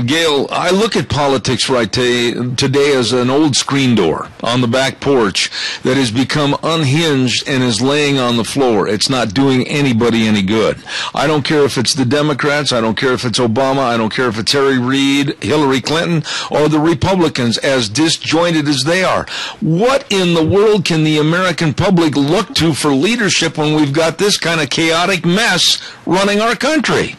Gail, I look at politics today as an old screen door on the back porch that has become unhinged and is laying on the floor. It's not doing anybody any good. I don't care if it's the Democrats. I don't care if it's Obama. I don't care if it's Harry Reid, Hillary Clinton, or the Republicans, as disjointed as they are. What in the world can the American public look to for leadership when we've got this kind of chaotic mess running our country?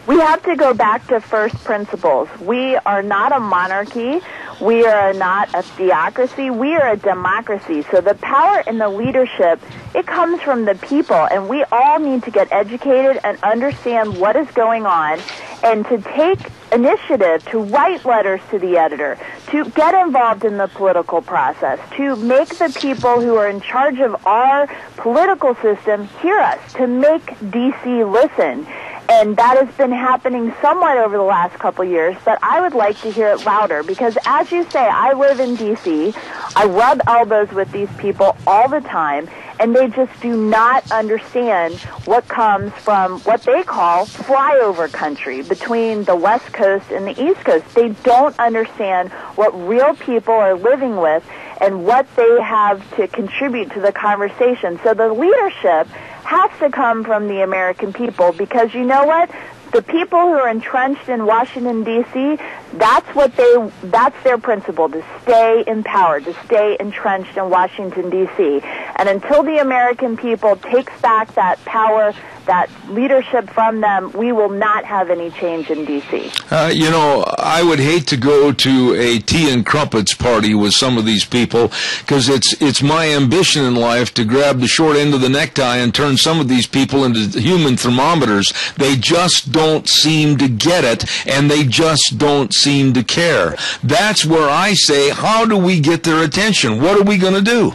We have to go back to first principles. We are not a monarchy. We are not a theocracy. We are a democracy. So the power and the leadership, it comes from the people, and we all need to get educated and understand what is going on and to take initiative to write letters to the editor, to get involved in the political process, to make the people who are in charge of our political system hear us, to make D.C. listen. And that has been happening somewhat over the last couple years, but I would like to hear it louder because, as you say, I live in D.C. I rub elbows with these people all the time, and they just do not understand what comes from what they call flyover country between the West Coast and the East Coast. They don't understand what real people are living with and what they have to contribute to the conversation. So the leadership has to come from the American people, because you know what? The people who are entrenched in Washington, D.C., that's their principle, to stay in power, to stay entrenched in Washington, D.C. And until the American people takes back that power, that leadership from them, we will not have any change in D.C. I would hate to go to a tea and crumpets party with some of these people, because it's my ambition in life to grab the short end of the necktie and turn some of these people into human thermometers. They just don't seem to get it, and they just don't seem to care. That's where I say, how do we get their attention? What are we going to do?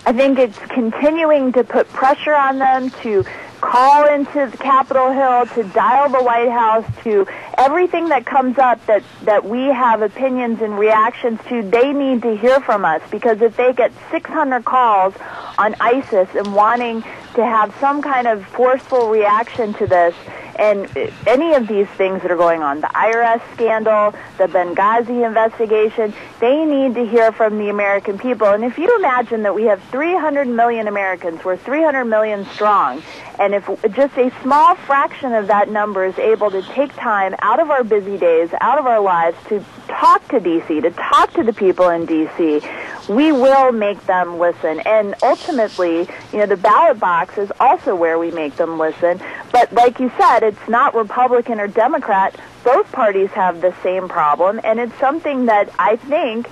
I think it's continuing to put pressure on them to call into the Capitol Hill, to dial the White House, to everything that comes up that we have opinions and reactions to. They need to hear from us, because if they get 600 calls on ISIS and wanting to have some kind of forceful reaction to this, and any of these things that are going on, the IRS scandal, the Benghazi investigation, they need to hear from the American people. And if you imagine that we have 300 million Americans, we're 300 million strong, and if just a small fraction of that number is able to take time out of our busy days, out of our lives, to talk to D.C., to talk to the people in D.C., we will make them listen. And ultimately, the ballot box is also where we make them listen. But like you said, it's not Republican or Democrat. Both parties have the same problem, and it's something that I think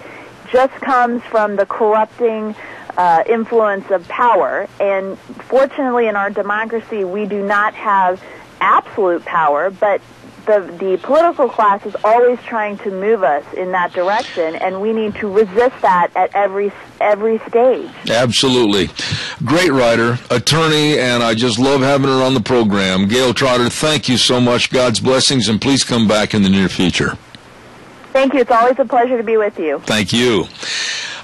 just comes from the corrupting influence of power. And fortunately, in our democracy, we do not have absolute power, but the political class is always trying to move us in that direction, and we need to resist that at every stage. Absolutely. Great writer, attorney, and I just love having her on the program. Gail Trotter, thank you so much. God's blessings, and please come back in the near future. Thank you. It's always a pleasure to be with you. Thank you.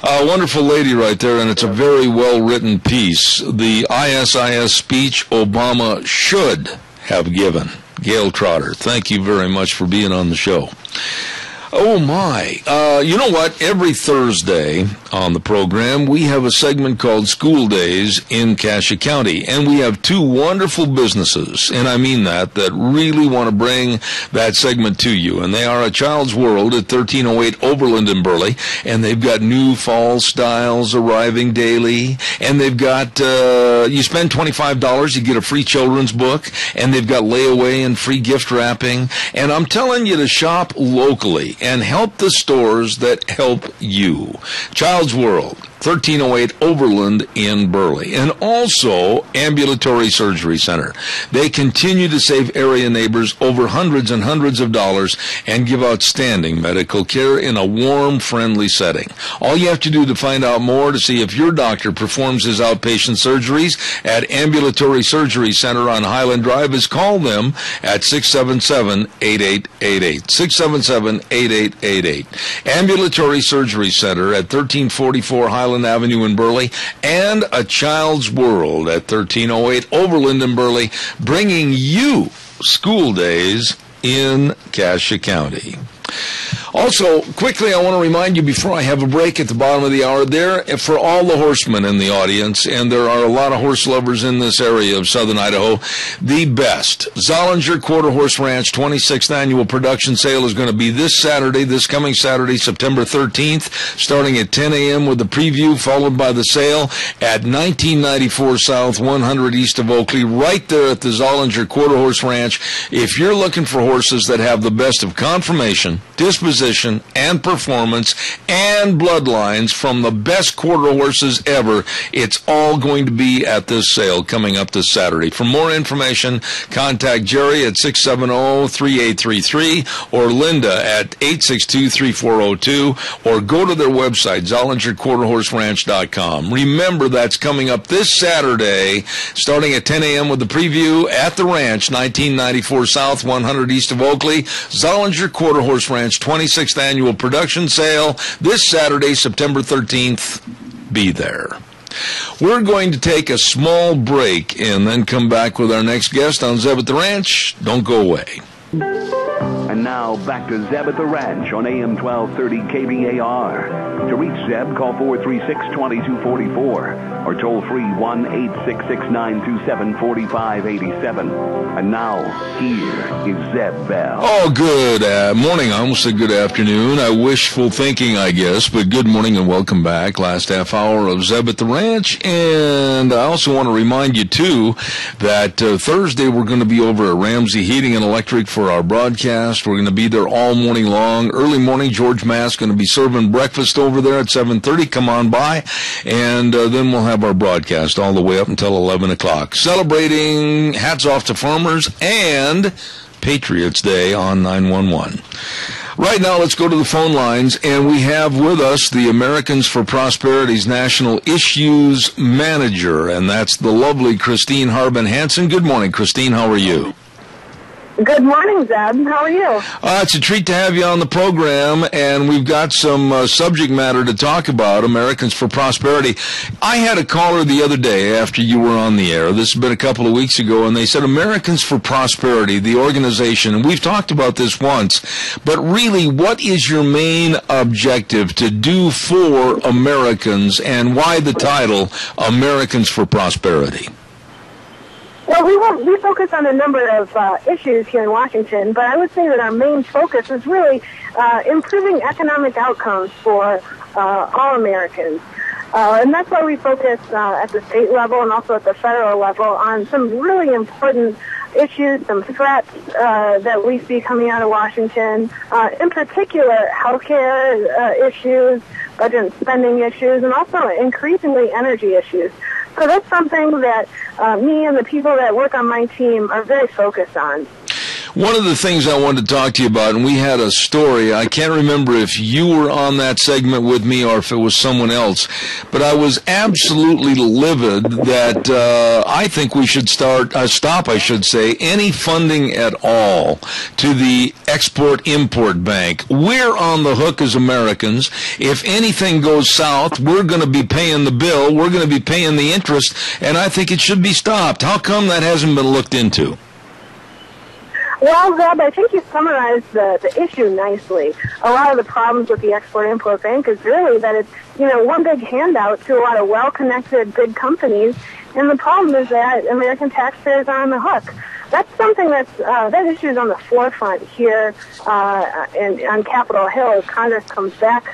A wonderful lady right there, and it's a very well-written piece. The ISIS speech Obama should have given. Gail Trotter, thank you very much for being on the show. Oh, my. You know what? Every Thursday on the program, we have a segment called School Days in Cassia County. And we have two wonderful businesses, and I mean that really want to bring that segment to you. And they are A Child's World at 1308 Overland in Burley. And they've got new fall styles arriving daily. And they've got, you spend $25, you get a free children's book. And they've got layaway and free gift wrapping. And I'm telling you to shop locally and help the stores that help you. Child's World, 1308 Overland in Burley. And also Ambulatory Surgery Center. They continue to save area neighbors over hundreds and hundreds of dollars and give outstanding medical care in a warm, friendly setting. All you have to do to find out more, to see if your doctor performs his outpatient surgeries at Ambulatory Surgery Center on Highland Drive, is call them at 677-8888. 677-8888. Ambulatory Surgery Center at 1344 Highland Avenue in Burley, and A Child's World at 1308 Overland in Burley, bringing you School Days in Cassia County. Also, quickly, I want to remind you before I have a break at the bottom of the hour there, for all the horsemen in the audience, and there are a lot of horse lovers in this area of southern Idaho, the best Zollinger Quarter Horse Ranch 26th Annual Production Sale is going to be this coming Saturday, September 13th, starting at 10 a.m. with the preview, followed by the sale at 1994 South, 100 east of Oakley, right there at the Zollinger Quarter Horse Ranch. If you're looking for horses that have the best of conformation, disposition, and performance and bloodlines from the best quarter horses ever, it's all going to be at this sale coming up this Saturday. For more information, contact Jerry at 670-3833 or Linda at 862-3402, or go to their website, ZollingerQuarterHorseRanch.com. Remember, that's coming up this Saturday, starting at 10 a.m. with the preview at the ranch, 1994 South, 100 east of Oakley, Zollinger Quarter Horse Ranch, 26th 26th Annual Production Sale this Saturday, September 13th. Be there. We're going to take a small break and then come back with our next guest on Zeb at the Ranch. Don't go away. And now back to Zeb at the Ranch on AM 1230 KBAR. To reach Zeb, call 436-2244 or toll free 1-866-927-4587. And now, here is Zeb Bell. Oh, good morning. I almost said good afternoon. Wishful thinking, I guess, but good morning and welcome back. Last half hour of Zeb at the Ranch. And I also want to remind you, too, that Thursday we're going to be over at Ramsey Heating and Electric for our broadcast. We're going to be there all morning long. Early morning, George Mass going to be serving breakfast over there at 7:30. Come on by. And then we'll have our broadcast all the way up until 11 o'clock. Celebrating Hats Off to Farmers and Patriots Day on 9/11. Right now, let's go to the phone lines, and we have with us the Americans for Prosperity's National Issues Manager, and that's the lovely Christine Harbin-Hansen. Good morning, Christine. How are you? Good morning, Zeb. How are you? It's a treat to have you on the program, and we've got some subject matter to talk about, Americans for Prosperity. I had a caller the other day after you were on the air. This has been a couple of weeks ago, and they said Americans for Prosperity, the organization, and we've talked about this once, but really, what is your main objective to do for Americans, and why the title, Americans for Prosperity? Well, we focus on a number of issues here in Washington, but I would say that our main focus is really improving economic outcomes for all Americans. And that's why we focus at the state level and also at the federal level on some really important issues, some threats that we see coming out of Washington, in particular healthcare issues, budget and spending issues, and also increasingly energy issues. So that's something that me and the people that work on my team are very focused on. One of the things I wanted to talk to you about, and we had a story, I can't remember if you were on that segment with me or if it was someone else, but I was absolutely livid that I think we should stop, any funding at all to the Export-Import Bank. We're on the hook as Americans. If anything goes south, we're going to be paying the bill, we're going to be paying the interest, and I think it should be stopped. How come that hasn't been looked into? Well, Zeb, I think you summarized the issue nicely. A lot of the problems with the Export-Import Bank is really that it's, one big handout to a lot of well-connected big companies, and the problem is that American taxpayers are on the hook. That's something that issue is on the forefront here on Capitol Hill as Congress comes back,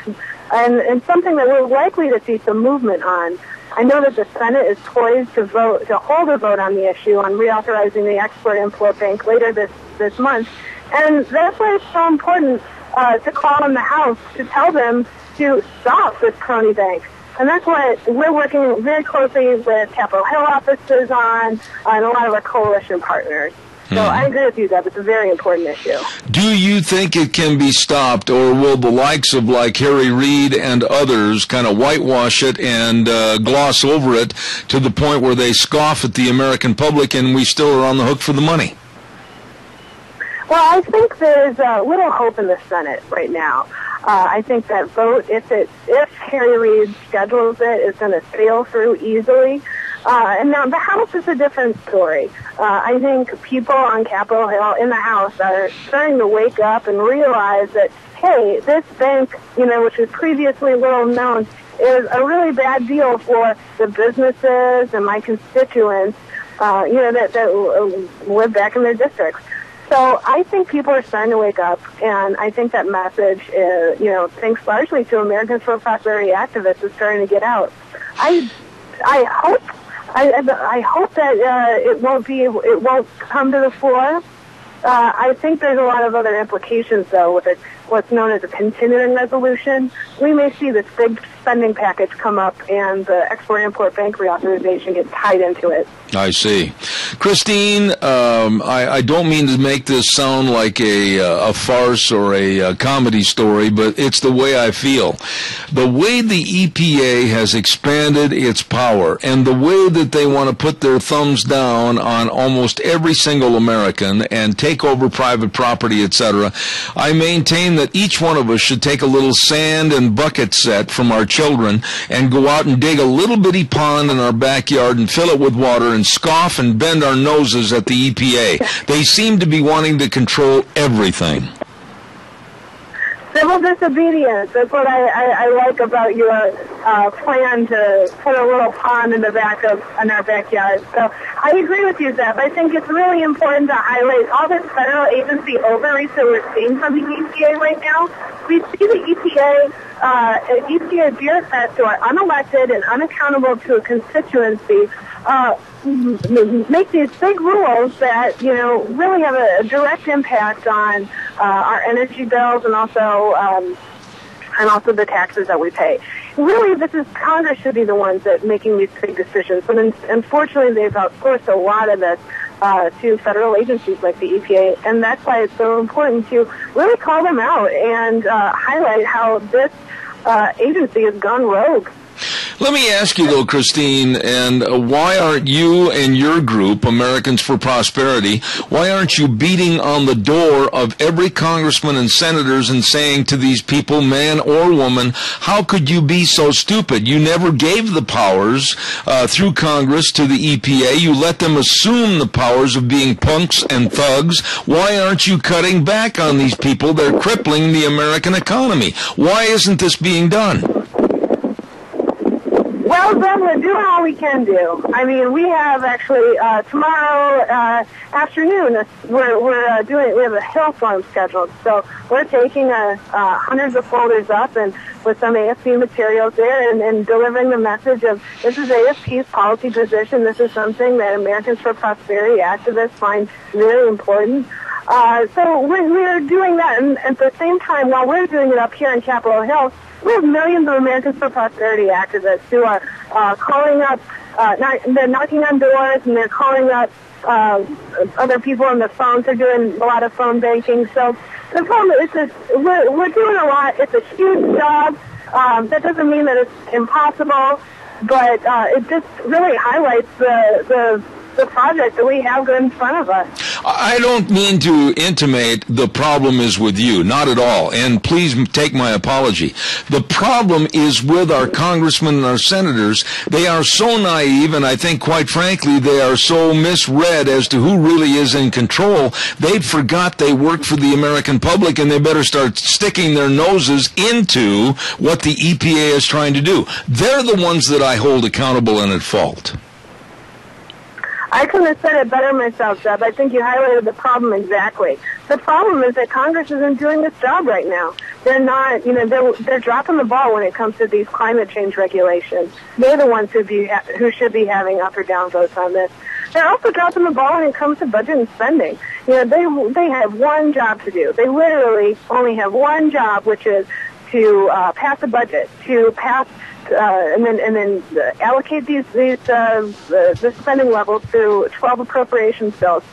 and something that we're likely to see some movement on. I know that the Senate is poised to hold a vote on the issue on reauthorizing the Export-Import Bank later this month, and that's why it's so important to call on the House to tell them to stop this crony bank. And that's what we're working very closely with Capitol Hill offices on, and a lot of our coalition partners. So I agree with you, Deb. It's a very important issue. Do you think it can be stopped, or will the likes of like Harry Reid and others kind of whitewash it and gloss over it to the point where they scoff at the American public and we still are on the hook for the money? Well, I think there's little hope in the Senate right now. I think that vote, if Harry Reid schedules it, is going to sail through easily. And now the House is a different story. I think people on Capitol Hill in the House are starting to wake up and realize that, hey, this bank, which was previously little known, is a really bad deal for the businesses and my constituents, that live back in their districts. So I think people are starting to wake up, and I think that message, thanks largely to Americans for Prosperity activists, is starting to get out. I hope that it won't come to the fore. I think there's a lot of other implications, though, with what's known as a continuing resolution. We may see this big spending package come up and the Export-Import Bank reauthorization gets tied into it. I see. Christine, I don't mean to make this sound like a farce or a comedy story, but it's the way I feel. The way the EPA has expanded its power and the way that they want to put their thumbs down on almost every single American and take over private property, etc., I maintain that each one of us should take a little sand and bucket set from our children and go out and dig a little bitty pond in our backyard and fill it with water and scoff and bend our noses at the EPA. They seem to be wanting to control everything. Civil disobedience. That's what I like about your plan to put a little pond in our backyard. So I agree with you, Zeb. I think it's really important to highlight all this federal agency overreach that we're seeing from the EPA right now. We see the EPA bureaucrats who are unelected and unaccountable to a constituency make these big rules that, really have a direct impact on our energy bills and also the taxes that we pay. Really, Congress should be the ones that making these big decisions, but unfortunately they've outsourced a lot of this to federal agencies like the EPA, and that's why it's so important to really call them out and highlight how this agency has gone rogue. Let me ask you, though, Christine, and why aren't you and your group, Americans for Prosperity, why aren't you beating on the door of every congressman and senators and saying to these people, man or woman, how could you be so stupid? You never gave the powers through Congress to the EPA. You let them assume the powers of being punks and thugs. Why aren't you cutting back on these people? They're crippling the American economy. Why isn't this being done? Well, then we're doing all we can do. I mean, we have actually tomorrow afternoon. We have a hailstorm scheduled, so we're taking hundreds of folders up and with some AFP materials there and delivering the message of this is AFP's policy position. This is something that Americans for Prosperity activists find very important. So we're doing that, and at the same time, while we're doing it up here in Capitol Hill, we have millions of Americans for Prosperity activists who are calling up, they're knocking on doors and they're calling up other people on the phones. They're doing a lot of phone banking. So the problem is we're doing a lot. It's a huge job. That doesn't mean that it's impossible, but it just really highlights the project that we have in front of us. I don't mean to intimate the problem is with you, not at all, and please take my apology. The problem is with our congressmen and our senators. They are so naive, and I think, quite frankly, they are so misread as to who really is in control. They forgot they work for the American public, and they better start sticking their noses into what the EPA is trying to do. They're the ones that I hold accountable and at fault. I couldn't have said it better myself, Zeb. I think you highlighted the problem exactly. The problem is that Congress isn't doing its job right now. They're not, they're dropping the ball when it comes to these climate change regulations. They're the ones who should be having up or down votes on this. They're also dropping the ball when it comes to budget and spending. They have one job to do. They literally only have one job, which is to pass a budget, to pass and then allocate the spending level through 12 appropriations bills.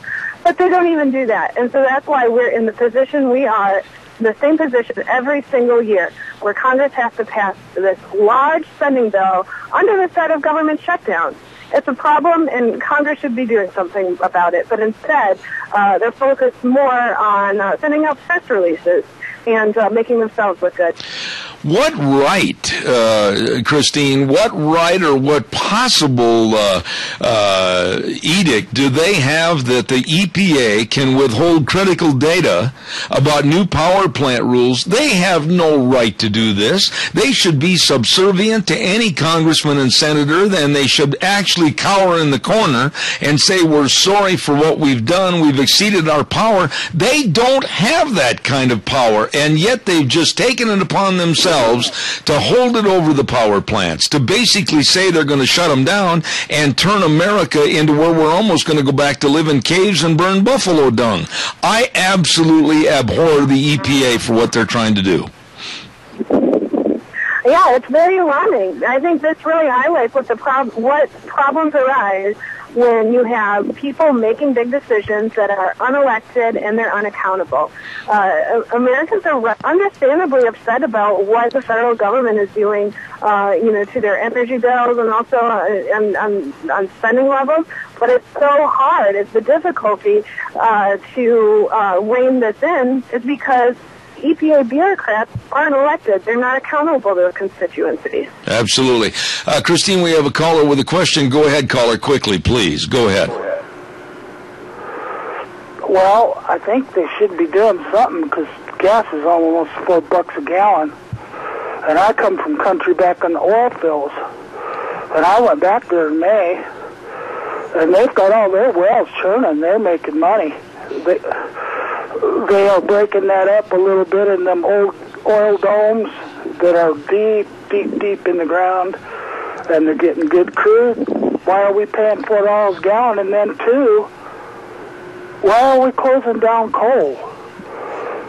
But they don't even do that. And so that's why we're in the position we are, the same position every single year, where Congress has to pass this large spending bill under the threat of government shutdown. It's a problem, and Congress should be doing something about it. But instead, they're focused more on sending out press releases and making themselves look good. What right, Christine, what right or what possible edict do they have that the EPA can withhold critical data about new power plant rules? They have no right to do this. They should be subservient to any congressman and senator, and they should actually cower in the corner and say, we're sorry for what we've done, we've exceeded our power. They don't have that kind of power, and yet they've just taken it upon themselves to hold it over the power plants, to basically say they're going to shut them down and turn America into where we're almost going to go back to live in caves and burn buffalo dung. I absolutely abhor the EPA for what they're trying to do. Yeah, it's very alarming. I think this really highlights what problems arise when you have people making big decisions that are unelected and they're unaccountable. Americans are understandably upset about what the federal government is doing, to their energy bills and also on spending levels. But it's so hard. It's the difficulty to rein this in is because EPA bureaucrats aren't elected. They're not accountable to their constituencies. Absolutely. Christine, we have a caller with a question. Go ahead, caller, quickly, please. Go ahead. Well, I think they should be doing something because gas is almost $4 a gallon. And I come from country back in the oil fields. And I went back there in May, and they've got all their wells churning. They're making money. They are breaking that up a little bit in them old oil domes that are deep in the ground, and they're getting good crude. Why are we paying $4 a gallon? And then, two, why are we closing down coal?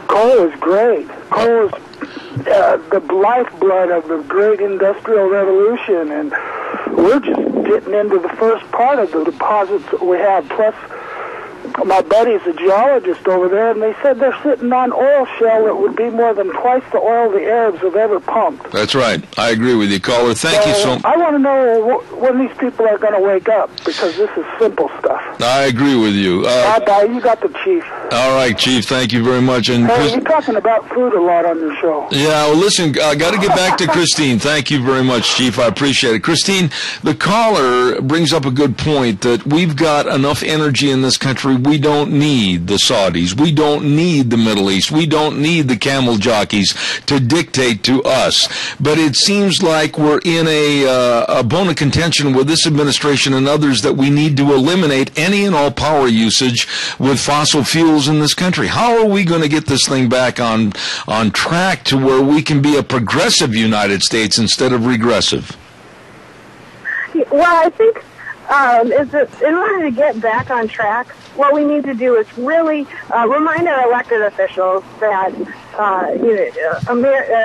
Coal is great. Coal is the lifeblood of the great industrial revolution, and we're just getting into the first part of the deposits that we have. Plus, my buddy's a geologist over there, and they said they're sitting on oil shale that would be more than twice the oil the Arabs have ever pumped. That's right. I agree with you, caller. Thank you so much. I want to know when these people are going to wake up, because this is simple stuff. I agree with you. Bye-bye. You got the chief. All right, Chief. Thank you very much. And hey, you're talking about food a lot on your show. Yeah, well, listen, I got to get back to Christine. Thank you very much, Chief. I appreciate it. Christine, the caller brings up a good point that we've got enough energy in this country. We don't need the Saudis. We don't need the Middle East. We don't need the camel jockeys to dictate to us. But it seems like we're in a bone of contention with this administration and others that we need to eliminate any and all power usage with fossil fuels in this country. How are we going to get this thing back on track to where we can be a progressive United States instead of regressive? Well, I think in order to get back on track, what we need to do is really remind our elected officials that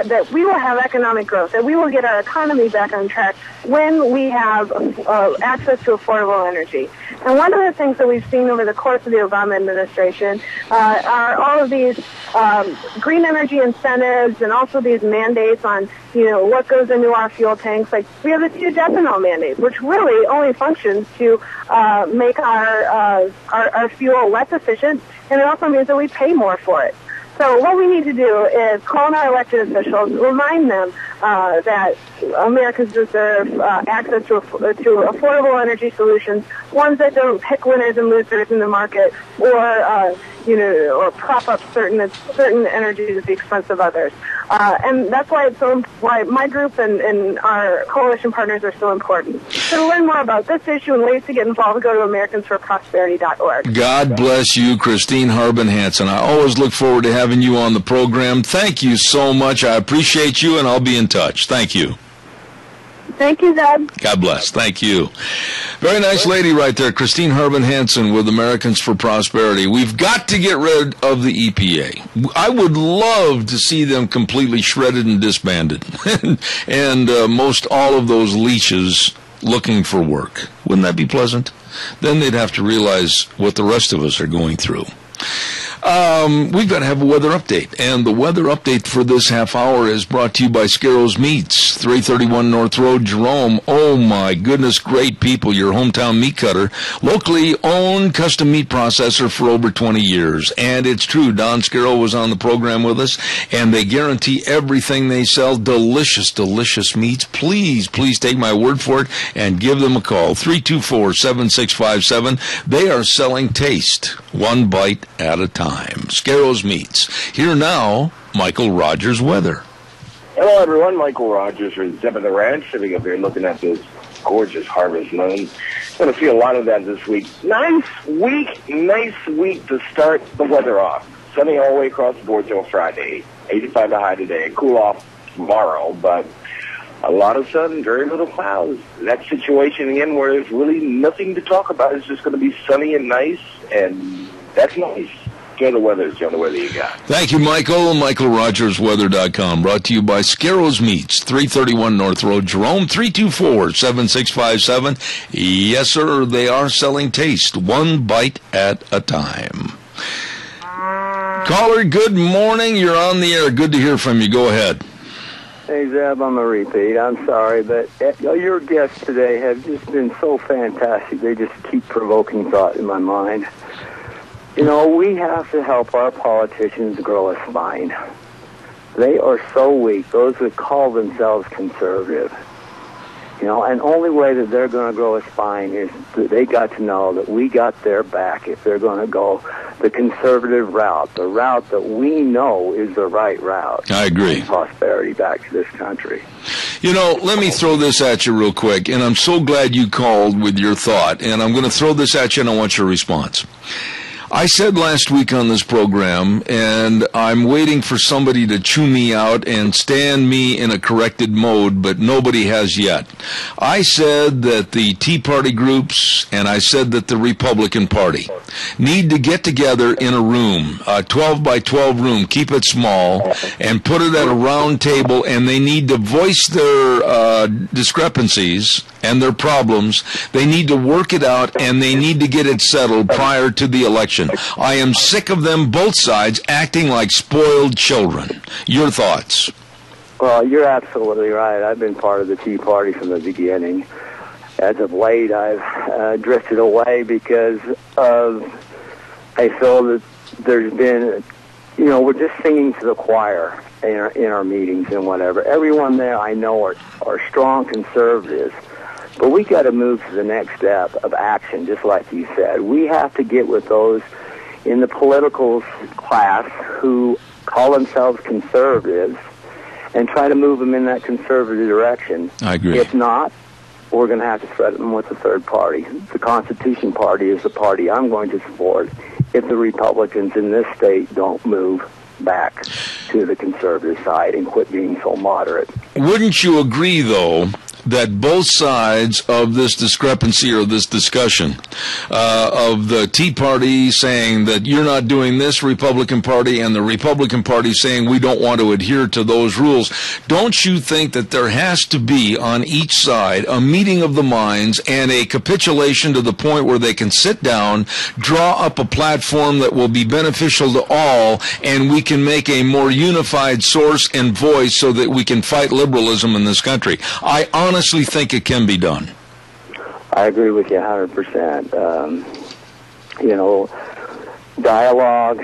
that we will have economic growth, that we will get our economy back on track when we have access to affordable energy. And one of the things that we've seen over the course of the Obama administration are all of these green energy incentives and also these mandates on, what goes into our fuel tanks. Like, we have this huge ethanol mandate, which really only functions to make our fuel less efficient, and it also means that we pay more for it. So what we need to do is call on our elected officials, remind them that Americans deserve access to affordable energy solutions, ones that don't pick winners and losers in the market, or prop up certain energies at the expense of others. And that's why why my group and our coalition partners are so important. So to learn more about this issue and ways to get involved, go to AmericansForProsperity.org. God bless you, Christine Harbin-Hanson. I always look forward to having you on the program. Thank you so much. I appreciate you, and I'll be in touch. Thank you. Thank you, Zeb. God bless. Thank you. Very nice lady right there, Christine Harbin-Hanson with Americans for Prosperity. We've got to get rid of the EPA. I would love to see them completely shredded and disbanded. and most all of those leeches looking for work. Wouldn't that be pleasant? Then they'd have to realize what the rest of us are going through. We've got to have a weather update, and the weather update for this half hour is brought to you by Scarrows Meats, 331 North Road, Jerome. Oh my goodness, great people, your hometown meat cutter, locally owned custom meat processor for over 20 years. And it's true, Don Scarrow was on the program with us, and they guarantee everything they sell, delicious, delicious meats. Please take my word for it and give them a call, 324-7657. They are selling taste, one bite at a time. Scarrows Meats. Here now, Michael Rogers weather. Hello, everyone. Michael Rogers from Zeb of the Ranch, sitting up here looking at this gorgeous harvest moon. Going to see a lot of that this week. Nice week to start the weather off. Sunny all the way across the board till Friday. 85 to high today. Cool off tomorrow, but a lot of sun, very little clouds. That situation again where there's really nothing to talk about. It's just going to be sunny and nice, and that's nice. Enjoy the weather. It's the only weather you got. Thank you, Michael. MichaelRogersWeather.com. Brought to you by Scarrows Meats, 331 North Road, Jerome, 324-7657. Yes, sir, they are selling taste, one bite at a time. Caller, good morning. You're on the air. Good to hear from you. Go ahead. Hey, Zeb, I'm a repeat. I'm sorry, but your guests today have just been so fantastic. They just keep provoking thought in my mind. You know, we have to help our politicians grow a spine. They are so weak, those that call themselves conservative. You know, and only way that they're going to grow a spine is that they got to know that we got their back if they're going to go the conservative route, the route that we know is the right route. I agree. Prosperity back to this country. You know, let me throw this at you real quick, and I'm so glad you called with your thought, and I'm going to throw this at you, and I want your response. I said last week on this program, and I'm waiting for somebody to chew me out and stand me in a corrected mode, but nobody has yet. I said that the Tea Party groups, and I said that the Republican Party need to get together in a room, a 12 by 12 room, keep it small, and put it at a round table, and they need to voice their discrepancies and their problems. They need to work it out, and they need to get it settled prior to the election. I am sick of them, both sides, acting like spoiled children. Your thoughts? Well, you're absolutely right. I've been part of the Tea Party from the beginning. As of late, I've drifted away because I feel that there's been, you know, we're just singing to the choir in our meetings and whatever. Everyone there I know are strong conservatives. But we got to move to the next step of action, just like you said. We have to get with those in the political class who call themselves conservatives and try to move them in that conservative direction. I agree. If not, we're going to have to threaten them with a third party. The Constitution Party is the party I'm going to support if the Republicans in this state don't move back to the conservative side and quit being so moderate. Wouldn't you agree, though, that both sides of this discrepancy or this discussion of the Tea Party saying that you're not doing this, Republican Party, and the Republican Party saying we don't want to adhere to those rules, don't you think that there has to be on each side a meeting of the minds and a capitulation to the point where they can sit down, draw up a platform that will be beneficial to all, and we can make a more unified source and voice so that we can fight liberalism in this country? I honestly think it can be done. I agree with you 100%. You know, dialogue,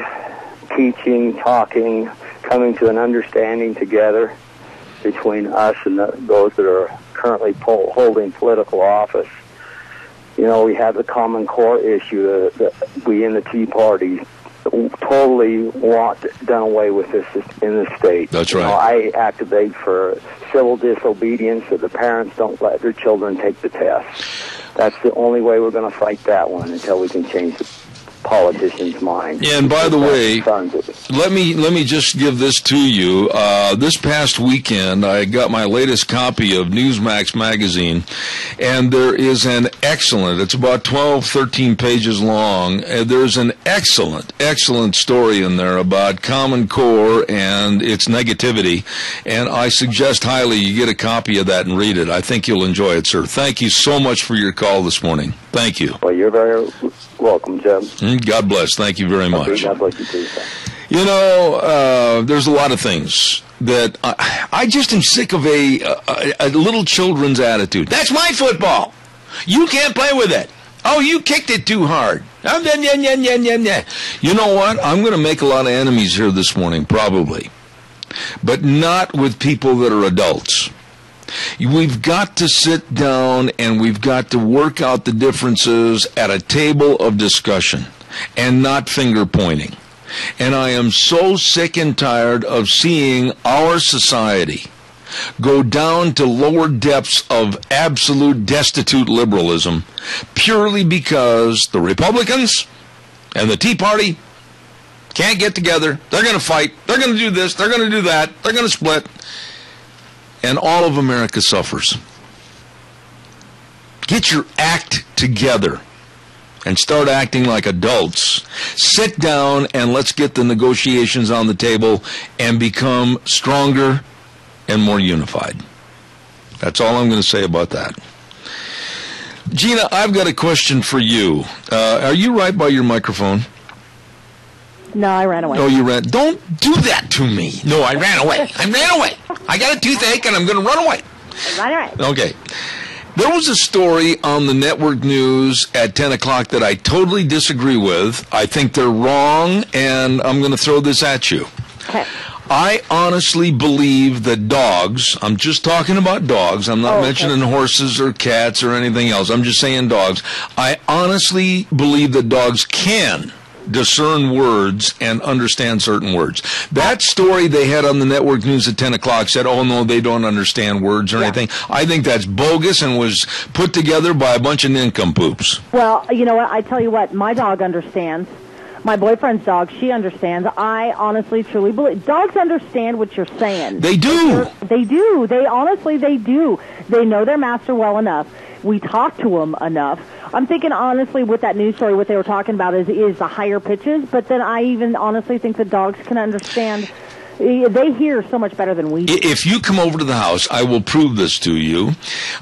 teaching, talking, coming to an understanding together between us and those that are currently holding political office. You know, we have the Common Core issue that we in the Tea Party totally want done away with this in the state. That's right. You know, I activate for civil disobedience so the parents don't let their children take the test. That's the only way we're going to fight that one until we can change the politicians' minds. And by the way, let me just give this to you. This past weekend, I got my latest copy of Newsmax magazine, and there is an excellent, it's about 12, 13 pages long, and there's an excellent story in there about Common Core and its negativity, and I suggest highly you get a copy of that and read it. I think you'll enjoy it, sir. Thank you so much for your call this morning. Thank you. Well, you're very welcome, Jim. God bless. Thank you very much. God bless you too, sir. You know, there's a lot of things that I just am sick of a little children's attitude. That's my football. You can't play with it. Oh, you kicked it too hard. You know what? I'm going to make a lot of enemies here this morning, probably. But not with people that are adults. We've got to sit down and we've got to work out the differences at a table of discussion and not finger pointing. And I am so sick and tired of seeing our society go down to lower depths of absolute destitute liberalism purely because the Republicans and the Tea Party can't get together. They're going to fight. They're going to do this. They're going to do that. They're going to split. And all of America suffers. Get your act together. and start acting like adults. Sit down and let's get the negotiations on the table and become stronger and more unified. That's all I'm going to say about that. Gina, I've got a question for you. Are you right by your microphone? No, I ran away. No, you ran. Don't do that to me. No, I ran away. I ran away. I got a toothache and I'm going to run away. Right. Okay. There was a story on the network news at 10 o'clock that I totally disagree with. I think they're wrong, and I'm going to throw this at you. Okay. I honestly believe that dogs, I'm just talking about dogs, I'm not mentioning horses or cats or anything else, I'm just saying dogs. I honestly believe that dogs can discern words and understand certain words. That story they had on the network news at 10 o'clock said, oh, no, they don't understand words or anything. I think that's bogus and was put together by a bunch of nincompoops. Well, you know what? I tell you what, my dog understands. My boyfriend's dog, she understands. I honestly, truly believe dogs understand what you're saying. They do. They do. They honestly, they do. They know their master well enough. We talk to them enough. I'm thinking, honestly, with that news story, what they were talking about is the higher pitches. But then I even honestly think that dogs can understand. They hear so much better than we do. If you come over to the house, I will prove this to you.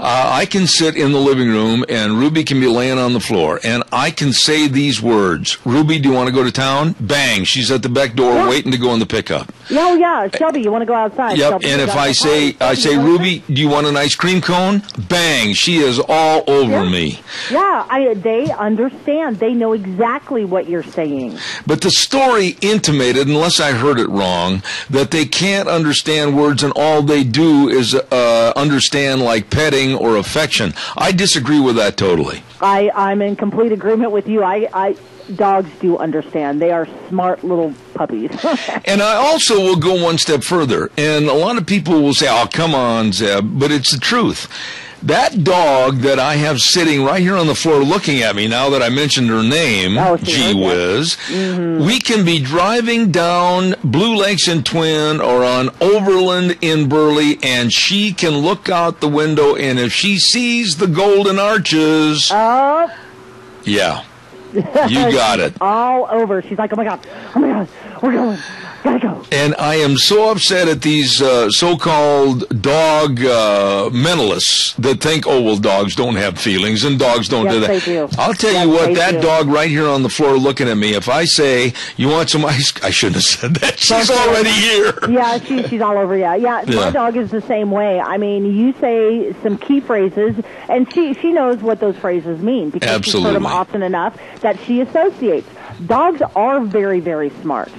I can sit in the living room, and Ruby can be laying on the floor, and I can say these words. Ruby, do you want to go to town? Bang, she's at the back door waiting to go in the pickup. Oh, yeah, Shelby, you want to go outside? Yep, Shelby, and if I say, Ruby, do you want an ice cream cone? Bang, she is all over me. Yeah, they understand. They know exactly what you're saying. But the story intimated, unless I heard it wrong, that they can't understand words and all they do is understand like petting or affection. I disagree with that totally. I'm in complete agreement with you. Dogs do understand. They are smart little puppies. And I also will go one step further. And a lot of people will say, oh, come on, Zeb. But it's the truth. That dog that I have sitting right here on the floor looking at me now that I mentioned her name, gee whiz, we can be driving down Blue Lakes in Twin or on Overland in Burley, and she can look out the window, and if she sees the golden arches, yeah, you got it. All over. She's like, oh my God, we're going. Gotta go. And I am so upset at these so-called dog mentalists that think, oh, well, dogs don't have feelings and dogs don't do that. They do. I'll tell you what, that dog right here on the floor looking at me, if I say, you want some ice cream? I shouldn't have said that. She's already here. Yeah, she's all over you. Yeah, my dog is the same way. I mean, you say some key phrases, and she knows what those phrases mean because she's heard them often enough that she associates. Dogs are very, very smart.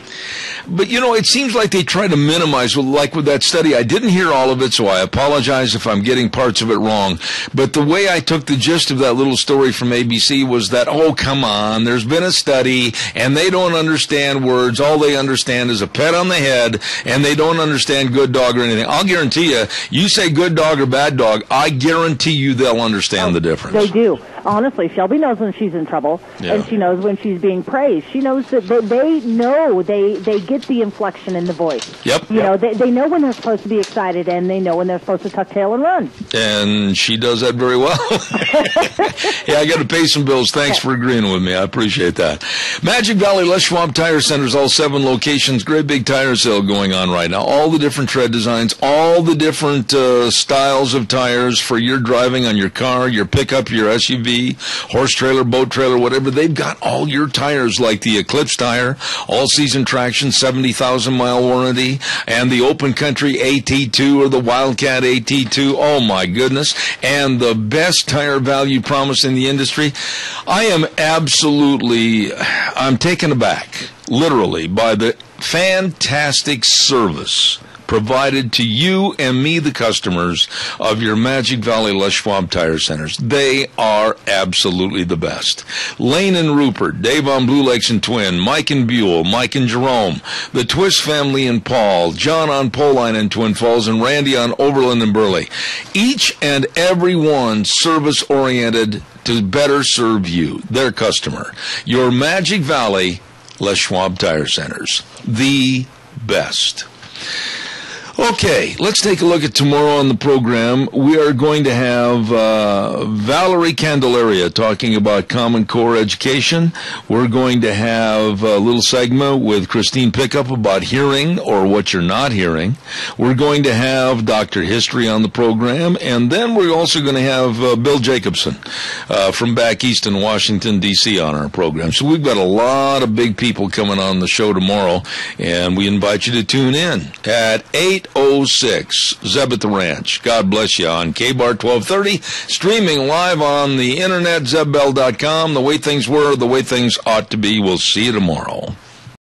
But, you know, it seems like they try to minimize, like with that study. I didn't hear all of it, so I apologize if I'm getting parts of it wrong. But the way I took the gist of that little story from ABC was that, oh, come on, there's been a study, and they don't understand words. All they understand is a pet on the head, and they don't understand good dog or anything. I'll guarantee you, you say good dog or bad dog, I guarantee you they'll understand the difference. They do. Honestly, Shelby knows when she's in trouble, and she knows when she's being praised. She knows that they know, they get the inflection in the voice. Yep. You know, they know when they're supposed to be excited, and they know when they're supposed to tuck tail and run. And she does that very well. Yeah, I got to pay some bills. Thanks for agreeing with me. I appreciate that. Magic Valley Les Schwab Tire Centers, all 7 locations. Great big tire sale going on right now. All the different tread designs, all the different styles of tires for your driving on your car, your pickup, your SUV, horse trailer, boat trailer, whatever. They've got all your tires like the Eclipse tire, all-season traction, 70,000-mile warranty, and the Open Country AT2 or the Wildcat AT2. Oh, my goodness. And the best tire value promise in the industry. I'm taken aback, literally, by the fantastic service provided to you and me, the customers of your Magic Valley Les Schwab Tire Centers. They are absolutely the best. Lane and Rupert, Dave on Blue Lakes and Twin, Mike and Buell, Mike and Jerome, the Twist family and Paul, John on Poline and Twin Falls, and Randy on Overland and Burley. Each and every one service-oriented to better serve you, their customer. Your Magic Valley Les Schwab Tire Centers. The best. Okay, let's take a look at tomorrow on the program. We are going to have Valerie Candelaria talking about Common Core education. We're going to have a little segment with Christine Pickup about hearing or what you're not hearing. We're going to have Dr. History on the program, and then we're also going to have Bill Jacobson from back east in Washington, D.C. on our program. So we've got a lot of big people coming on the show tomorrow, and we invite you to tune in at 8:06, Zeb at the Ranch. God bless you on KBAR 1230, streaming live on the internet, zebbell.com. The way things were, the way things ought to be. We'll see you tomorrow.